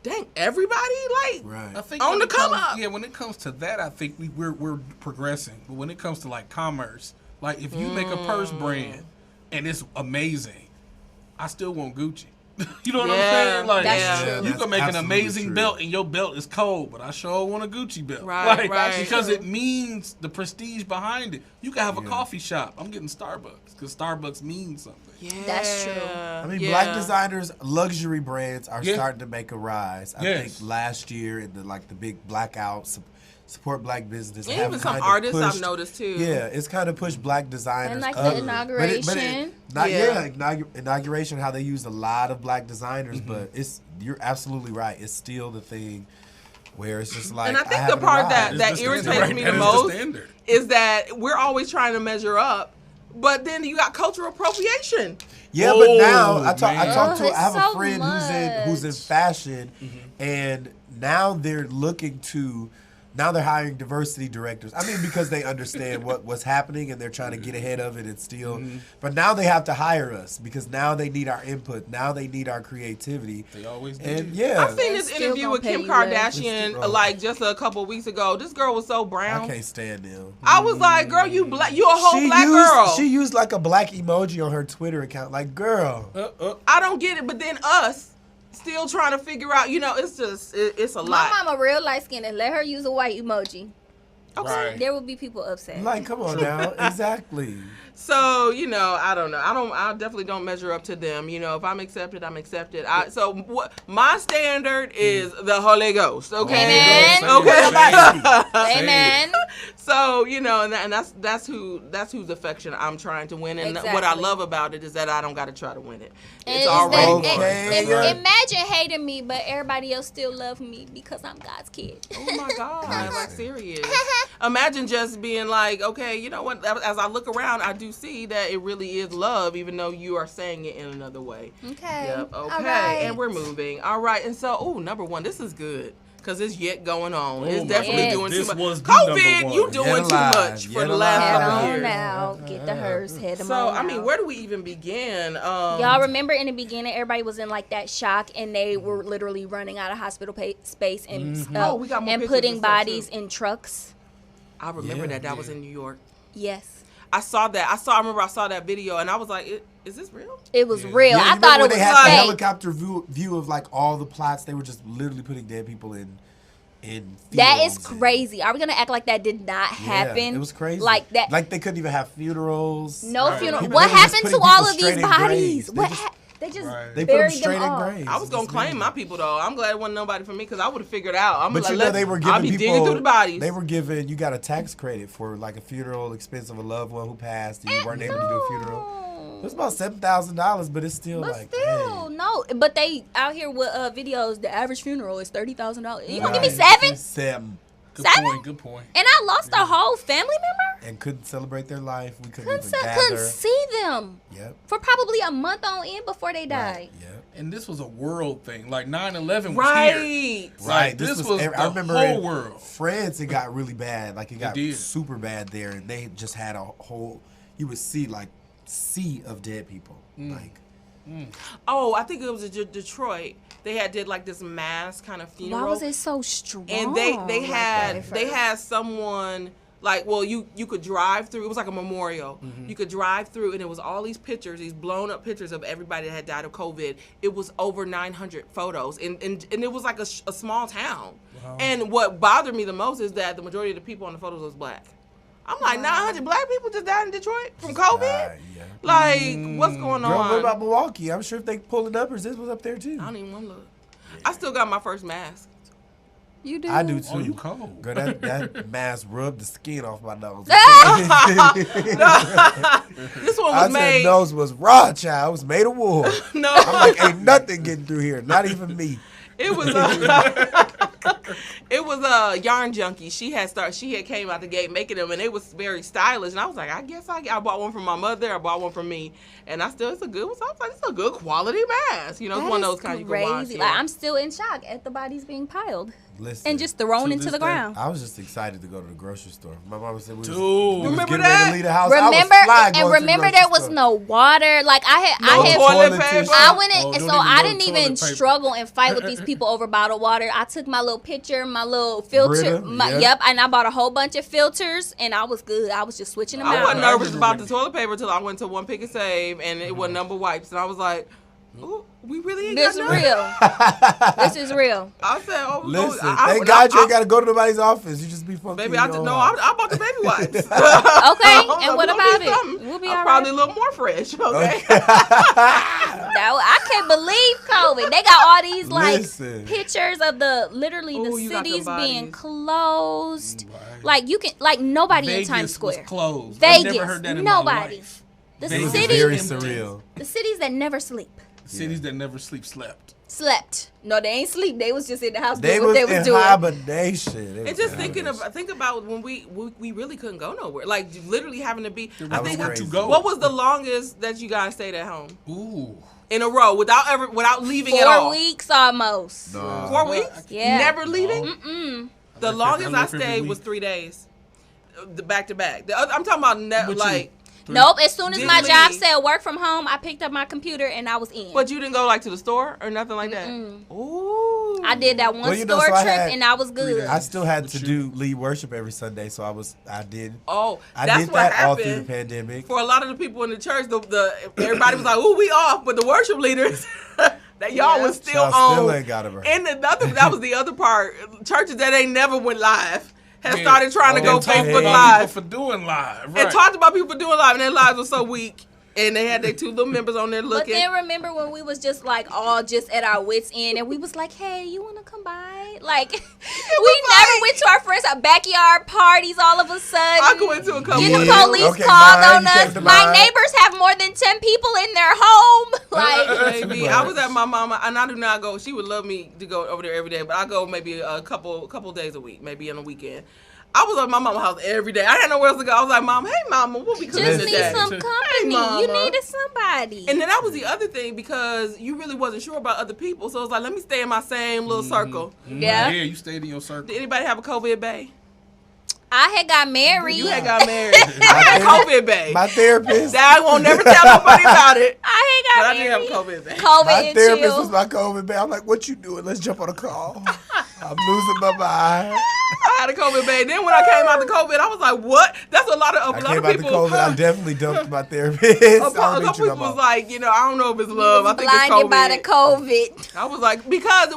dang, everybody like Right. I think on when the it come comes- up. Yeah, when it comes to that, I think we're progressing. But when it comes to like commerce, like if you make a purse brand and it's amazing, I still want Gucci. You know what I'm Yeah, saying? Like that's true. you That's can make an absolutely amazing true. belt and your belt is cold, but I sure want a Gucci belt. Right, Like, right. Because True. it means the prestige behind it. You can have a coffee shop. I'm getting Starbucks because Starbucks means something. Yeah. That's true. I mean, Yeah. black designers, luxury brands are Yeah. starting to make a rise. I Yes. think last year in the big blackouts, support black business. And have even some kind of artists I've pushed- noticed too. Yeah, it's kind of pushed black designers And like up. the But inauguration. Inauguration, how they used a lot of black designers, Mm-hmm. but you're absolutely right. It's still the thing where it's just like. And I think the haven't part arrived. that It's the irritates standard. me That the is the most standard. is that we're always trying to measure up, but then you got cultural appropriation. Yeah, but now Oh, I talk man. to. I have It's a so friend who's in much. fashion, and now they're looking to. Now they're hiring diversity directors. I mean, because they understand what's happening and they're trying to get ahead of it and still. But now they have to hire us because now they need our input. Now they need our creativity. They always do. And yeah, I seen this still interview gonna with pay Kim you less. Kardashian Right. like just a couple weeks ago. This girl was so I brown. can't stand them. I was like, girl, you black, you a whole black girl. She used like a black emoji on her Twitter account. Like, girl. I don't get it, but then us still trying to figure out. It's just it's a My lot. mama real light skinned and let her use a white emoji. Right. There will be people upset. Like, come on now. Exactly. So I don't know. I definitely don't measure up to them. If I'm accepted, I'm accepted. My standard is the Holy Ghost. Okay. Amen. Okay. Amen. So and that's whose affection I'm trying to win. And what I Exactly. love about it is that I don't got to try to win it. And It's is already that- won. Okay. Imagine hating me, but everybody else still love me because I'm God's kid. Oh my God, like serious. Imagine just being like, okay, you know what? As I look around, I do see that it really is love, even though you are saying it in another way. Okay. Yep. Okay. All right. And we're moving. All right. And so, number one, this is good. Because it's yet going on. Oh It's my definitely God. doing This too much. was the number COVID, one. you doing Yet too alive. much for Yet the last Head couple on years. out. Get the hearse. Head them So, on I mean, out. where do we even begin? Y'all remember in the beginning, everybody was in like that shock, and they were literally running out of hospital space and Oh, we got more and pictures putting and stuff, bodies too. in trucks. I remember Yeah. that was in New York. Yes, I saw that. I remember I saw that video, and I was like, is this real? it was Yeah. real. Yeah, I you thought remember it when was they had the fake. helicopter view of like all the plots. They were just literally putting dead people in That is fields and- crazy. Are we gonna act like that did not happen? Yeah, it was crazy. Like that. Like they couldn't even have funerals. No Right. funeral. People- What they were just happened to putting all people of these straight in bodies? graves. They just Right. They put them buried straight them in off. graves. I was gonna It's claim crazy. my people though. I'm glad it wasn't nobody for me because I would have figured out. I'm But like, you know they were giving I'll be people. digging through the bodies. They were giving. You got a tax credit for like a funeral expense of a loved one who passed, and you weren't able to do a funeral. It was about $7,000, but it's still But like. still, hey. no. But they out here with videos. The average funeral is $30,000. You gonna Right. give me seven? Seven. Good 7? point. Good point. And I lost a whole family member. And couldn't celebrate their life. We couldn't Couldn't, even gather. couldn't see them Yep. for probably a month on end before they died. Right. Yep. And this was a world thing. Like 9/11 was right. here. Right. Like, this was the I remember whole in world. France, it got really bad. Like it got did. super bad there, and they just had a whole. You would see like sea of dead people. Like Oh, I think it was in Detroit. They did like this mass kind of funeral. Why was it so strong? And they like that had at they first? had someone like, well, you could drive through. It was like a memorial. You could drive through, and it was all these pictures, these blown up pictures of everybody that had died of COVID. It was over 900 photos, and it was like a small town. And what bothered me the most is that the majority of the people on the photos was black. I'm like, 900 black people just died in Detroit from COVID? yeah. Like, what's going Girl, on? what about Milwaukee? I'm sure if they pull the numbers, this was up there too. I don't even want to look. I still got my first mask. You do. I do too. Oh, you cold. Girl, that mask rubbed the skin off my nose. This one I was made. said nose was raw, child. It was made of wool. No, I'm like, ain't nothing getting through here. Not even me. it was it was a yarn junkie. She had came out the gate making them, and they was very stylish. And I was like, I guess I bought one from my mother. I bought one from me, and it's a good one. So I was like, it's a good quality mask. You know, it's That one of is those kind you can wash. crazy. Like I'm still in shock at the bodies being piled. Listen, and just thrown To into this the day, ground. I was just excited to go to the grocery store. My mama said we was, Dude. we was Remember getting ready that? to leave the house. Remember, I was fly and going to the remember grocery there was store. no water. Like I had toilet paper. I went in, Oh, and don't so even I go didn't to even toilet paper. struggle and fight with these people over bottled water. I took my little pitcher, my little filter, Brita, yeah. yep, and I bought a whole bunch of filters, and I was good. I was just switching them I out. wasn't I nervous remember about when- the toilet paper until I went to One Pick and Save, and it was number wipes, and I was like, "Ooh, we really ain't This got is nothing." real. This is real. I said, "Oh, Listen, I, thank God you ain't got to go to nobody's office. You just be fucking. Baby, in I your didn't own know. house. I bought the baby wipes. Okay, I and was what like, about we it? gonna do We'll be something. all I'm probably right. a little more fresh. Okay. I can't believe COVID. They got all these like Listen. pictures of the literally Ooh, the you got them cities being bodies. closed. Right. Like you can like nobody Vegas in Times was Square. closed. I've Vegas, never heard that in nobody. my life. The It was Cities- very cities, surreal. the cities that never sleep. Cities that never slept. Slept. No, they ain't sleep. They was just in the house They doing what was they was in doing. hibernation. They And was just in thinking hibernation. think about when we really couldn't go nowhere. Like literally having to be. I That was think crazy. to go. what was the longest that you guys stayed at home Ooh. in a row without leaving at 4 all? weeks almost. 4 weeks? Yeah. Never leaving? Mm-mm. The I longest I left every stayed was week. 3 days. The back to back. I'm talking about What like. Nope. As soon as Didn't my job leave. said work from home, I picked up my computer and I was in. But you didn't go like to the store or nothing like that. Ooh. I did that one Well, you know, store so I trip had and I was good. I still had What to you- do lead worship every Sunday, so I did Oh, I that's did what that happened. all through the pandemic. For a lot of the people in the church, the everybody was like, "Ooh, we off," but the worship leaders, that y'all was still Y'all on. still ain't got it right. And that was the other part. Churches that ain't never went live have Yeah. started trying to Oh, go and talk Facebook about Live People for doing live. and Right. talked about people doing live, and their lives were so weak. And they had their 2 little members on there But looking. then remember when we was just like all just at our wits end and we was like, hey, you want to come by? Like, we never went to our friends' backyard parties all of a sudden. I could went to a couple. Then the Yeah. police Okay, called mine, on you came us. to My mine. neighbors have more than 10 people in their home. Like, Baby, I was at my mama, and I do not go. She would love me to go over there every day, but I go maybe a couple days a week, maybe on a weekend. I was at my mama's house every day. I had nowhere else to go. I was like, Mom, hey, Mama, what we cooking just today? need some Hey, company. Mama. You needed somebody. And then that was the other thing because you really wasn't sure about other people. So it was like, let me stay in my same little circle. Yeah. Yeah, you stayed in your circle. Did anybody have a COVID bay? I had got married. You had got married. I had a COVID bay. My therapist, That I won't never tell nobody about it. I But had I got did have a married. COVID bay. COVID my and therapist chill. was my COVID baby. I'm like, what you doing? Let's jump on a call. I'm losing my mind. I had a COVID bay. Then when I came out the COVID, I was like, what? That's a lot I of came out the people. COVID. I definitely dumped my therapist. A I couple don't need you no people was more. like, I don't know if it's love. I think it's Blinded COVID. by the COVID. I was like, because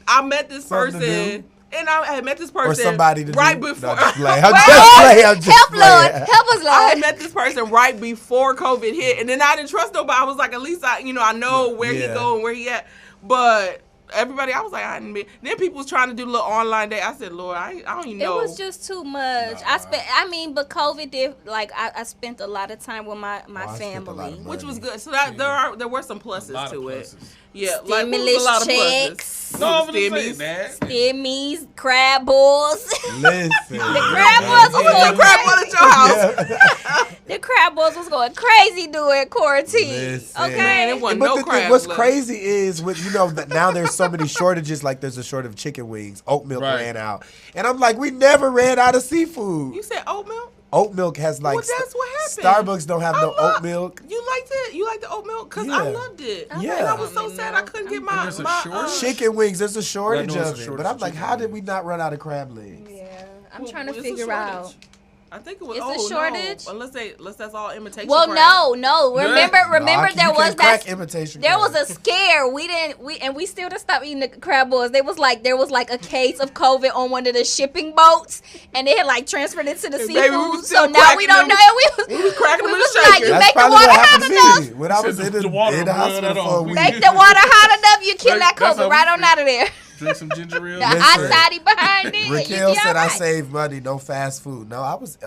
I met this Something to person, and I had met this person Or somebody to right do. before. No, just play. I'm just playing. I'm just Help, Lord. playing. Help us, I had Lord. met this person right before COVID hit, and then I didn't trust nobody. I was like, at least I know where he Yeah. go and where he at. But everybody, I was like, I didn't be. Then people was trying to do a little online day. I said, Lord, I don't even It know. was just too much. But COVID did, like, I spent a lot of time with my I spent a lot of family. money. which was good. So that there were some pluses lot of to it. pluses. Yeah, like what was Stimulus a lot of checks. pluses. No, I'm gonna say Stimmies. that. Stimmies, crab balls. Listen. crab balls was Who going put crab ball at your house? The crab balls was going crazy during quarantine. Listen. Okay. Man, it wasn't But no the crab. thing, what's left. crazy is with that now there's so many shortages. Like there's a shortage of chicken wings. Oat milk Right. ran out, and I'm like, we never ran out of seafood. You said oat milk? Oat milk has like Well, that's what happened. Starbucks don't have no oat milk. You liked it? You liked the oat milk? Because Yeah. I loved it. Yeah. And I was so sad I couldn't get my. there's a my shortage? Chicken wings, there's a shortage Yeah, I know of it's a it. shortage But I'm of like, chicken how did wings. we not run out of crab legs? Yeah. I'm Well, trying to it's a figure shortage. out. I think it was. It's a oh, shortage? No. Unless that's all imitation. Well, crab. no. Remember No, there you was can't crack that. imitation There crab. was a scare. We still didn't stop eating the crab balls. There was like a case of COVID on one of the shipping boats, and it had like transferred into the Baby, seafood. we was So still now we cracking don't know. them. We was cracking them we and was like, shaking. you That's make the probably water what hot happened enough. to me when I was in The water the boiled hospital that for a off. week. Make the water hot enough, you kill that That's COVID how right we on out of there. Drink some ginger ale. The hot Listen, toddy behind it. and you Raquel be said I alright. saved money, no fast food. No, I was.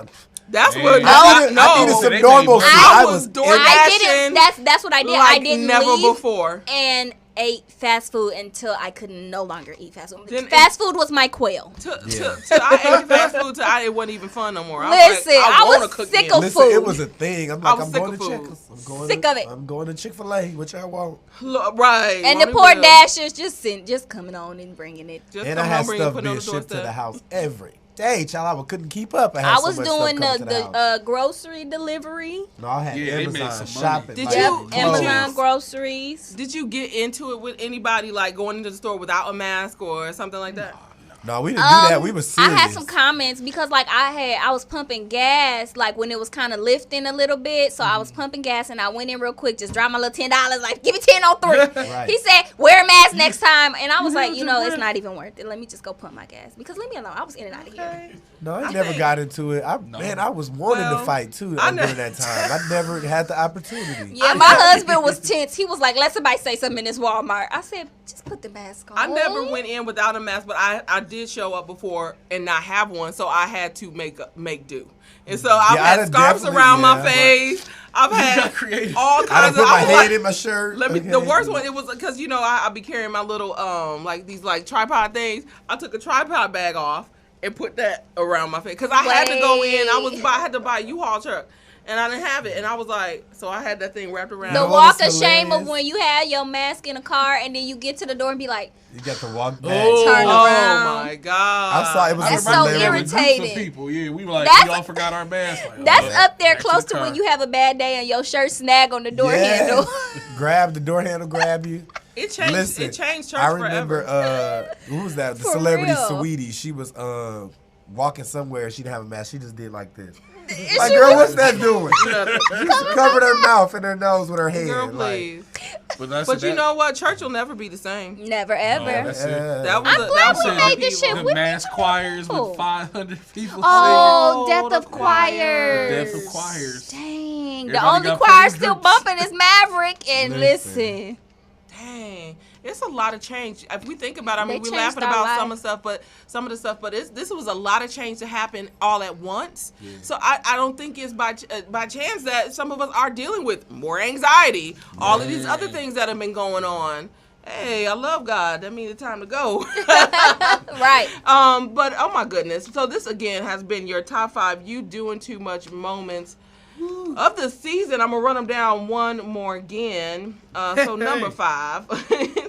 That's Man. what. I needed no. some They normal made food. I I was was. doing I dashing didn't. That's what I did. like I didn't never leave. before. And ate fast food until I could no longer eat fast food. Then Fast food was my quail. Till I ate fast food till it wasn't even fun no more. Listen, I wanna was cook sick meals. of food. It was a thing. I'm like, was I'm sick going of to food. Checkers. I'm going Sick to, of it. I'm going to Chick-fil-A. What y'all want? Look, right. And the Won't poor it will. Dashers just coming on and bringing it. Just And come I had over and stuff put it on being the shipped to the doorstep. house every day, child. I couldn't keep up. I, had I so was much doing stuff coming to the house. grocery delivery. No, I had Yeah, they made Amazon some money. shopping. Did like, you- Yep, did clothes. Amazon groceries. Did you get into it with anybody, like going into the store without a mask or something like that? No, we didn't do that. We were I serious. had some comments because like I was pumping gas like when it was kind of lifting a little bit, so I was pumping gas and I went in real quick, just dropped my little $10, like give me 10 on 3. Right. He said wear a mask next time, and I was like, it's not even worth it. Let me just go pump my gas because leave me alone. I was in and out of here. No, I never got into it. Man, I was wanting to fight too during that time. I never had the opportunity. Yeah, my husband was tense. He was like, let somebody say something in this Walmart. I said, just put the mask on. I never went in without a mask, but I did show up before and not have one, so I had to make do. And so I've had scarves around my face. I've had all I kinds put of. my head in my shirt. The worst one, it was because I be carrying my little like these like tripod things. I took a tripod bag off and put that around my face because I had to go in. I had to buy a U-Haul truck. And I didn't have it, and I was like, so I had that thing wrapped around. The walk of shame of when you had your mask in a car and then you get to the door and be like, you got to walk back. Turn around. Oh my God! I saw it was That's a so hilarious. irritating. People, yeah, we were like, That's- we all forgot our masks. Like, That's up there back close the to car. when you have a bad day and your shirt snag on the door handle. Grab the door handle, grab you. It changed. Listen, It changed church I remember forever. who was that? The For celebrity real. Sweetie. She was walking somewhere. She didn't have a mask. She just did like this. Is Like, she girl, really- what's that doing? She just covered her mouth and her nose with her hand. Girl, like, please. But But you know what? Church will never be the same. Never ever. That's it. That was I'm a, glad that was we a made people. this shit The with mass choirs people. with 500 people Oh, singing. Death of The Choirs. Death of Choirs. Dang. The Everybody only got choir favorite still groups. bumping is Maverick. And listen. Dang, it's a lot of change. If we think about it, I mean, They we're changed laughing our about life. some of the stuff, but this was a lot of change to happen all at once. So I don't think it's by chance that some of us are dealing with more anxiety, all of these other things that have been going on. Hey, I love God. That means it's time to go. Right. But oh my goodness. So this again has been your top 5 you doing too much moments of the season. I'm gonna run them down one more again. So number 5,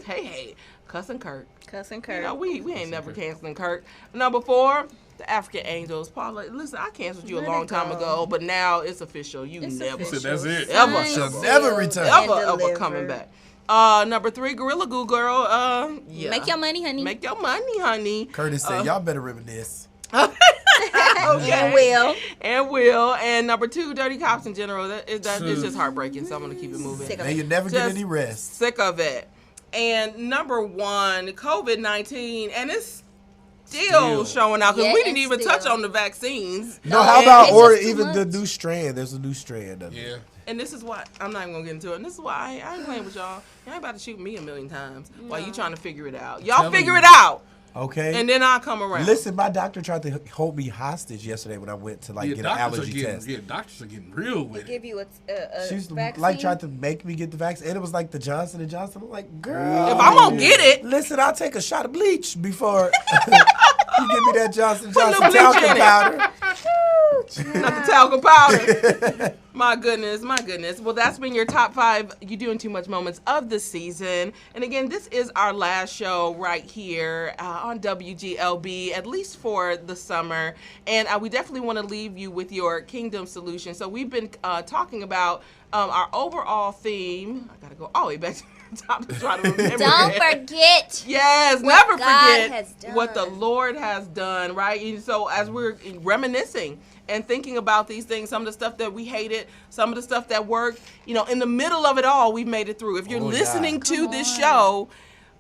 hey, cussing Kirk. Cousin You Kurt. know, we ain't never canceling Kirk. Number 4, the African Angels. Paula, listen, I canceled you Let a long it time go. ago, but now it's official. You It's never, official. That's it. ever, Signed, Shall sealed, never return. and ever delivered. coming back. Number 3, Gorilla Glue Girl. Yeah. Make your money, honey. Make your money, honey. Curtis said, y'all better reminisce. And will. And will. And number 2, Dirty Cops in general. It's just heartbreaking, so I'm going to keep it moving. Sick of And it. you never get Just any rest. Sick of it. And number 1, COVID-19. And it's still showing out because Yeah, we didn't it's even still. touch on the vaccines. No, how about, it's or just too even the much. new strand. There's a new strand of it. Yeah. And this is why, I'm not even going to get into it. And this is why I ain't playing with y'all. Y'all ain't about to shoot me a million times while you trying to figure it out. Y'all telling figure you. it out. Okay. And then I'll come around. Listen, my doctor tried to hold me hostage yesterday when I went to get an allergy test. Yeah, doctors are getting real with it. Give you a She's vaccine. tried to make me get the vaccine, and it was like the Johnson & Johnson. I'm like, girl, If I'm going to get it, listen, I'll take a shot of bleach before you give me that Johnson & Put a little Johnson bleach talcum in it. powder. not the talcum powder. My goodness. Well, that's been your top 5 you doing too much moments of the season. And again, this is our last show right here on WGLB, at least for the summer. And we definitely want to leave you with your kingdom solution. So we've been talking about our overall theme. I got to go all the way back to the top to try to remember Don't it. forget. Yes, what never God forget has done. what the Lord has done, right? And so as we're reminiscing and thinking about these things, some of the stuff that we hated, some of the stuff that worked, in the middle of it all, we've made it through. If you're listening to this show,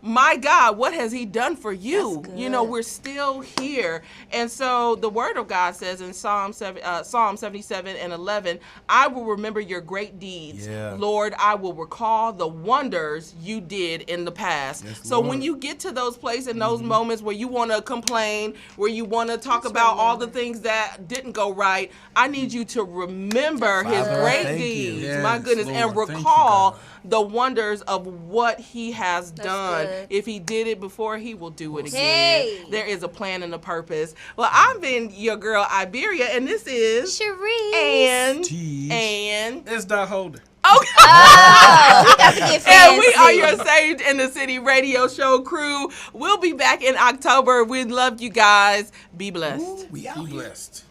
my God, what has he done for you? That's good. We're still here. And so the word of God says in Psalm 77 and 11, I will remember your great deeds. Yeah. Lord, I will recall the wonders you did in the past. Yes, so Lord. when you get to those places and those moments where you want to complain, where you want to talk about all the things that didn't go right, I need you to remember his Father, great thank you. deeds. Yes, My goodness. Lord, and thank you, recall God. the wonders of what he has done. good. If he did it before, he will do it again. Hey. There is a plan and a purpose. Well, I've been your girl Iberia, and this is Cherie. and It's Don Holder. okay. Oh, we got to get fancy. And we are your Saved in the City radio show crew. We'll be back in October. We love you guys. Be blessed. We out Be here. blessed.